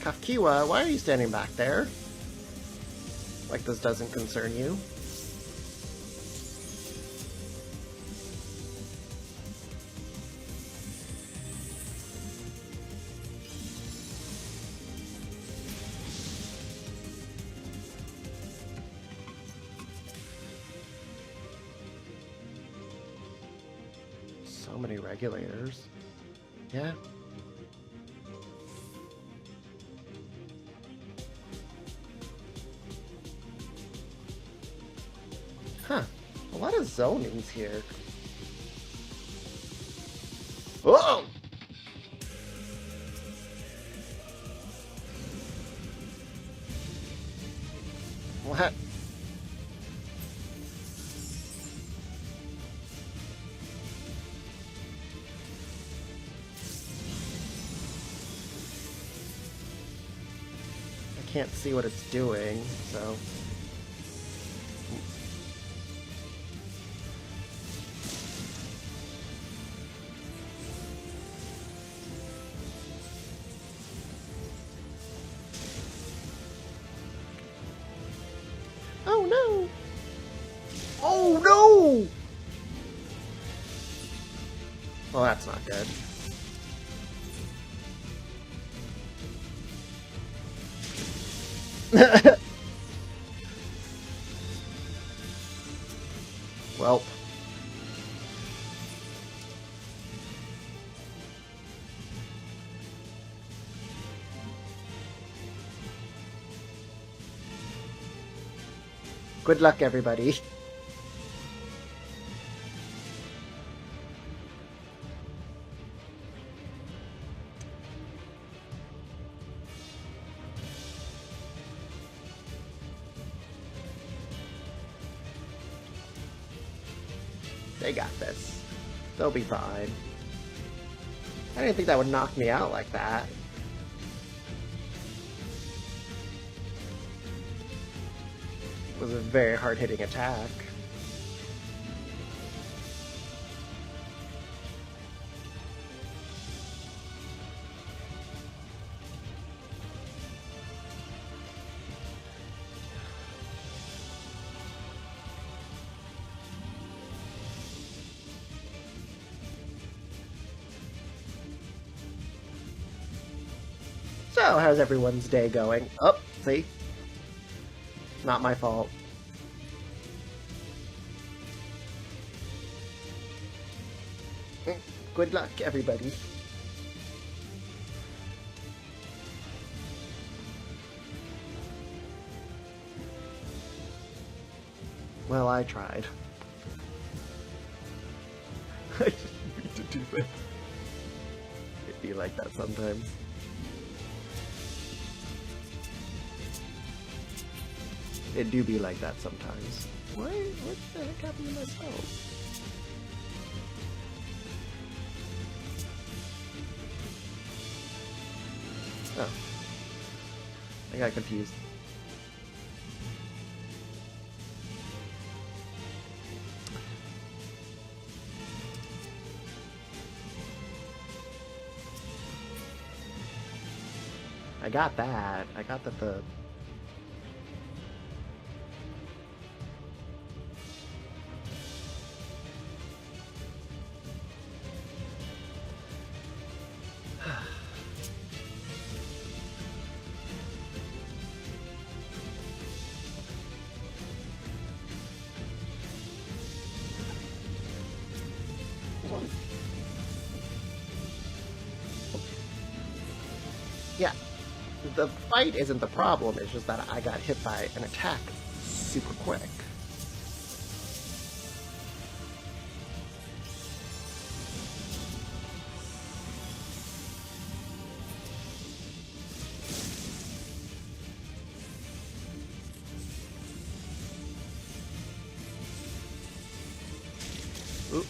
Kafkiwa, why are you standing back there? Like this doesn't concern you. So many regulators. Yeah. Huh. A lot of zonings here. Whoa! What? I can't see what it's doing, so... Oh no! Oh no! Well, that's not good. Welp. Good luck, everybody. They got this. They'll be fine. I didn't think that would knock me out like that. It was a very hard-hitting attack. So, how's everyone's day going? Oh, see? Not my fault. Good luck, everybody. Well, I tried. I just need to do that. It'd be like that sometimes. It do be like that sometimes. What the heck happened to myself? I got confused. I got that. I got that the... Yeah, the fight isn't the problem, it's just that I got hit by an attack super quick. Oop.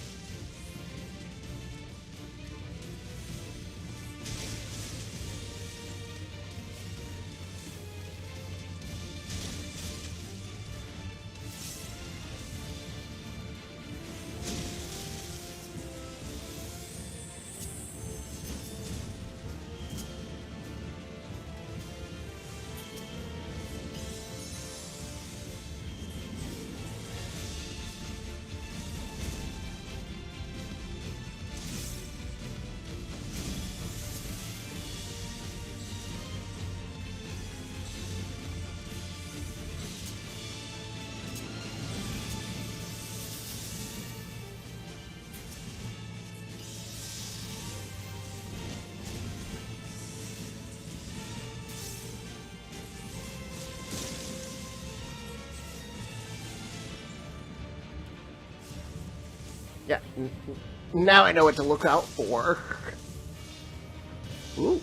Yeah, now I know what to look out for. Ooh.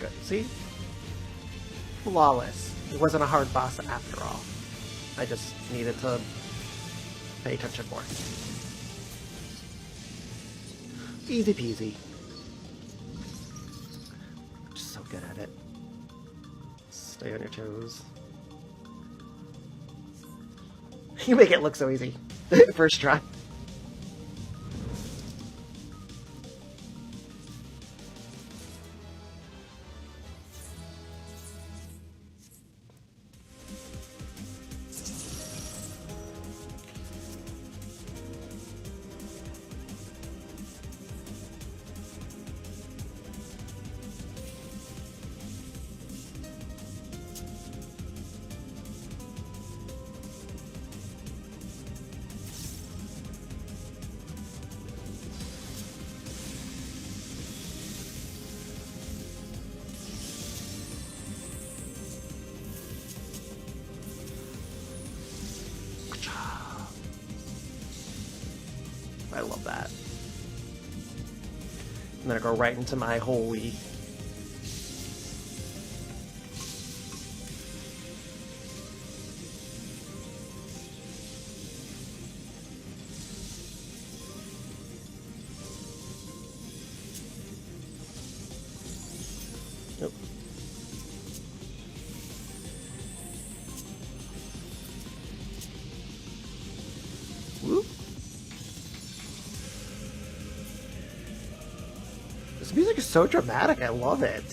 Good. See? Flawless. It wasn't a hard boss after all. I just needed to pay attention more. Easy peasy. Just so good at it. Stay on your toes. You make it look so easy. First try. I love that. I'm gonna go right into my holy. This music is so dramatic, I love it.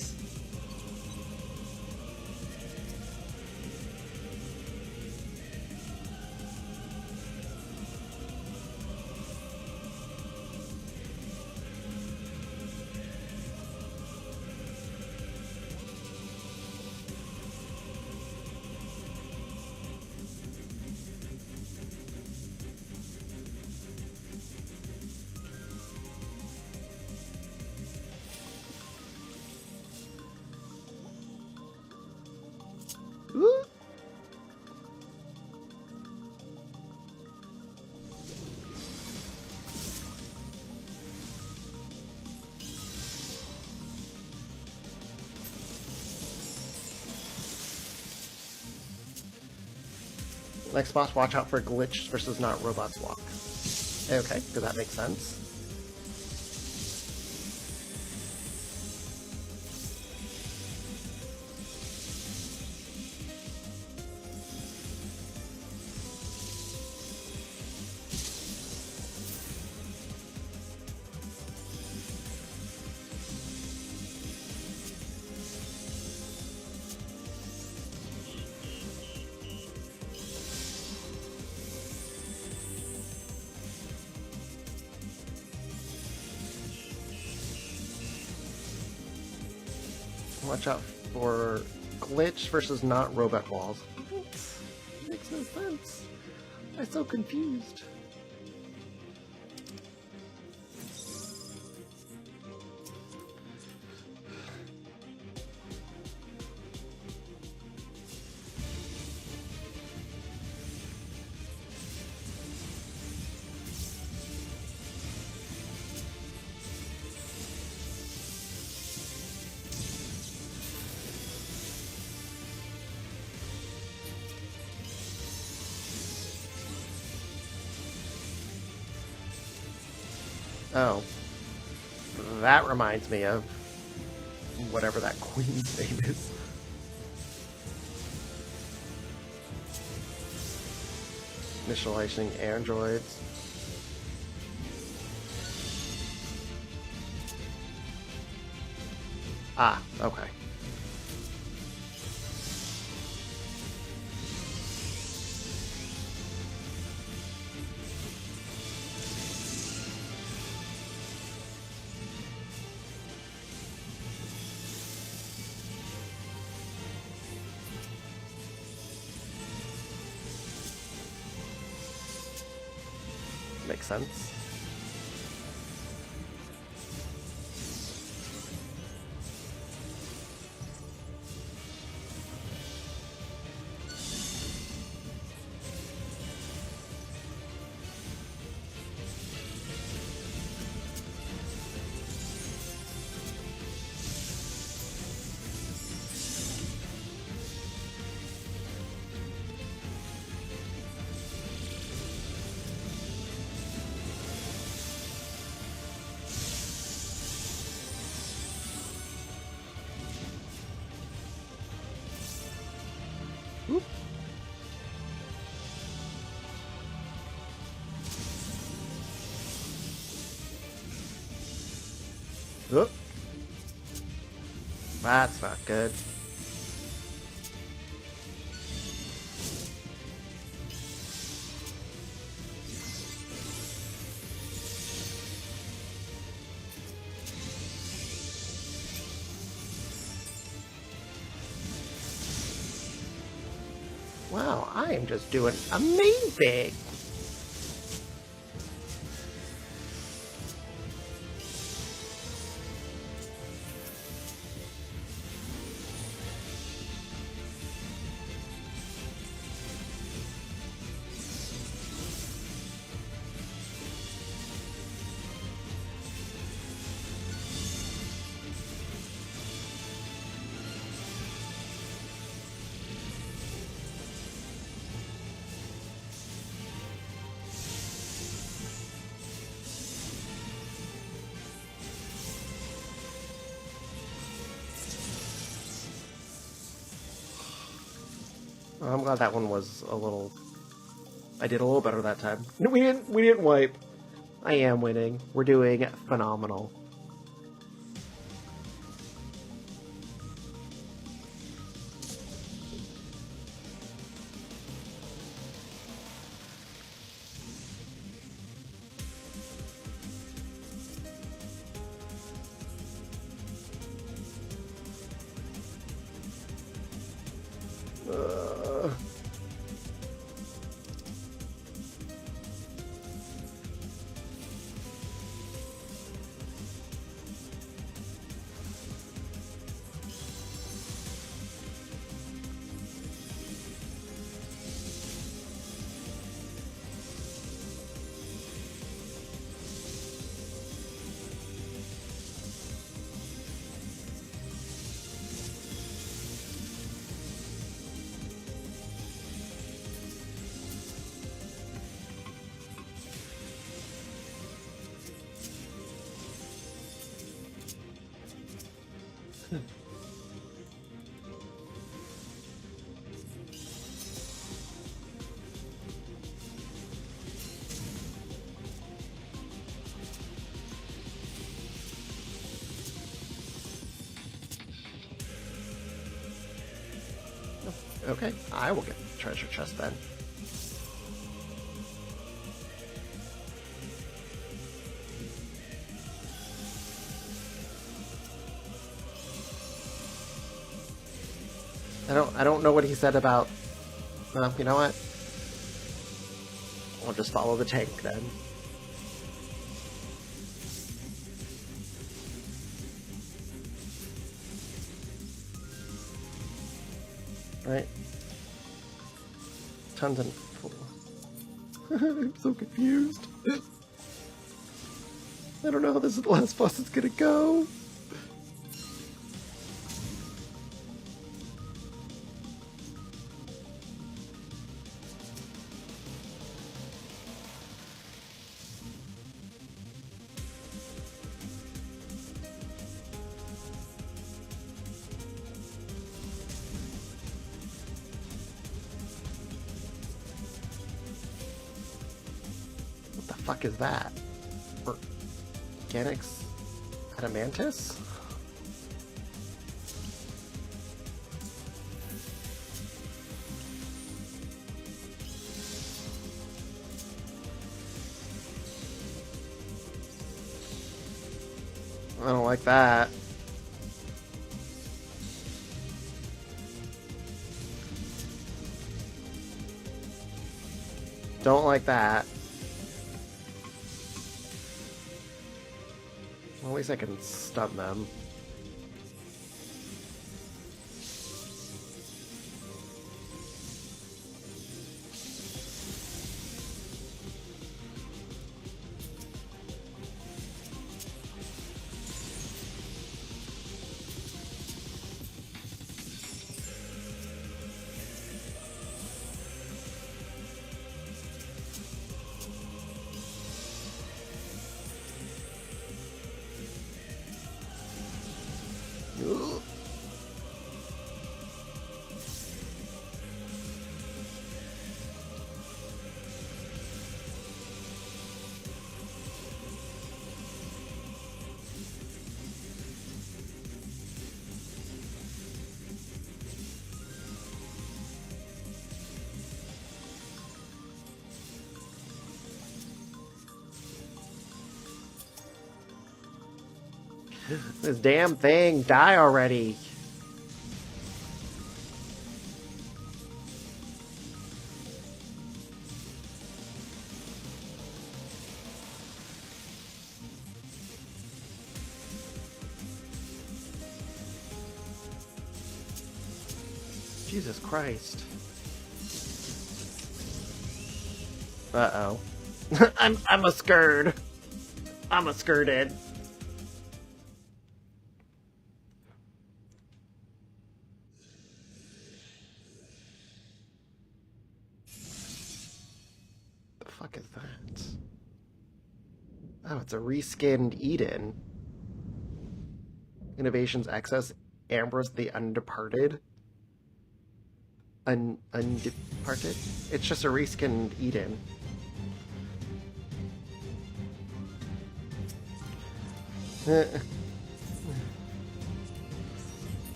Ooh. Next boss, watch out for glitch versus not robots walk. Okay, does that make sense? Watch out for glitch versus not robot walls. What? Makes no sense. I'm so confused. Oh. That reminds me of whatever that queen's name is. Initializing androids. Ah, okay. Makes sense. Oop. Oop. That's not good. Wow, I am just doing amazing! I'm glad that one was a little... I did a little better that time. No, we didn't wipe. I am winning. We're doing phenomenal. Okay, I will get the treasure chest then. I don't know what he said about. Well, you know what? I'll just follow the tank then. Right. Tons and full. I'm so confused. I don't know how this last boss is gonna go. Fuck is that? Organics Adamantis? I don't like that. Don't like that. At least I can stun them. This damn thing, die already. Jesus Christ. Uh-oh. I'm a scared. I'm a skirted. The fuck is that? Oh, it's a reskinned Eden. Innovations Excess, Ambrose the Undeparted. Undeparted? It's just a reskinned Eden.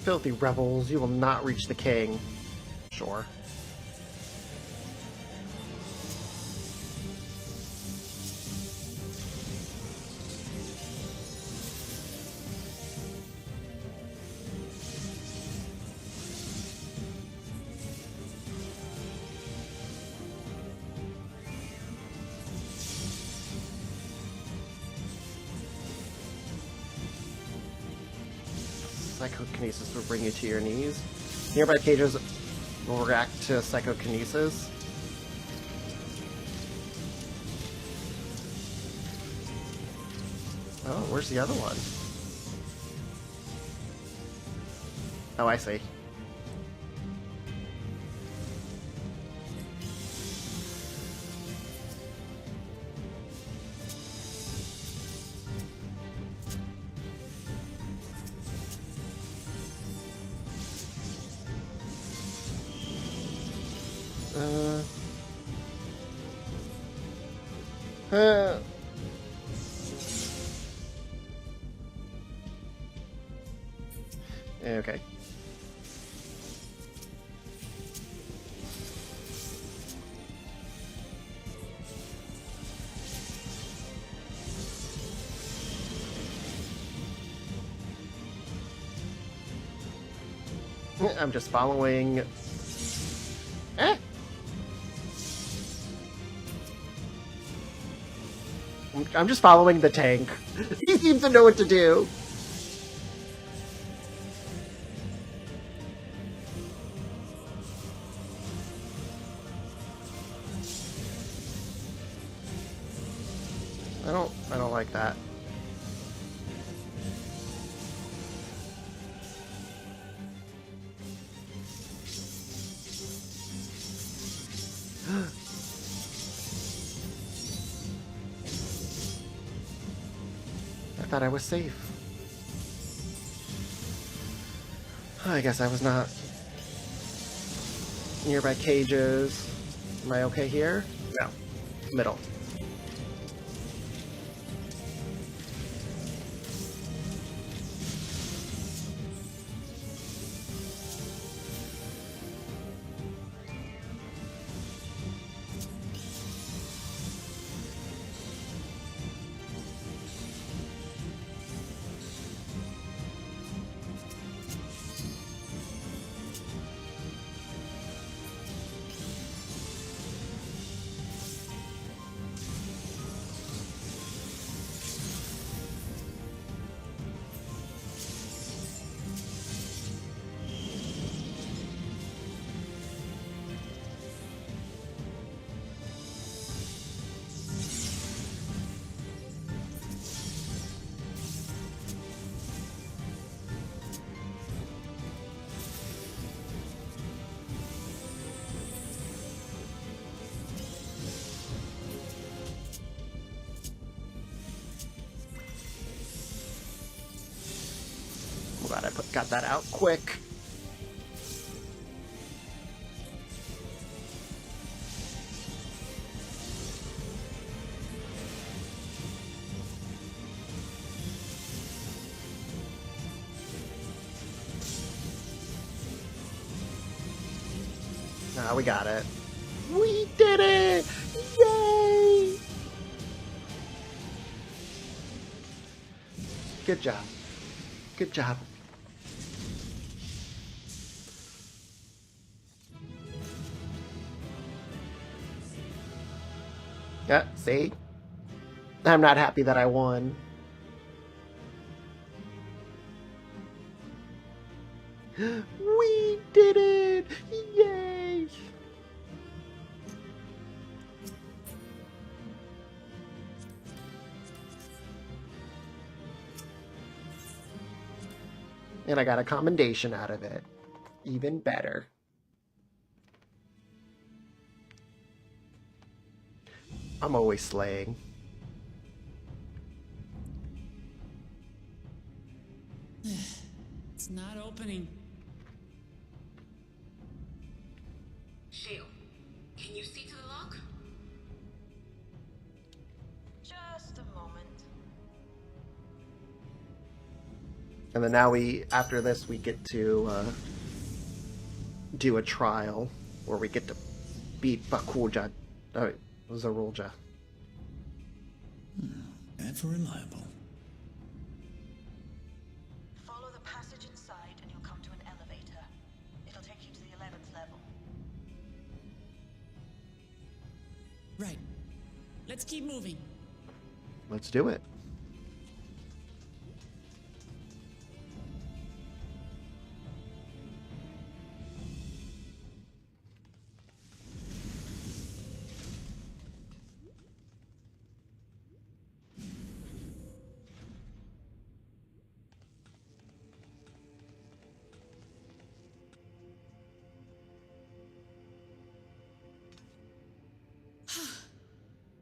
Filthy rebels, you will not reach the king. Sure. Psychokinesis will bring you to your knees. Nearby cages will react to psychokinesis. Oh, where's the other one? Oh, I see. Okay. I'm just following. I'm just following the tank. He seems to know what to do. I don't like that. I thought I was safe. I guess I was not. Nearby cages. Am I okay here? No. Middle. Glad I got that out quick. Ah, we got it. We did it! Yay! Good job. Good job. Yeah, see? I'm not happy that I won. We did it! Yay! And I got a commendation out of it. Even better. I'm always slaying. It's not opening. Shale, can you see to the lock? Just a moment. And then now after this, we get to do a trial where we get to beat Bakuja. Oh, it was Zarulja. Ever reliable. Follow the passage inside and you'll come to an elevator. It'll take you to the 11th level. Right. Let's keep moving. Let's do it.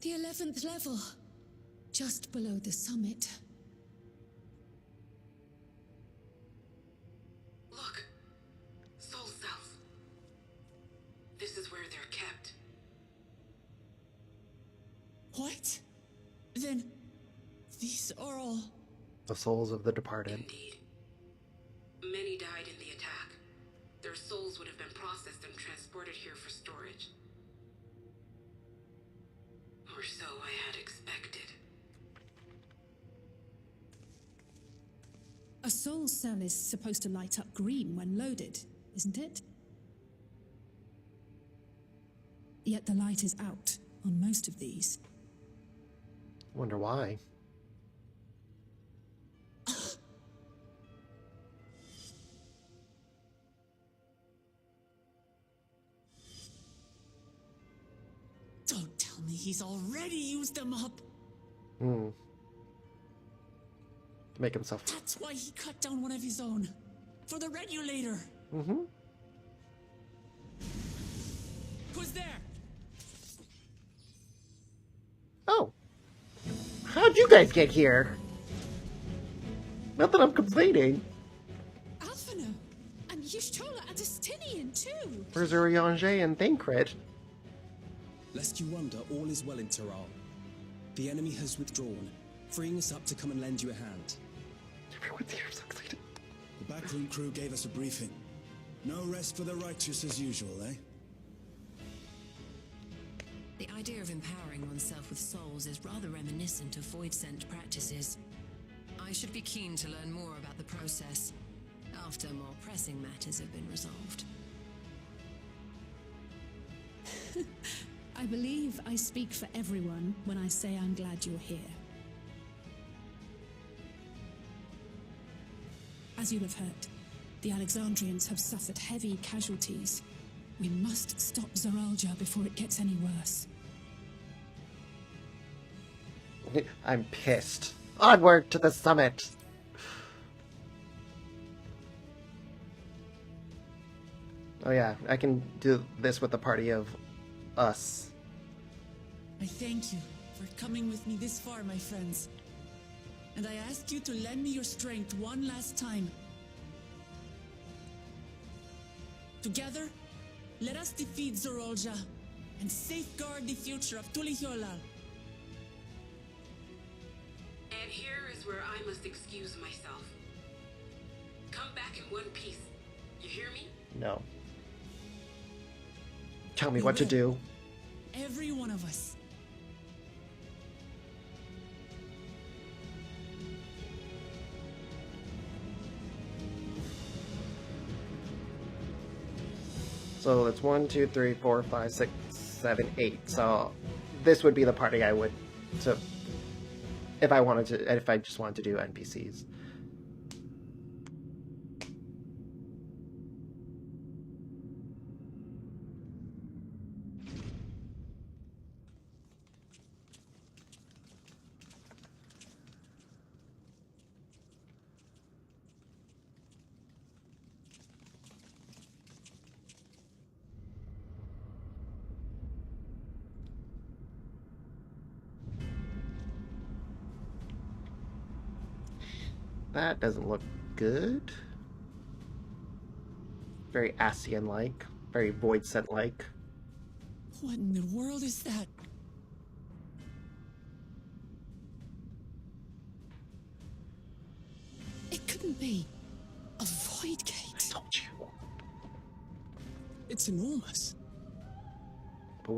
The 11th level. Just below the summit. Look. Soul cells. This is where they're kept. What? Then these are all... The souls of the departed. Indeed. Many died in the attack. Their souls would have been processed and transported here for storage. Or so I had expected. A soul cell is supposed to light up green when loaded, isn't it? Yet the light is out on most of these. Wonder why. Don't tell me he's already used them up. To make himself. That's why he cut down one of his own. For the regulator. Who's there? Oh. How'd you guys get here? Not that I'm complaining. Alphino! And Y'shtola and Justinian too! Where's Urianger and Thancred? Lest you wonder, all is well in Terral. The enemy has withdrawn, freeing us up to come and lend you a hand. Everyone's here, so excited. The backroom crew gave us a briefing. No rest for the righteous as usual, eh? The idea of empowering oneself with souls is rather reminiscent of void-sent practices. I should be keen to learn more about the process, after more pressing matters have been resolved. I believe I speak for everyone when I say I'm glad you're here. As you'll have heard, the Alexandrians have suffered heavy casualties. We must stop Zoralja before it gets any worse. I'm pissed. Onward to the summit! Oh yeah, I can do this with a party of us. I thank you for coming with me this far, my friends. And I ask you to lend me your strength one last time. Together, let us defeat Zoralja and safeguard the future of Tulihyolal. And here is where I must excuse myself. Come back in one piece. You hear me? No. Tell me what to do. Every one of us. So it's 1, 2, 3, 4, 5, 6, 7, 8. So this would be the party I would, so if I just wanted to do NPCs. That doesn't look good. Very Ascian-like. Very Void Scent-like. What in the world is that? It couldn't be a void gate. I told you. It's enormous. But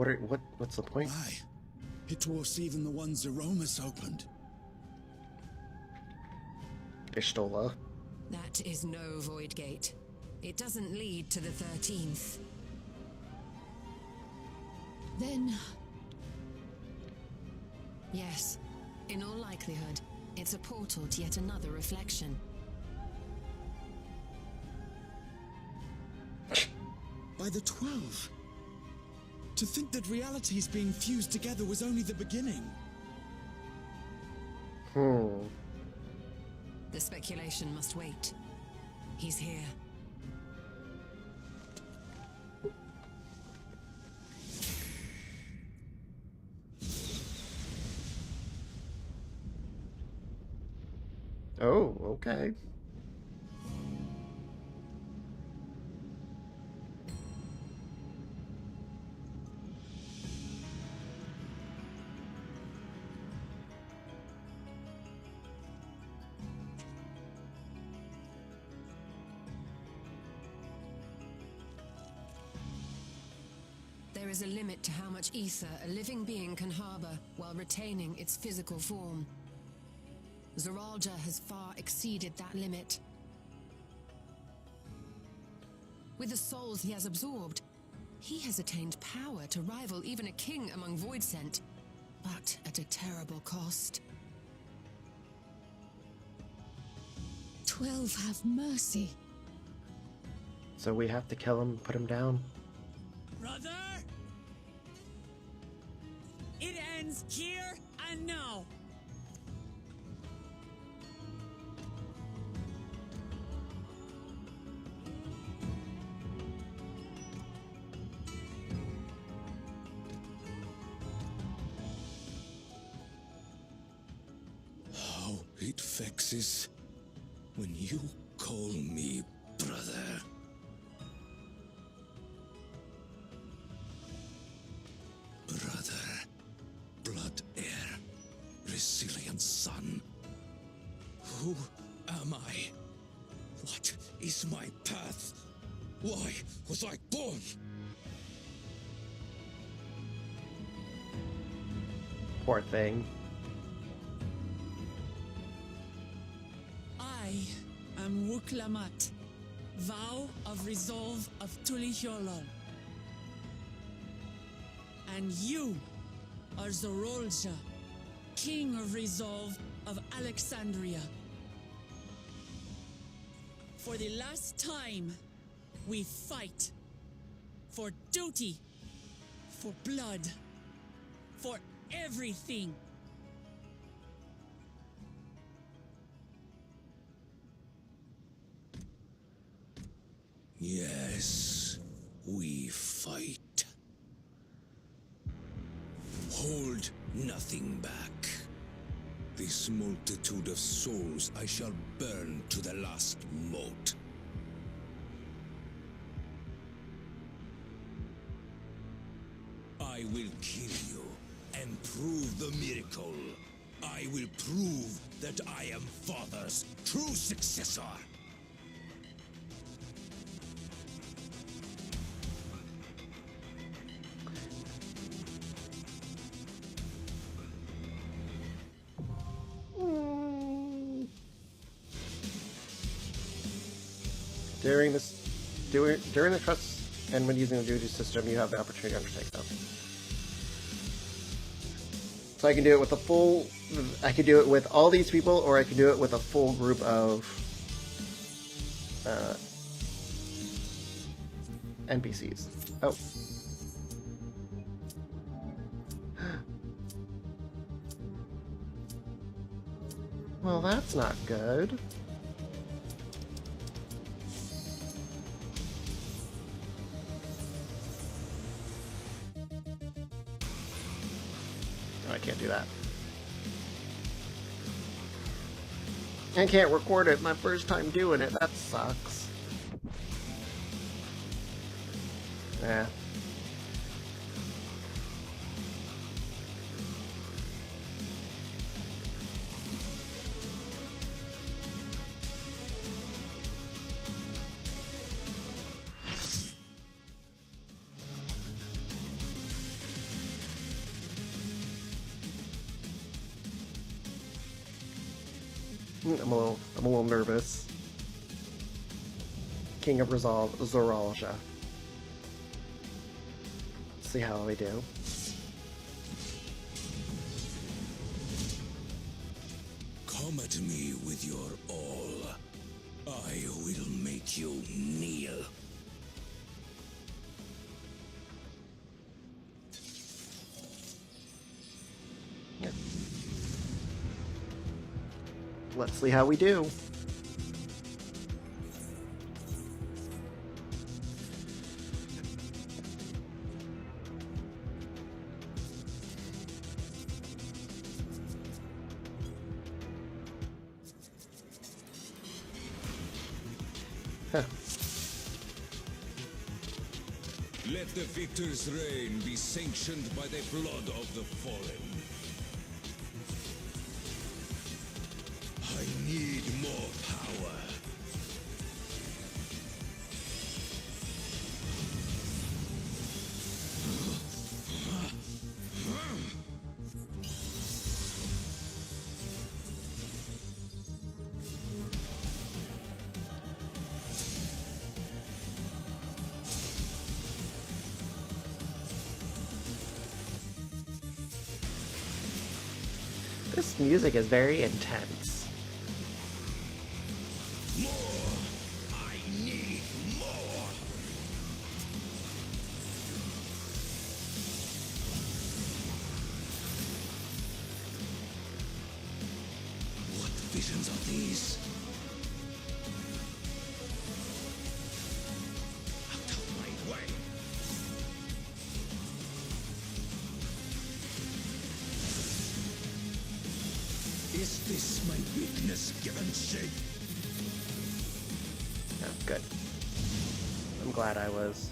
what's the point? Aye. It dwarfs even the ones Aromas opened. Y'shtola. That is no void gate. It doesn't lead to the 13th. Then... Yes. In all likelihood, it's a portal to yet another reflection. By the 12. To think that realities being fused together was only the beginning. The speculation must wait. He's here. Oh, okay. There is a limit to how much ether a living being can harbor while retaining its physical form. Zoralja has far exceeded that limit. With the souls he has absorbed, he has attained power to rival even a king among Voidsent, but at a terrible cost. 12 have mercy. So we have to kill him, put him down. Brother! It ends here and now. How it vexes when you call me brother. Brother, blood heir, resilient son. Who am I? What is my path? Why was I born? Poor thing. I am Wuklamat, vow of resolve of Tulihyolol. And you are Zoralja, king of resolve of Alexandria. For the last time, we fight. For duty. For blood. For everything. Yes, we fight. Hold nothing back. This multitude of souls I shall burn to the last mote. I will kill you and prove the miracle. I will prove that I am Father's true successor. During the trust and when using the duty system, you have the opportunity to undertake them. So I can do it with a full. I can do it with all these people, or I can do it with a full group of NPCs. Oh. Well, that's not good. I can't do that. I can't record it. My first time doing it. That sucks. Yeah. I'm a little nervous. King of Resolve, Zoralja. See how we do. Come at me with your all. I will make you kneel. Yeah. Let's see how we do. Let the victor's reign be sanctioned by the blood of the fallen. I need more power. This music is very intense. More! I need more! What visions are these? Out of my way! Is this my weakness given shape? Oh, good. I'm glad I was.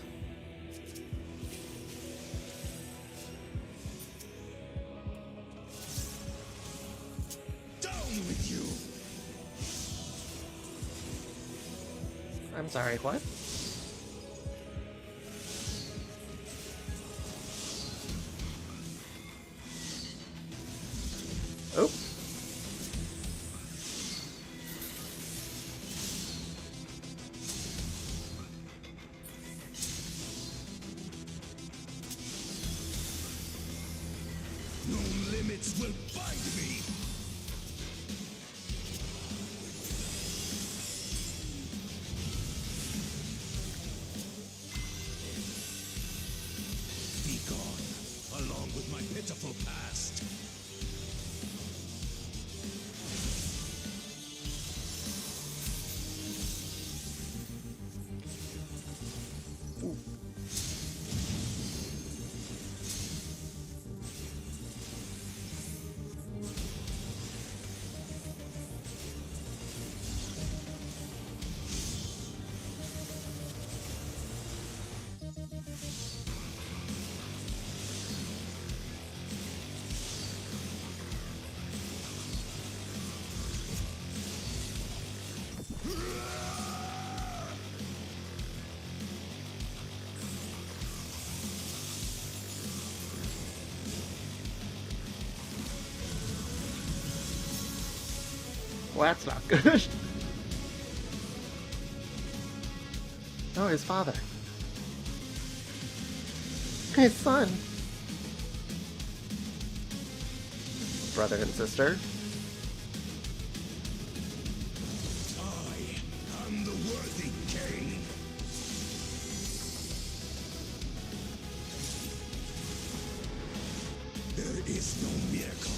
Down with you! I'm sorry, what? Oh. No limits will bind me! Be gone, along with my pitiful past. Well, that's not good. Oh, his father. His son. Brother and sister. I am the worthy king. There is no miracle.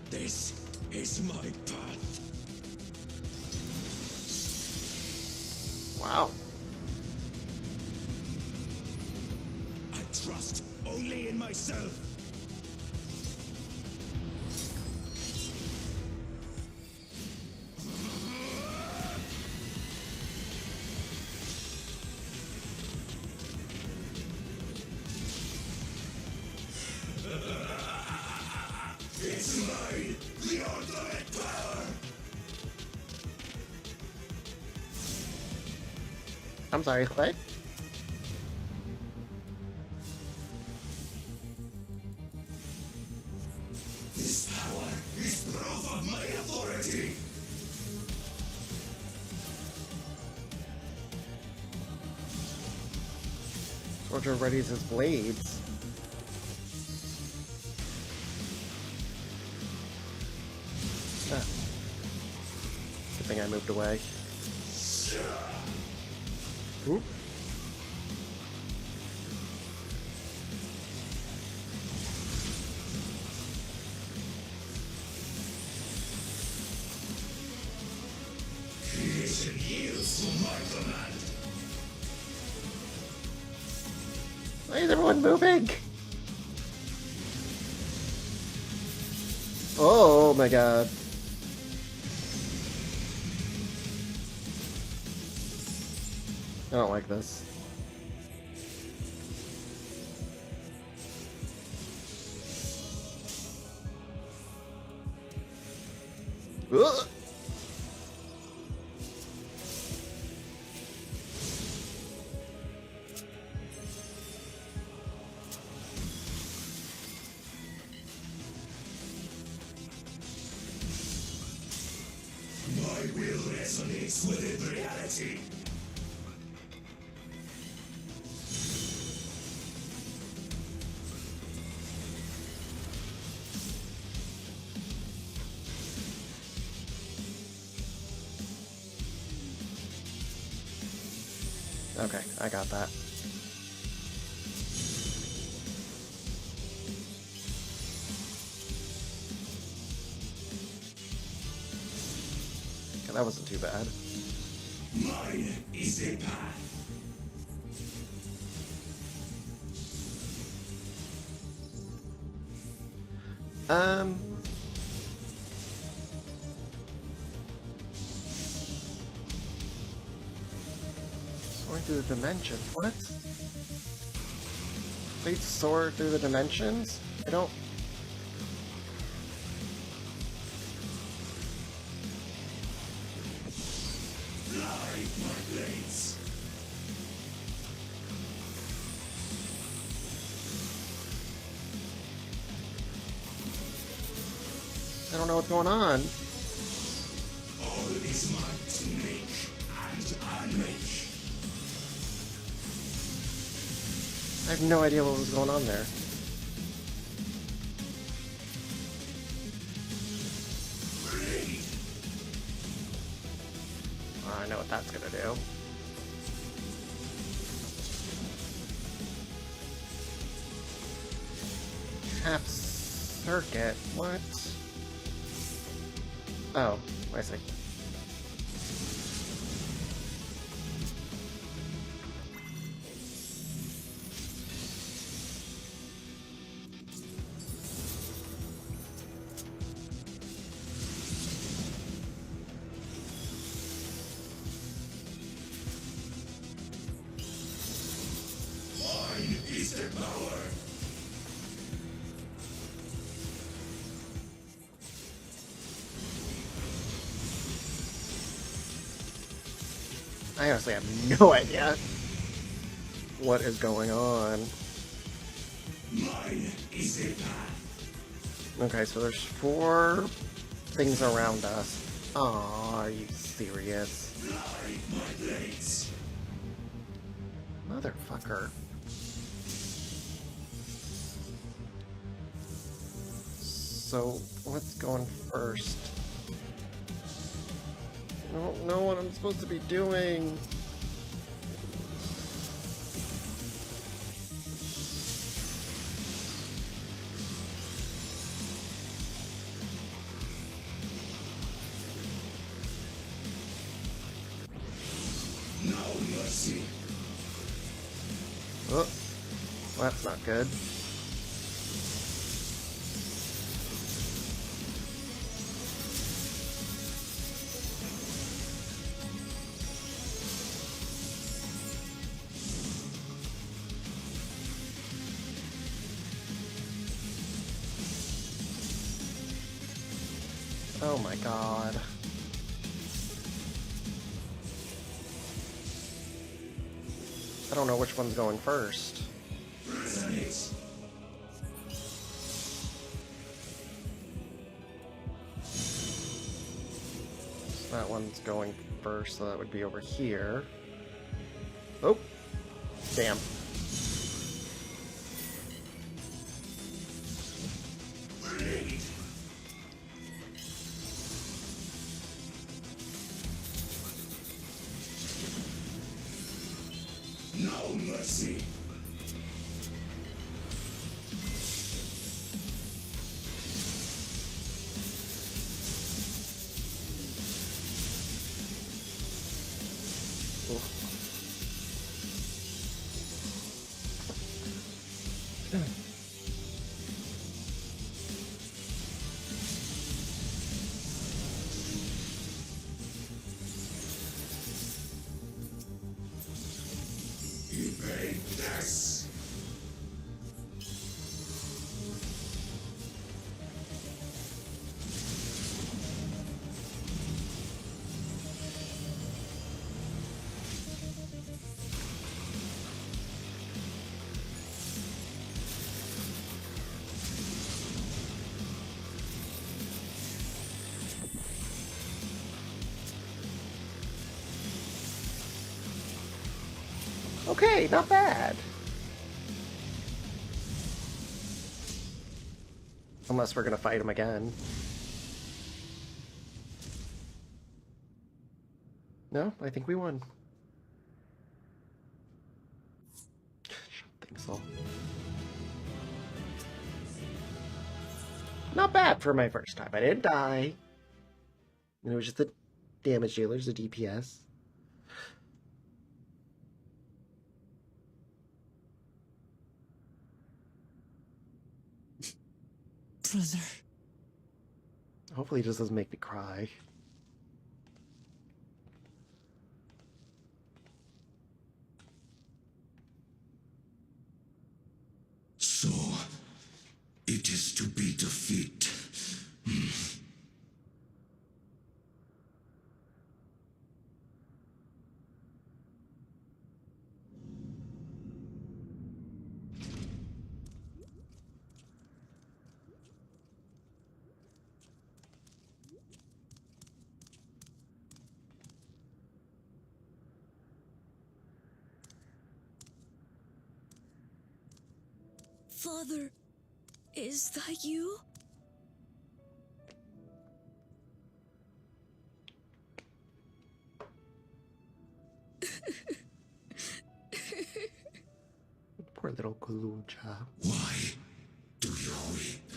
This is my path. Wow. I trust only in myself. It's mine, the ultimate power! I'm sorry, what? This power is proof of my authority! Soldier readies his blades. Ah. Good thing I moved away. Oop. Creation yields to my command. Why is everyone moving? Oh my god. I don't like this. Ugh. My will resonates within reality. Okay, I got that. Okay, that wasn't too bad. Mine is a path. Soaring through the dimensions. What? They soar through the dimensions? I don't... Light my blades. I don't know what's going on. All is mine to make and unmake. I have no idea what was going on there. I know what that's gonna do. Half circuit, what? Oh, I see. Mine is the power. I honestly have no idea what is going on. Mine is a path. Okay, so there's 4 things around us. Aw, are you serious? Light my blades. Motherfucker. So, what's going first? I don't know what I'm supposed to be doing. No mercy. Oh, well, that's not good. Oh my god. I don't know which one's going first. Resonates. So that one's going first, so that would be over here. Oh, damn. Blade. No mercy. Okay, not bad. Unless we're gonna fight him again. No, I think we won. I don't think so. Not bad for my first time. I didn't die. And it was just the damage dealers, the DPS. Brother. Hopefully it just doesn't make me cry. So, it is to be defeat. Father, is that you? Poor little Kaluncha. Why do you weep?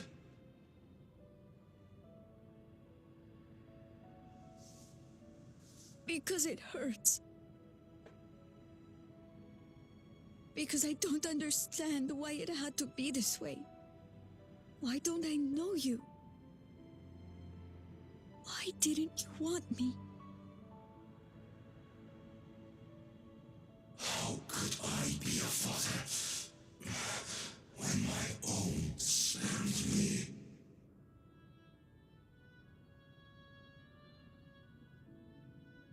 Because it hurts. Because I don't understand why it had to be this way. Why don't I know you? Why didn't you want me? How could I be a father when my own spurned me?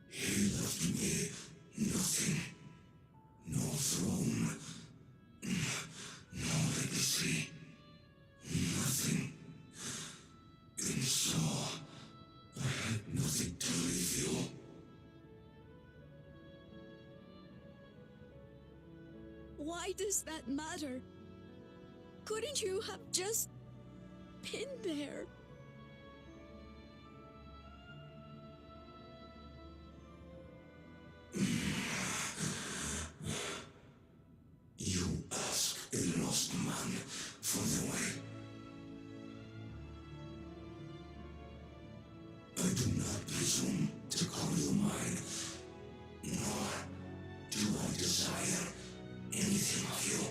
He left me nothing. No throne. No legacy. Nothing. And so, I had nothing to leave you. Why does that matter? Couldn't you have just been there? You ask a lost man for the way. I do not presume to call you mine, nor do I desire anything of you.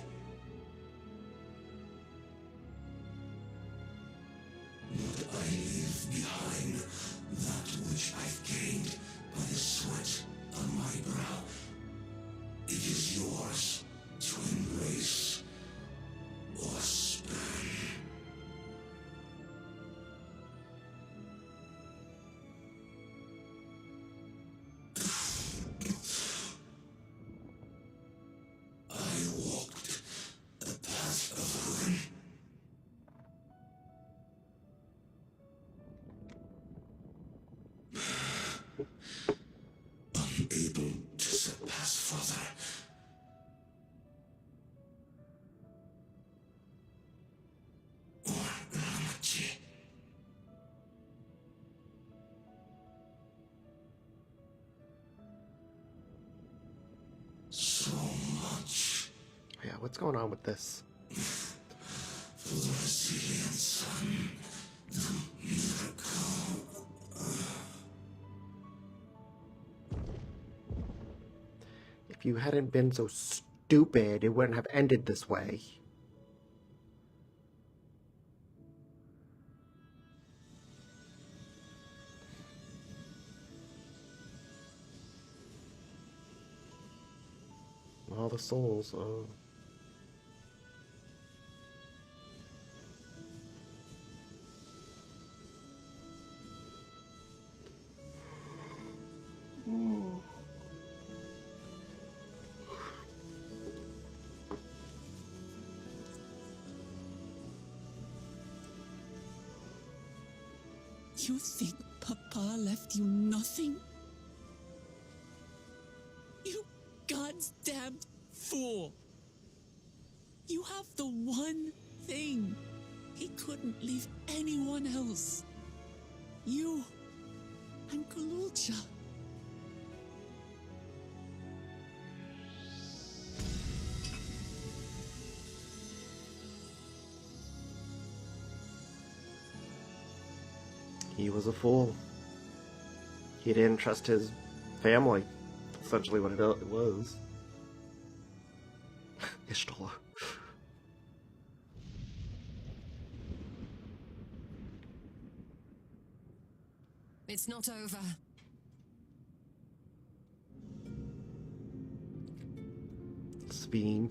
But I leave behind that which I've gained by the sweat on my brow. It is yours to embrace or spurn. I walked a path of ruin. Unable to surpass Father. Or Ramachi. So much. Yeah, what's going on with this? For the resilient sun, the miracle. If you hadn't been so stupid, it wouldn't have ended this way. All the souls, oh. You think Papa left you nothing? You God's damned fool! You have the one thing he couldn't leave anyone else. You and Galulcha. He was a fool. He didn't trust his family. Essentially what it was. Ishtola. It's not over. Speen.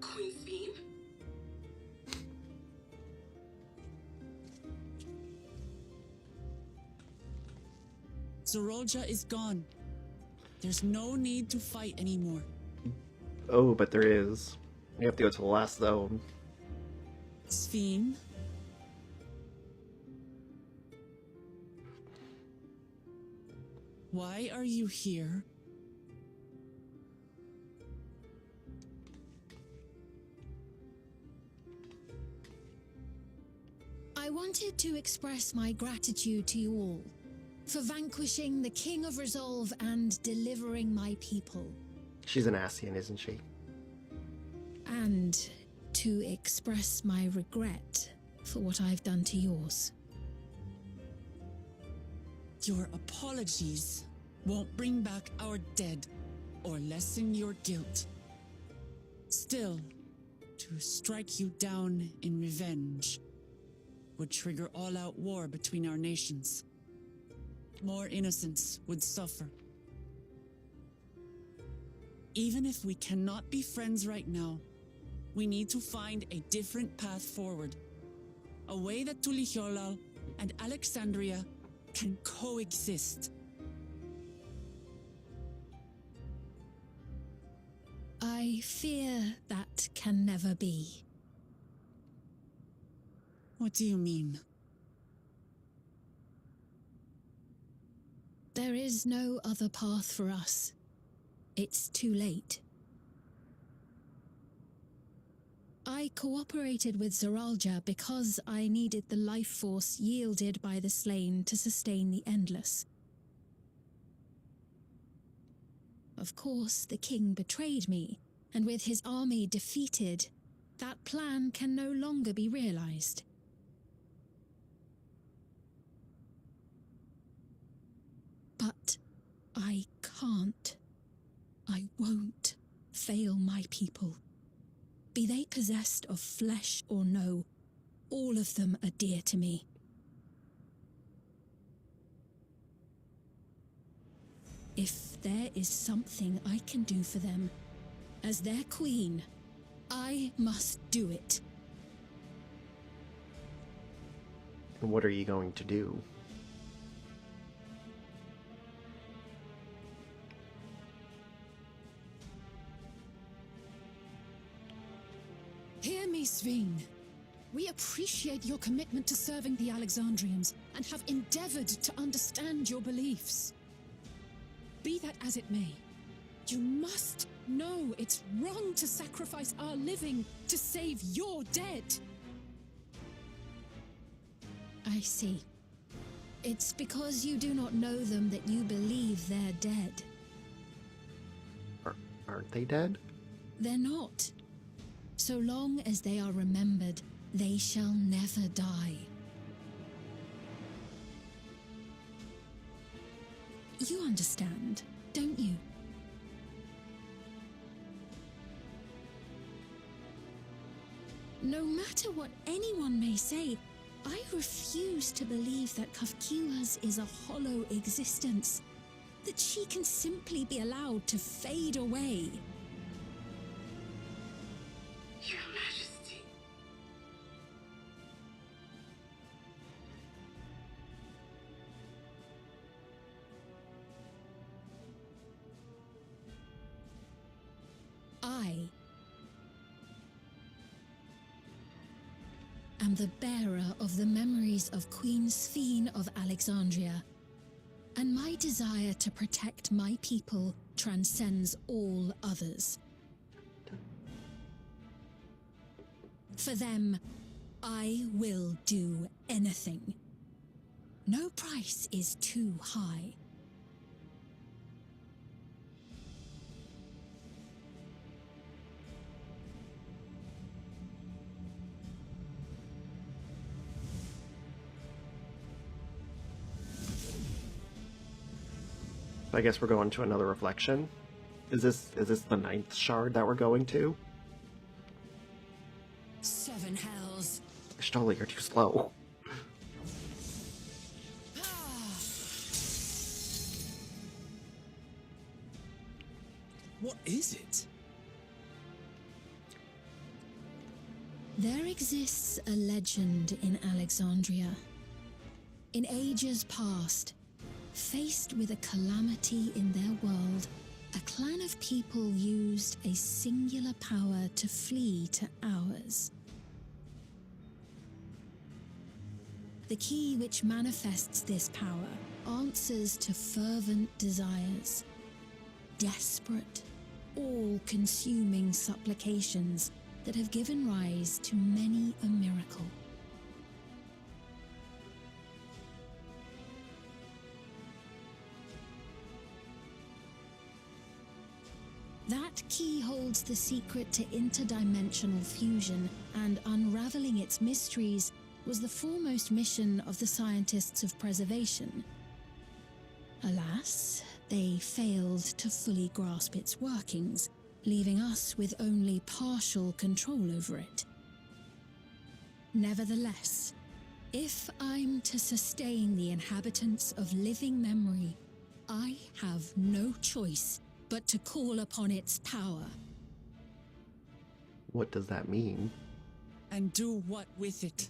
Queen's Beam? Zorolja is gone. There's no need to fight anymore. Oh, but there is. We have to go to the last zone. Sphene? Why are you here? I wanted to express my gratitude to you all for vanquishing the King of Resolve and delivering my people. She's an Ascian, isn't she? And to express my regret for what I've done to yours. Your apologies won't bring back our dead or lessen your guilt. Still, to strike you down in revenge would trigger all-out war between our nations. More innocents would suffer. Even if we cannot be friends right now, we need to find a different path forward. A way that Tuliholal and Alexandria can coexist. I fear that can never be. What do you mean? There is no other path for us. It's too late. I cooperated with Zoralja because I needed the life force yielded by the slain to sustain the Endless. Of course, the king betrayed me, and with his army defeated, that plan can no longer be realized. But I can't. I won't fail my people. Be they possessed of flesh or no, all of them are dear to me. If there is something I can do for them, as their queen, I must do it. And what are you going to do? Hear me, Sphene. We appreciate your commitment to serving the Alexandrians and have endeavored to understand your beliefs. Be that as it may, you must know it's wrong to sacrifice our living to save your dead. I see. It's because you do not know them that you believe they're dead. Aren't they dead? They're not. So long as they are remembered, they shall never die. You understand, don't you? No matter what anyone may say, I refuse to believe that Kafkiwas is a hollow existence, that she can simply be allowed to fade away. Your Majesty. am the bearer of the memories of Queen Sphene of Alexandria, and my desire to protect my people transcends all others. For them, I will do anything. No price is too high. I guess we're going to another reflection. Is this the 9th shard that we're going to? 7 hells. Shtoli, you're too slow. What is it? There exists a legend in Alexandria. In ages past, faced with a calamity in their world, a clan of people used a singular power to flee to ours. The key which manifests this power answers to fervent desires, desperate, all-consuming supplications that have given rise to many a miracle. That key holds the secret to interdimensional fusion, and unraveling its mysteries was the foremost mission of the scientists of preservation. Alas, they failed to fully grasp its workings, leaving us with only partial control over it. Nevertheless, if I'm to sustain the inhabitants of living memory, I have no choice but to call upon its power. What does that mean? And do what with it?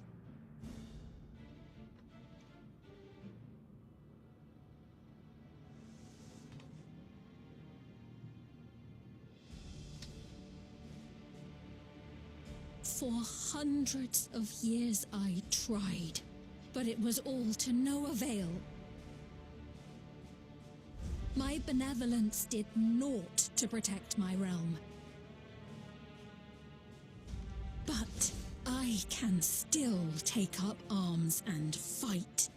For hundreds of years I tried, but it was all to no avail. My benevolence did naught to protect my realm. But I can still take up arms and fight.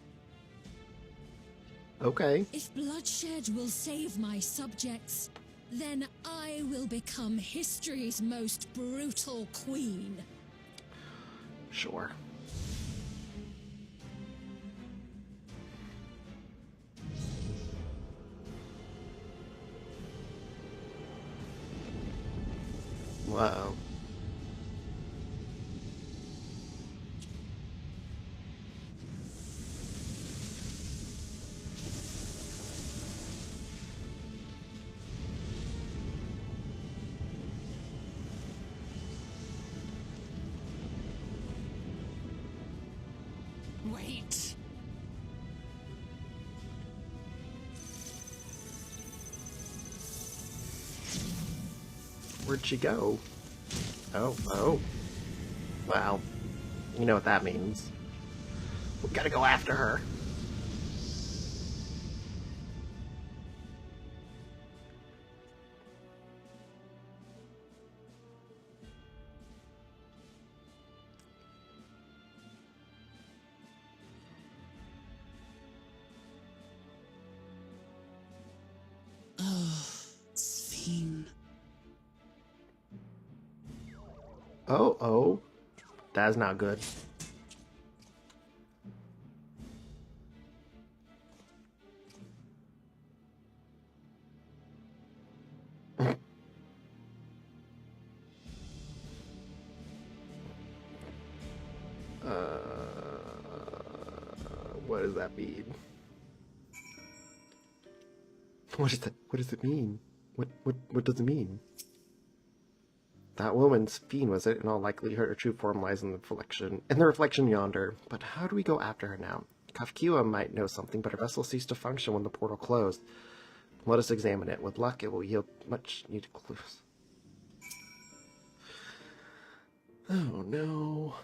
Okay. If bloodshed will save my subjects, then I will become history's most brutal queen. Sure. Wow. Wait. Where'd she go? Oh. Wow. You know what that means. We gotta go after her. Sphene. Oh. That's not good. What does that mean? What does it mean? What does it mean? That woman's Sphene was it, in all likelihood her true form lies in the reflection yonder. But how do we go after her now? XIV might know something, but her vessel ceased to function when the portal closed. Let us examine it. With luck, it will yield much needed clues. Oh no.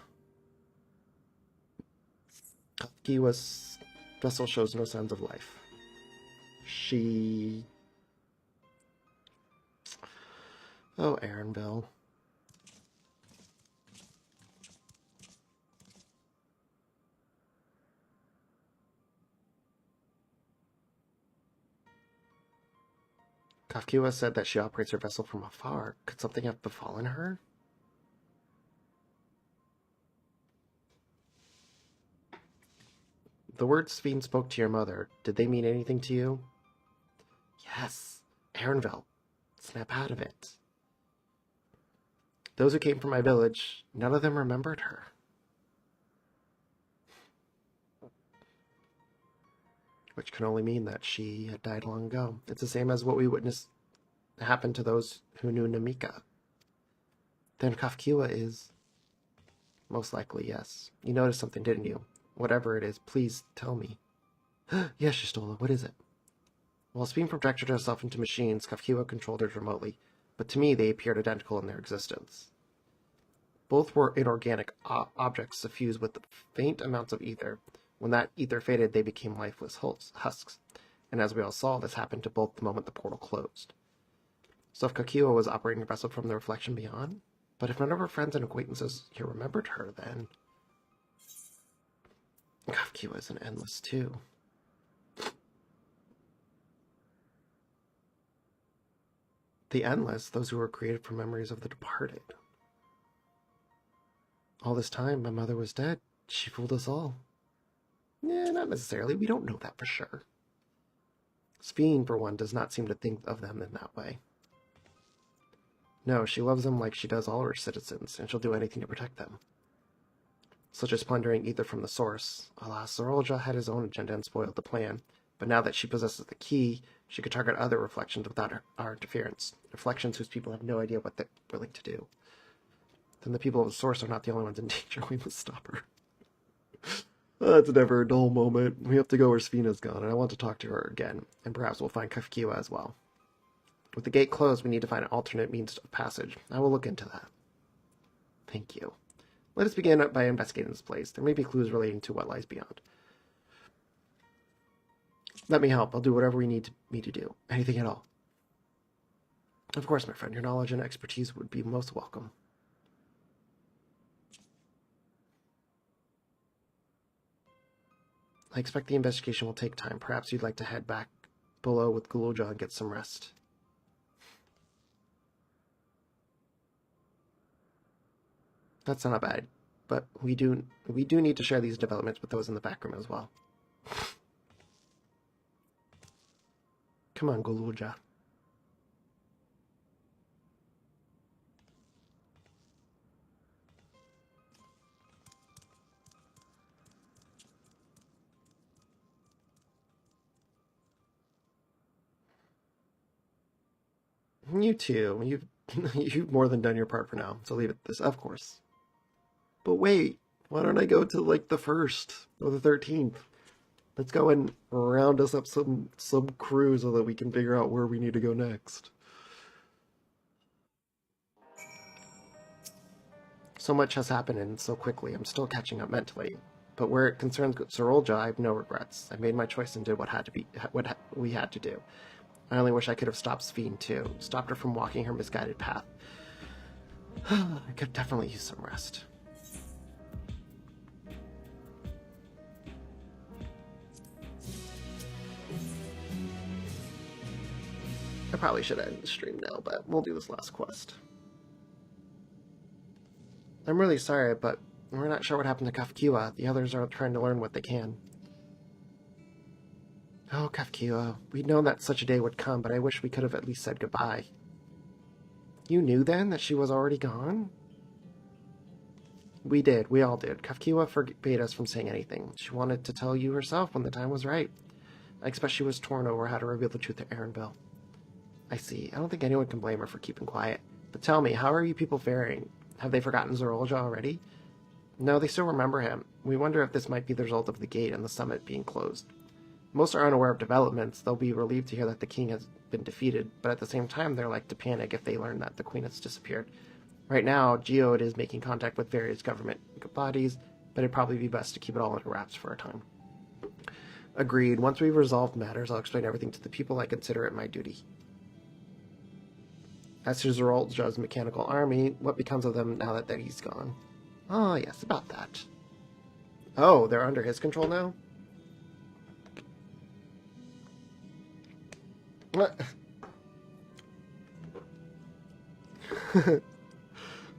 Kafkiwa's vessel shows no signs of life. She... Oh, Aaronville. Kafkiwa said that she operates her vessel from afar. Could something have befallen her? The words Sveen spoke to your mother, did they mean anything to you? Yes, Aaronville. Snap out of it. Those who came from my village, none of them remembered her. Which can only mean that she had died long ago. It's the same as what we witnessed happen to those who knew Namika. Then Kafkiwa is... Most likely, yes. You noticed something, didn't you? Whatever it is, please tell me. Yes, Shistola, what is it? While Speen projected herself into machines, Kafkiwa controlled hers remotely, but to me they appeared identical in their existence. Both were inorganic objects suffused with faint amounts of ether. When that ether faded, they became lifeless husks, and as we all saw, this happened to both the moment the portal closed. So if Kafkiwa was operating a vessel from the reflection beyond? But if none of her friends and acquaintances here remembered her, then... Kafkiwa is an endless, too. The endless, those who were created from memories of the departed. All this time, my mother was dead. She fooled us all. Not necessarily. We don't know that for sure. Sveen, for one, does not seem to think of them in that way. No, she loves them like she does all her citizens, and she'll do anything to protect them. Such as plundering ether from the source. Alas, Zorolja had his own agenda and spoiled the plan, but now that she possesses the key, she could target other reflections without our interference. Reflections whose people have no idea what they're willing to do. Then the people of the source are not the only ones in danger. We must stop her. That's never a dull moment. We have to go where Sfina's gone, and I want to talk to her again, and perhaps we'll find Kafkiwa as well. With the gate closed, we need to find an alternate means of passage. I will look into that. Thank you. Let us begin by investigating this place. There may be clues relating to what lies beyond. Let me help. I'll do whatever we need me to do. Anything at all. Of course, my friend. Your knowledge and expertise would be most welcome. I expect the investigation will take time. Perhaps you'd like to head back below with Guluja and get some rest. That's not bad, but we do need to share these developments with those in the back room as well. Come on, Guluja. You too. You've more than done your part for now, so leave it at this, of course. But wait, why don't I go to, like, the 1st or the 13th? Let's go and round us up some crew so that we can figure out where we need to go next. So much has happened and so quickly, I'm still catching up mentally. But where it concerns Zorolja, I have no regrets. I made my choice and did what we had to do. I only wish I could have stopped Sveen too, stopped her from walking her misguided path. I could definitely use some rest. I probably should end the stream now, but we'll do this last quest. I'm really sorry, but we're not sure what happened to Kafkiwa. The others are trying to learn what they can. Oh, Kafkiwa, we'd known that such a day would come, but I wish we could have at least said goodbye. You knew then that she was already gone? We did. We all did. Kafkiwa forbade us from saying anything. She wanted to tell you herself when the time was right. I expect she was torn over how to reveal the truth to Aaronville. I see. I don't think anyone can blame her for keeping quiet. But tell me, how are you people faring? Have they forgotten Zorolja already? No, they still remember him. We wonder if this might be the result of the gate and the summit being closed. Most are unaware of developments. They'll be relieved to hear that the king has been defeated, but at the same time they're like to panic if they learn that the queen has disappeared. Right now, Geode is making contact with various government bodies, but it'd probably be best to keep it all under wraps for a time. Agreed. Once we've resolved matters, I'll explain everything to the people I consider it my duty. As to Zerolja's mechanical army, what becomes of them now that he's gone? Oh, yes, about that. Oh, they're under his control now? What?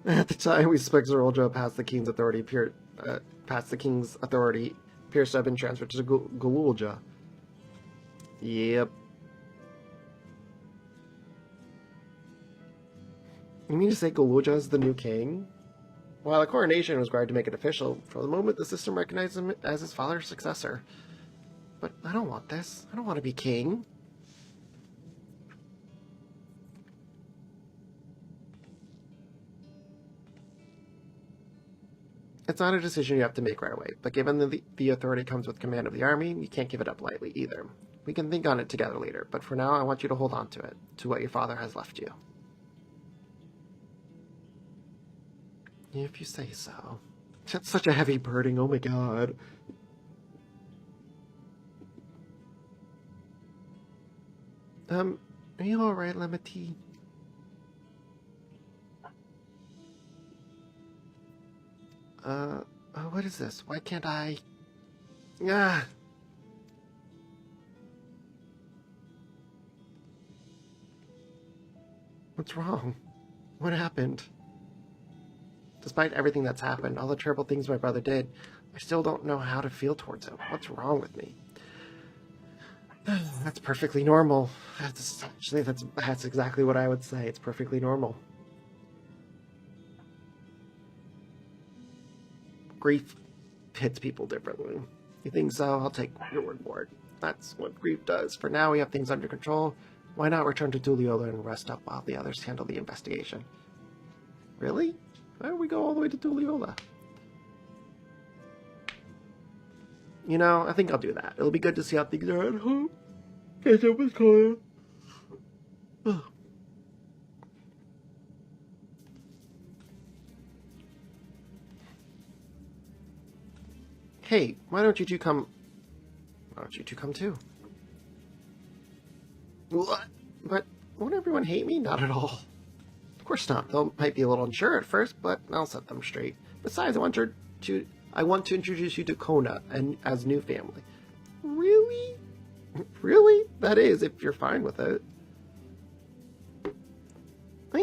At the time we suspect Zerolja past the king's authority appears to have been transferred to Gululja. Yep. You mean to say Gululja is the new king? While a coronation was required to make it official, for the moment the system recognized him as his father's successor. But I don't want this. I don't want to be king. It's not a decision you have to make right away, but given the authority comes with command of the army, you can't give it up lightly either. We can think on it together later, but for now I want you to hold on to it, to what your father has left you. If you say so. That's such a heavy burden, oh my god. Are you alright, Lemity? What is this? Why can't I... Ah! What's wrong? What happened? Despite everything that's happened, all the terrible things my brother did, I still don't know how to feel towards him. What's wrong with me? That's perfectly normal. That's exactly what I would say. It's perfectly normal. Grief hits people differently. You think so? I'll take your word for it. That's what grief does. For now, we have things under control. Why not return to Tulliola and rest up while the others handle the investigation? Really? Why don't we go all the way to Tulliola? You know, I think I'll do that. It'll be good to see how things are at home. Catch up with Kaya. Hey, why don't you two come... Why don't you two come too? What? But won't everyone hate me? Not at all. Of course not. They might be a little unsure at first, but I'll set them straight. Besides, I want to introduce you to Kona and as new family. Really? Really? That is, if you're fine with it. I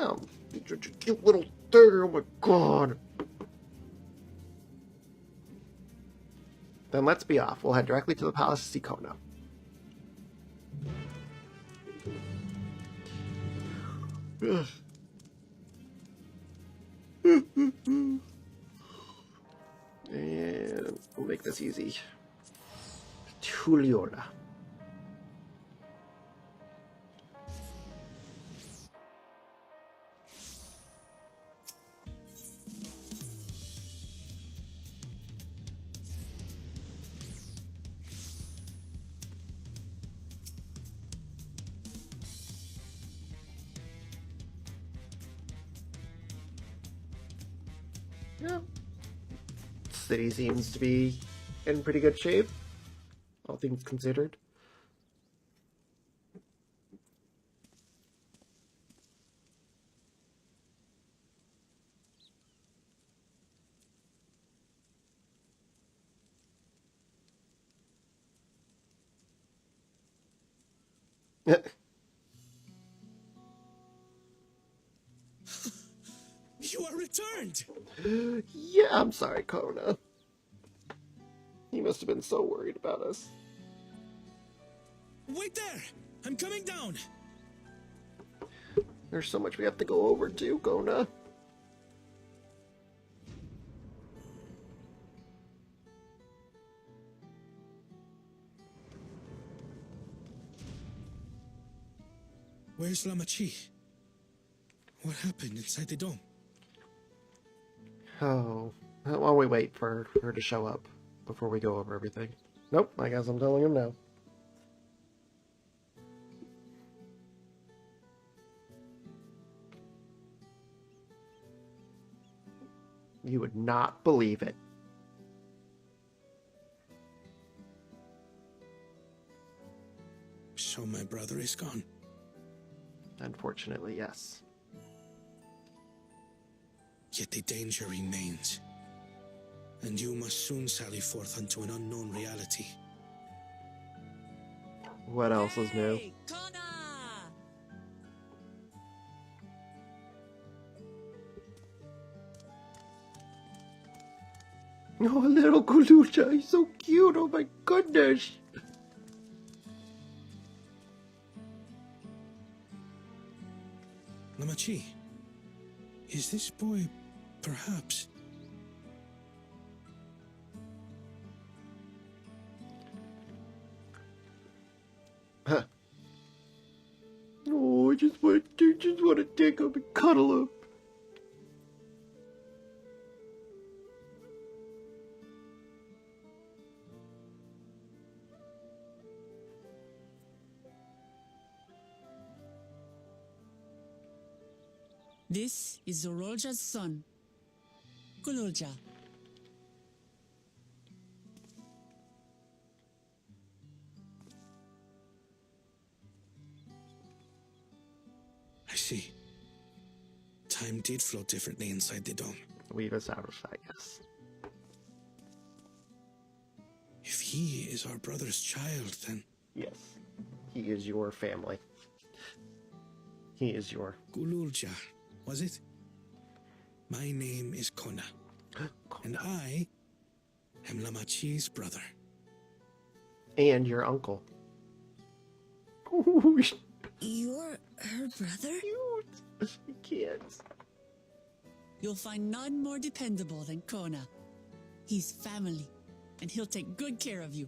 am. You're such a cute little thing. Oh my god. Then let's be off. We'll head directly to the palace to see Kona. And we'll make this easy. Tulliola. Yeah. City seems to be in pretty good shape, all things considered. You are returned! Yeah, I'm sorry, Kona. He must have been so worried about us. Wait there! I'm coming down! There's so much we have to go over too, Kona. Where's Lamachi? What happened inside the dome? Oh, while we wait for her to show up before we go over everything. Nope, I guess I'm telling him now. You would not believe it. So my brother is gone. Unfortunately, yes. Yet the danger remains. And you must soon sally forth unto an unknown reality. What else is new? Oh, little Kulucha, he's so cute, oh my goodness. Namachi, is this boy perhaps... Huh. Oh, I just want to take him and cuddle him. This is Zorolja's son, Kululja. I see. Time did flow differently inside the dome. We've established that, yes. If he is our brother's child, then... Yes. He is your family. He is your... Kululja, was it? My name is Kona. And I am Lamachi's brother. And your uncle. You're her brother? She can't. You'll find none more dependable than Kona. He's family, and he'll take good care of you.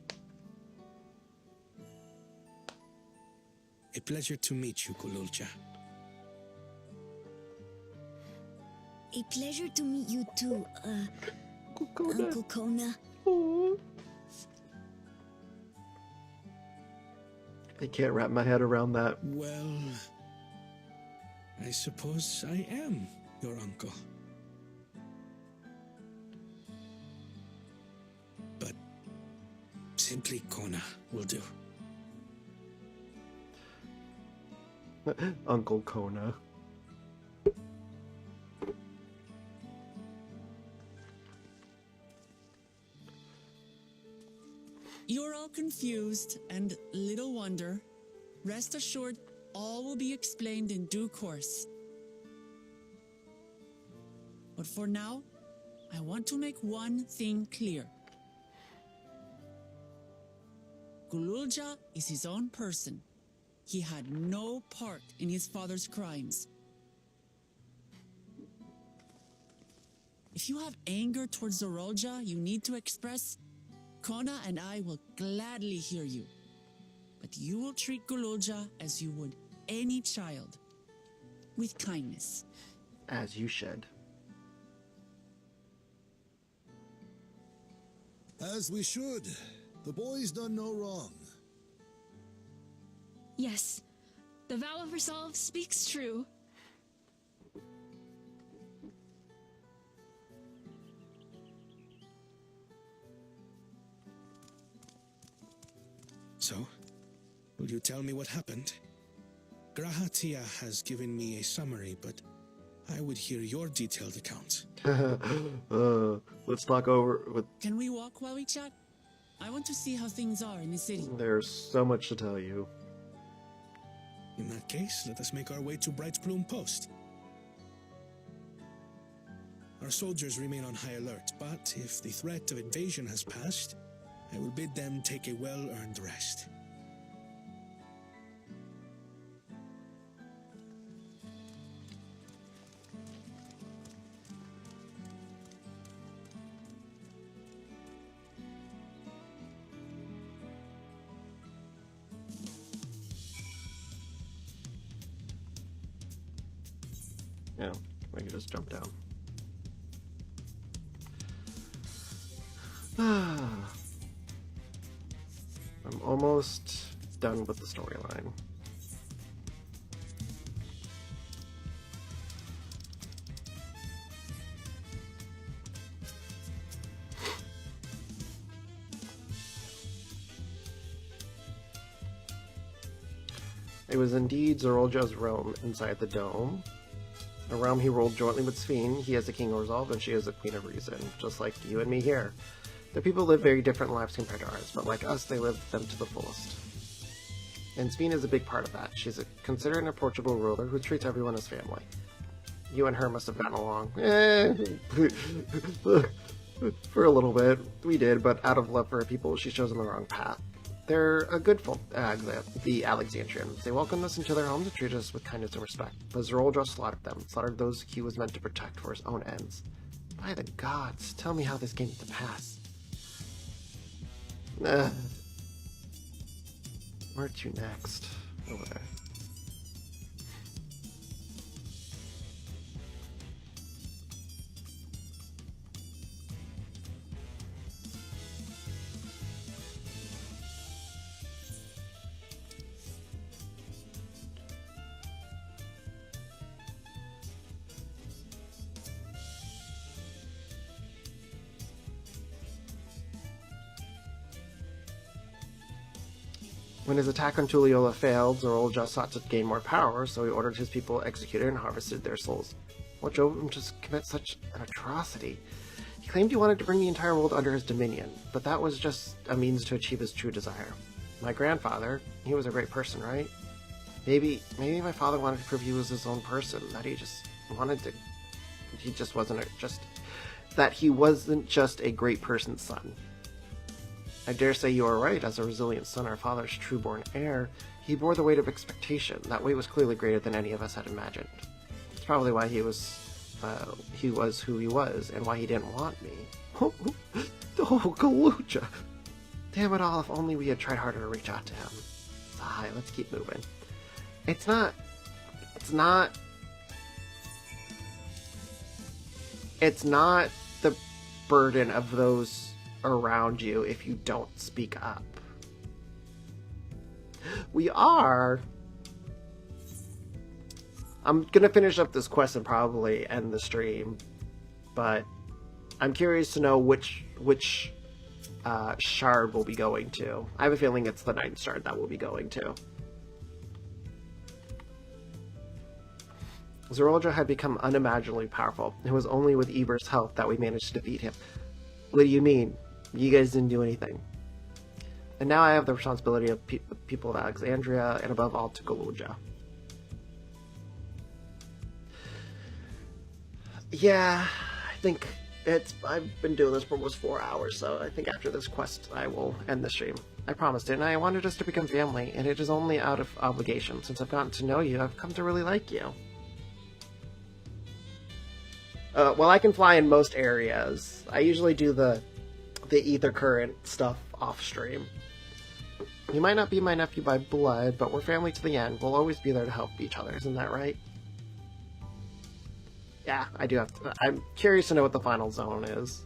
A pleasure to meet you, Kululja. A pleasure to meet you too, Kona. Uncle Kona. Oh. I can't wrap my head around that. Well, I suppose I am your uncle. But simply Kona will do. Uncle Kona. You're all confused, and little wonder. Rest assured, all will be explained in due course. But for now, I want to make one thing clear. Kululja is his own person. He had no part in his father's crimes. If you have anger towards Zorolja you need to express, Kona and I will gladly hear you. But you will treat Kululja as you would any child, with kindness. As you should. As we should. The boy's done no wrong. Yes, the vow of resolve speaks true. So, will you tell me what happened? Grahatia has given me a summary, but I would hear your detailed account. Let's talk over with... Can we walk while we chat? I want to see how things are in the city. There's so much to tell you. In that case, let us make our way to Bright Plume Post. Our soldiers remain on high alert, but if the threat of invasion has passed, I will bid them take a well-earned rest. Yeah, we can just jump down. I'm almost done with the storyline. It was indeed Zorolja's realm inside the dome. A realm he ruled jointly with Sphene. He is the king of resolve, and she is the queen of reason, just like you and me here. The people live very different lives compared to ours, but like us, they live them to the fullest. And Sphene is a big part of that. She's a considerate and approachable ruler who treats everyone as family. You and her must have gotten along. For a little bit. We did, but out of love for her people, she's chosen the wrong path. They're a good folk, the Alexandrians. They welcomed us into their homes and treated us with kindness and respect. But Zorolja slaughtered them, slaughtered those he was meant to protect for his own ends. By the gods, tell me how this came to pass. Where to next? Over there. When his attack on Tulliola failed, Zorolja sought to gain more power, so he ordered his people executed and harvested their souls. What drove him to commit such an atrocity? He claimed he wanted to bring the entire world under his dominion, but that was just a means to achieve his true desire. My grandfather, he was a great person, right? Maybe my father wanted to prove he was his own person, that he wasn't just a great person's son. I dare say you are right. As a resilient son, our father's true-born heir, he bore the weight of expectation. That weight was clearly greater than any of us had imagined. It's probably why he was who he was, and why he didn't want me. Oh, Kalucha! Damn it all, if only we had tried harder to reach out to him. Sigh, let's keep moving. It's not the burden of those around you if you don't speak up. I'm gonna finish up this quest and probably end the stream, but I'm curious to know which shard we'll be going to. I have a feeling it's the 9th shard that we'll be going to. Zorolja had become unimaginably powerful. It was only with Eber's help that we managed to defeat him. What do you mean? You guys didn't do anything. And now I have the responsibility of the people of Alexandria, and above all, to Kaluja. Yeah, I think I've been doing this for almost 4 hours, so I think after this quest I will end the stream. I promised it, and I wanted us to become family, and it is only out of obligation. Since I've gotten to know you, I've come to really like you. Well, I can fly in most areas. I usually do the ether current stuff off stream. You might not be my nephew by blood, but we're family to the end. We'll always be there to help each other, isn't that right? Yeah, I do have to. I'm curious to know what the final zone is.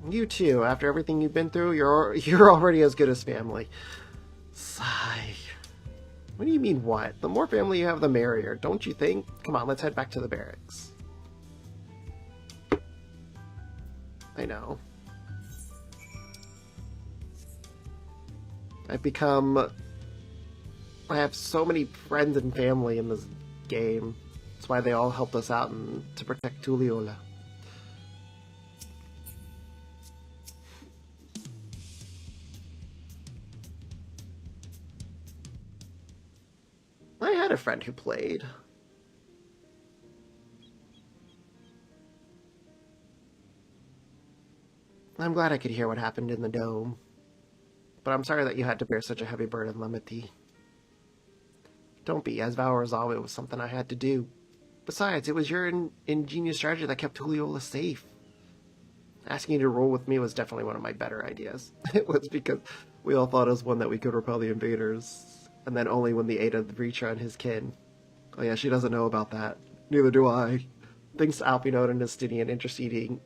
You too. After everything you've been through, you're already as good as family. Sigh. What do you mean what? The more family you have, the merrier, don't you think? Come on, let's head back to the barracks. I know. I have so many friends and family in this game. That's why they all help us out to protect Tulliola. I had a friend who played. I'm glad I could hear what happened in the dome. But I'm sorry that you had to bear such a heavy burden, Lemity. Don't be. As vow resolve, it was something I had to do. Besides, it was your ingenious strategy that kept Tulliola safe. Asking you to roll with me was definitely one of my better ideas. It was because we all thought as one that we could repel the invaders. And then only when the aid of the Breacher and his kin. Oh yeah, she doesn't know about that. Neither do I. Thanks to Alpinode and Justinian interceding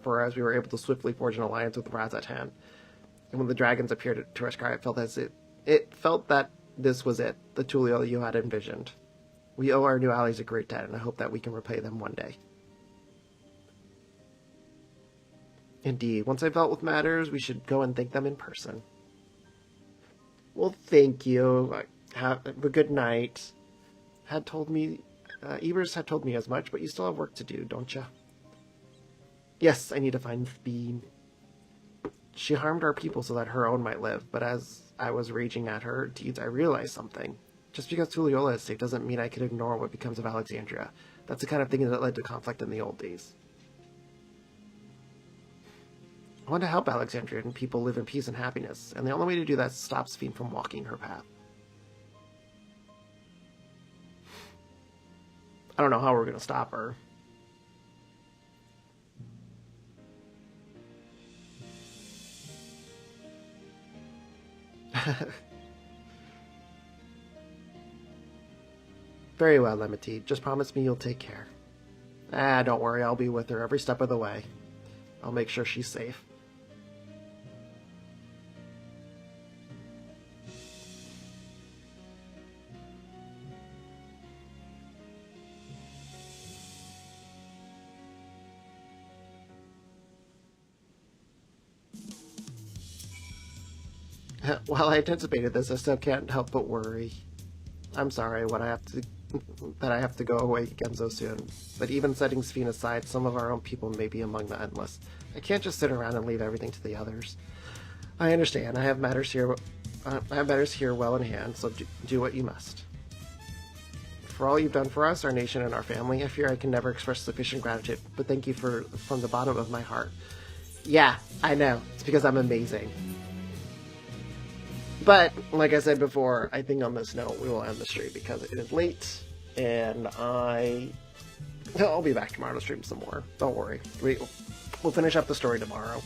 for us, we were able to swiftly forge an alliance with Razatan. And when the dragons appeared to our sky, it felt that this was it, the Tulliola you had envisioned. We owe our new allies a great debt, and I hope that we can repay them one day. Indeed, once I've dealt with matters, we should go and thank them in person. Well, thank you. Have a good night. Evers had told me as much, but you still have work to do, don't you? Yes, I need to find Bean. She harmed our people so that her own might live, but as I was raging at her deeds, I realized something. Just because Tulliola is safe doesn't mean I can ignore what becomes of Alexandria. That's the kind of thing that led to conflict in the old days. I want to help Alexandria and people live in peace and happiness, and the only way to do that is to stop Sphene from walking her path. I don't know how we're going to stop her. Very well, Lemity. Just promise me you'll take care. Don't worry. I'll be with her every step of the way. I'll make sure she's safe. While I anticipated this, I still can't help but worry. I'm sorry that I have to go away again so soon. But even setting Sphene aside, some of our own people may be among the endless. I can't just sit around and leave everything to the others. I understand. I have matters here well in hand, so do what you must. For all you've done for us, our nation, and our family, I fear I can never express sufficient gratitude. But thank you from the bottom of my heart. Yeah, I know. It's because I'm amazing. But, like I said before, I think on this note, we will end the stream because it is late, and I'll be back tomorrow to stream some more. Don't worry. We'll finish up the story tomorrow.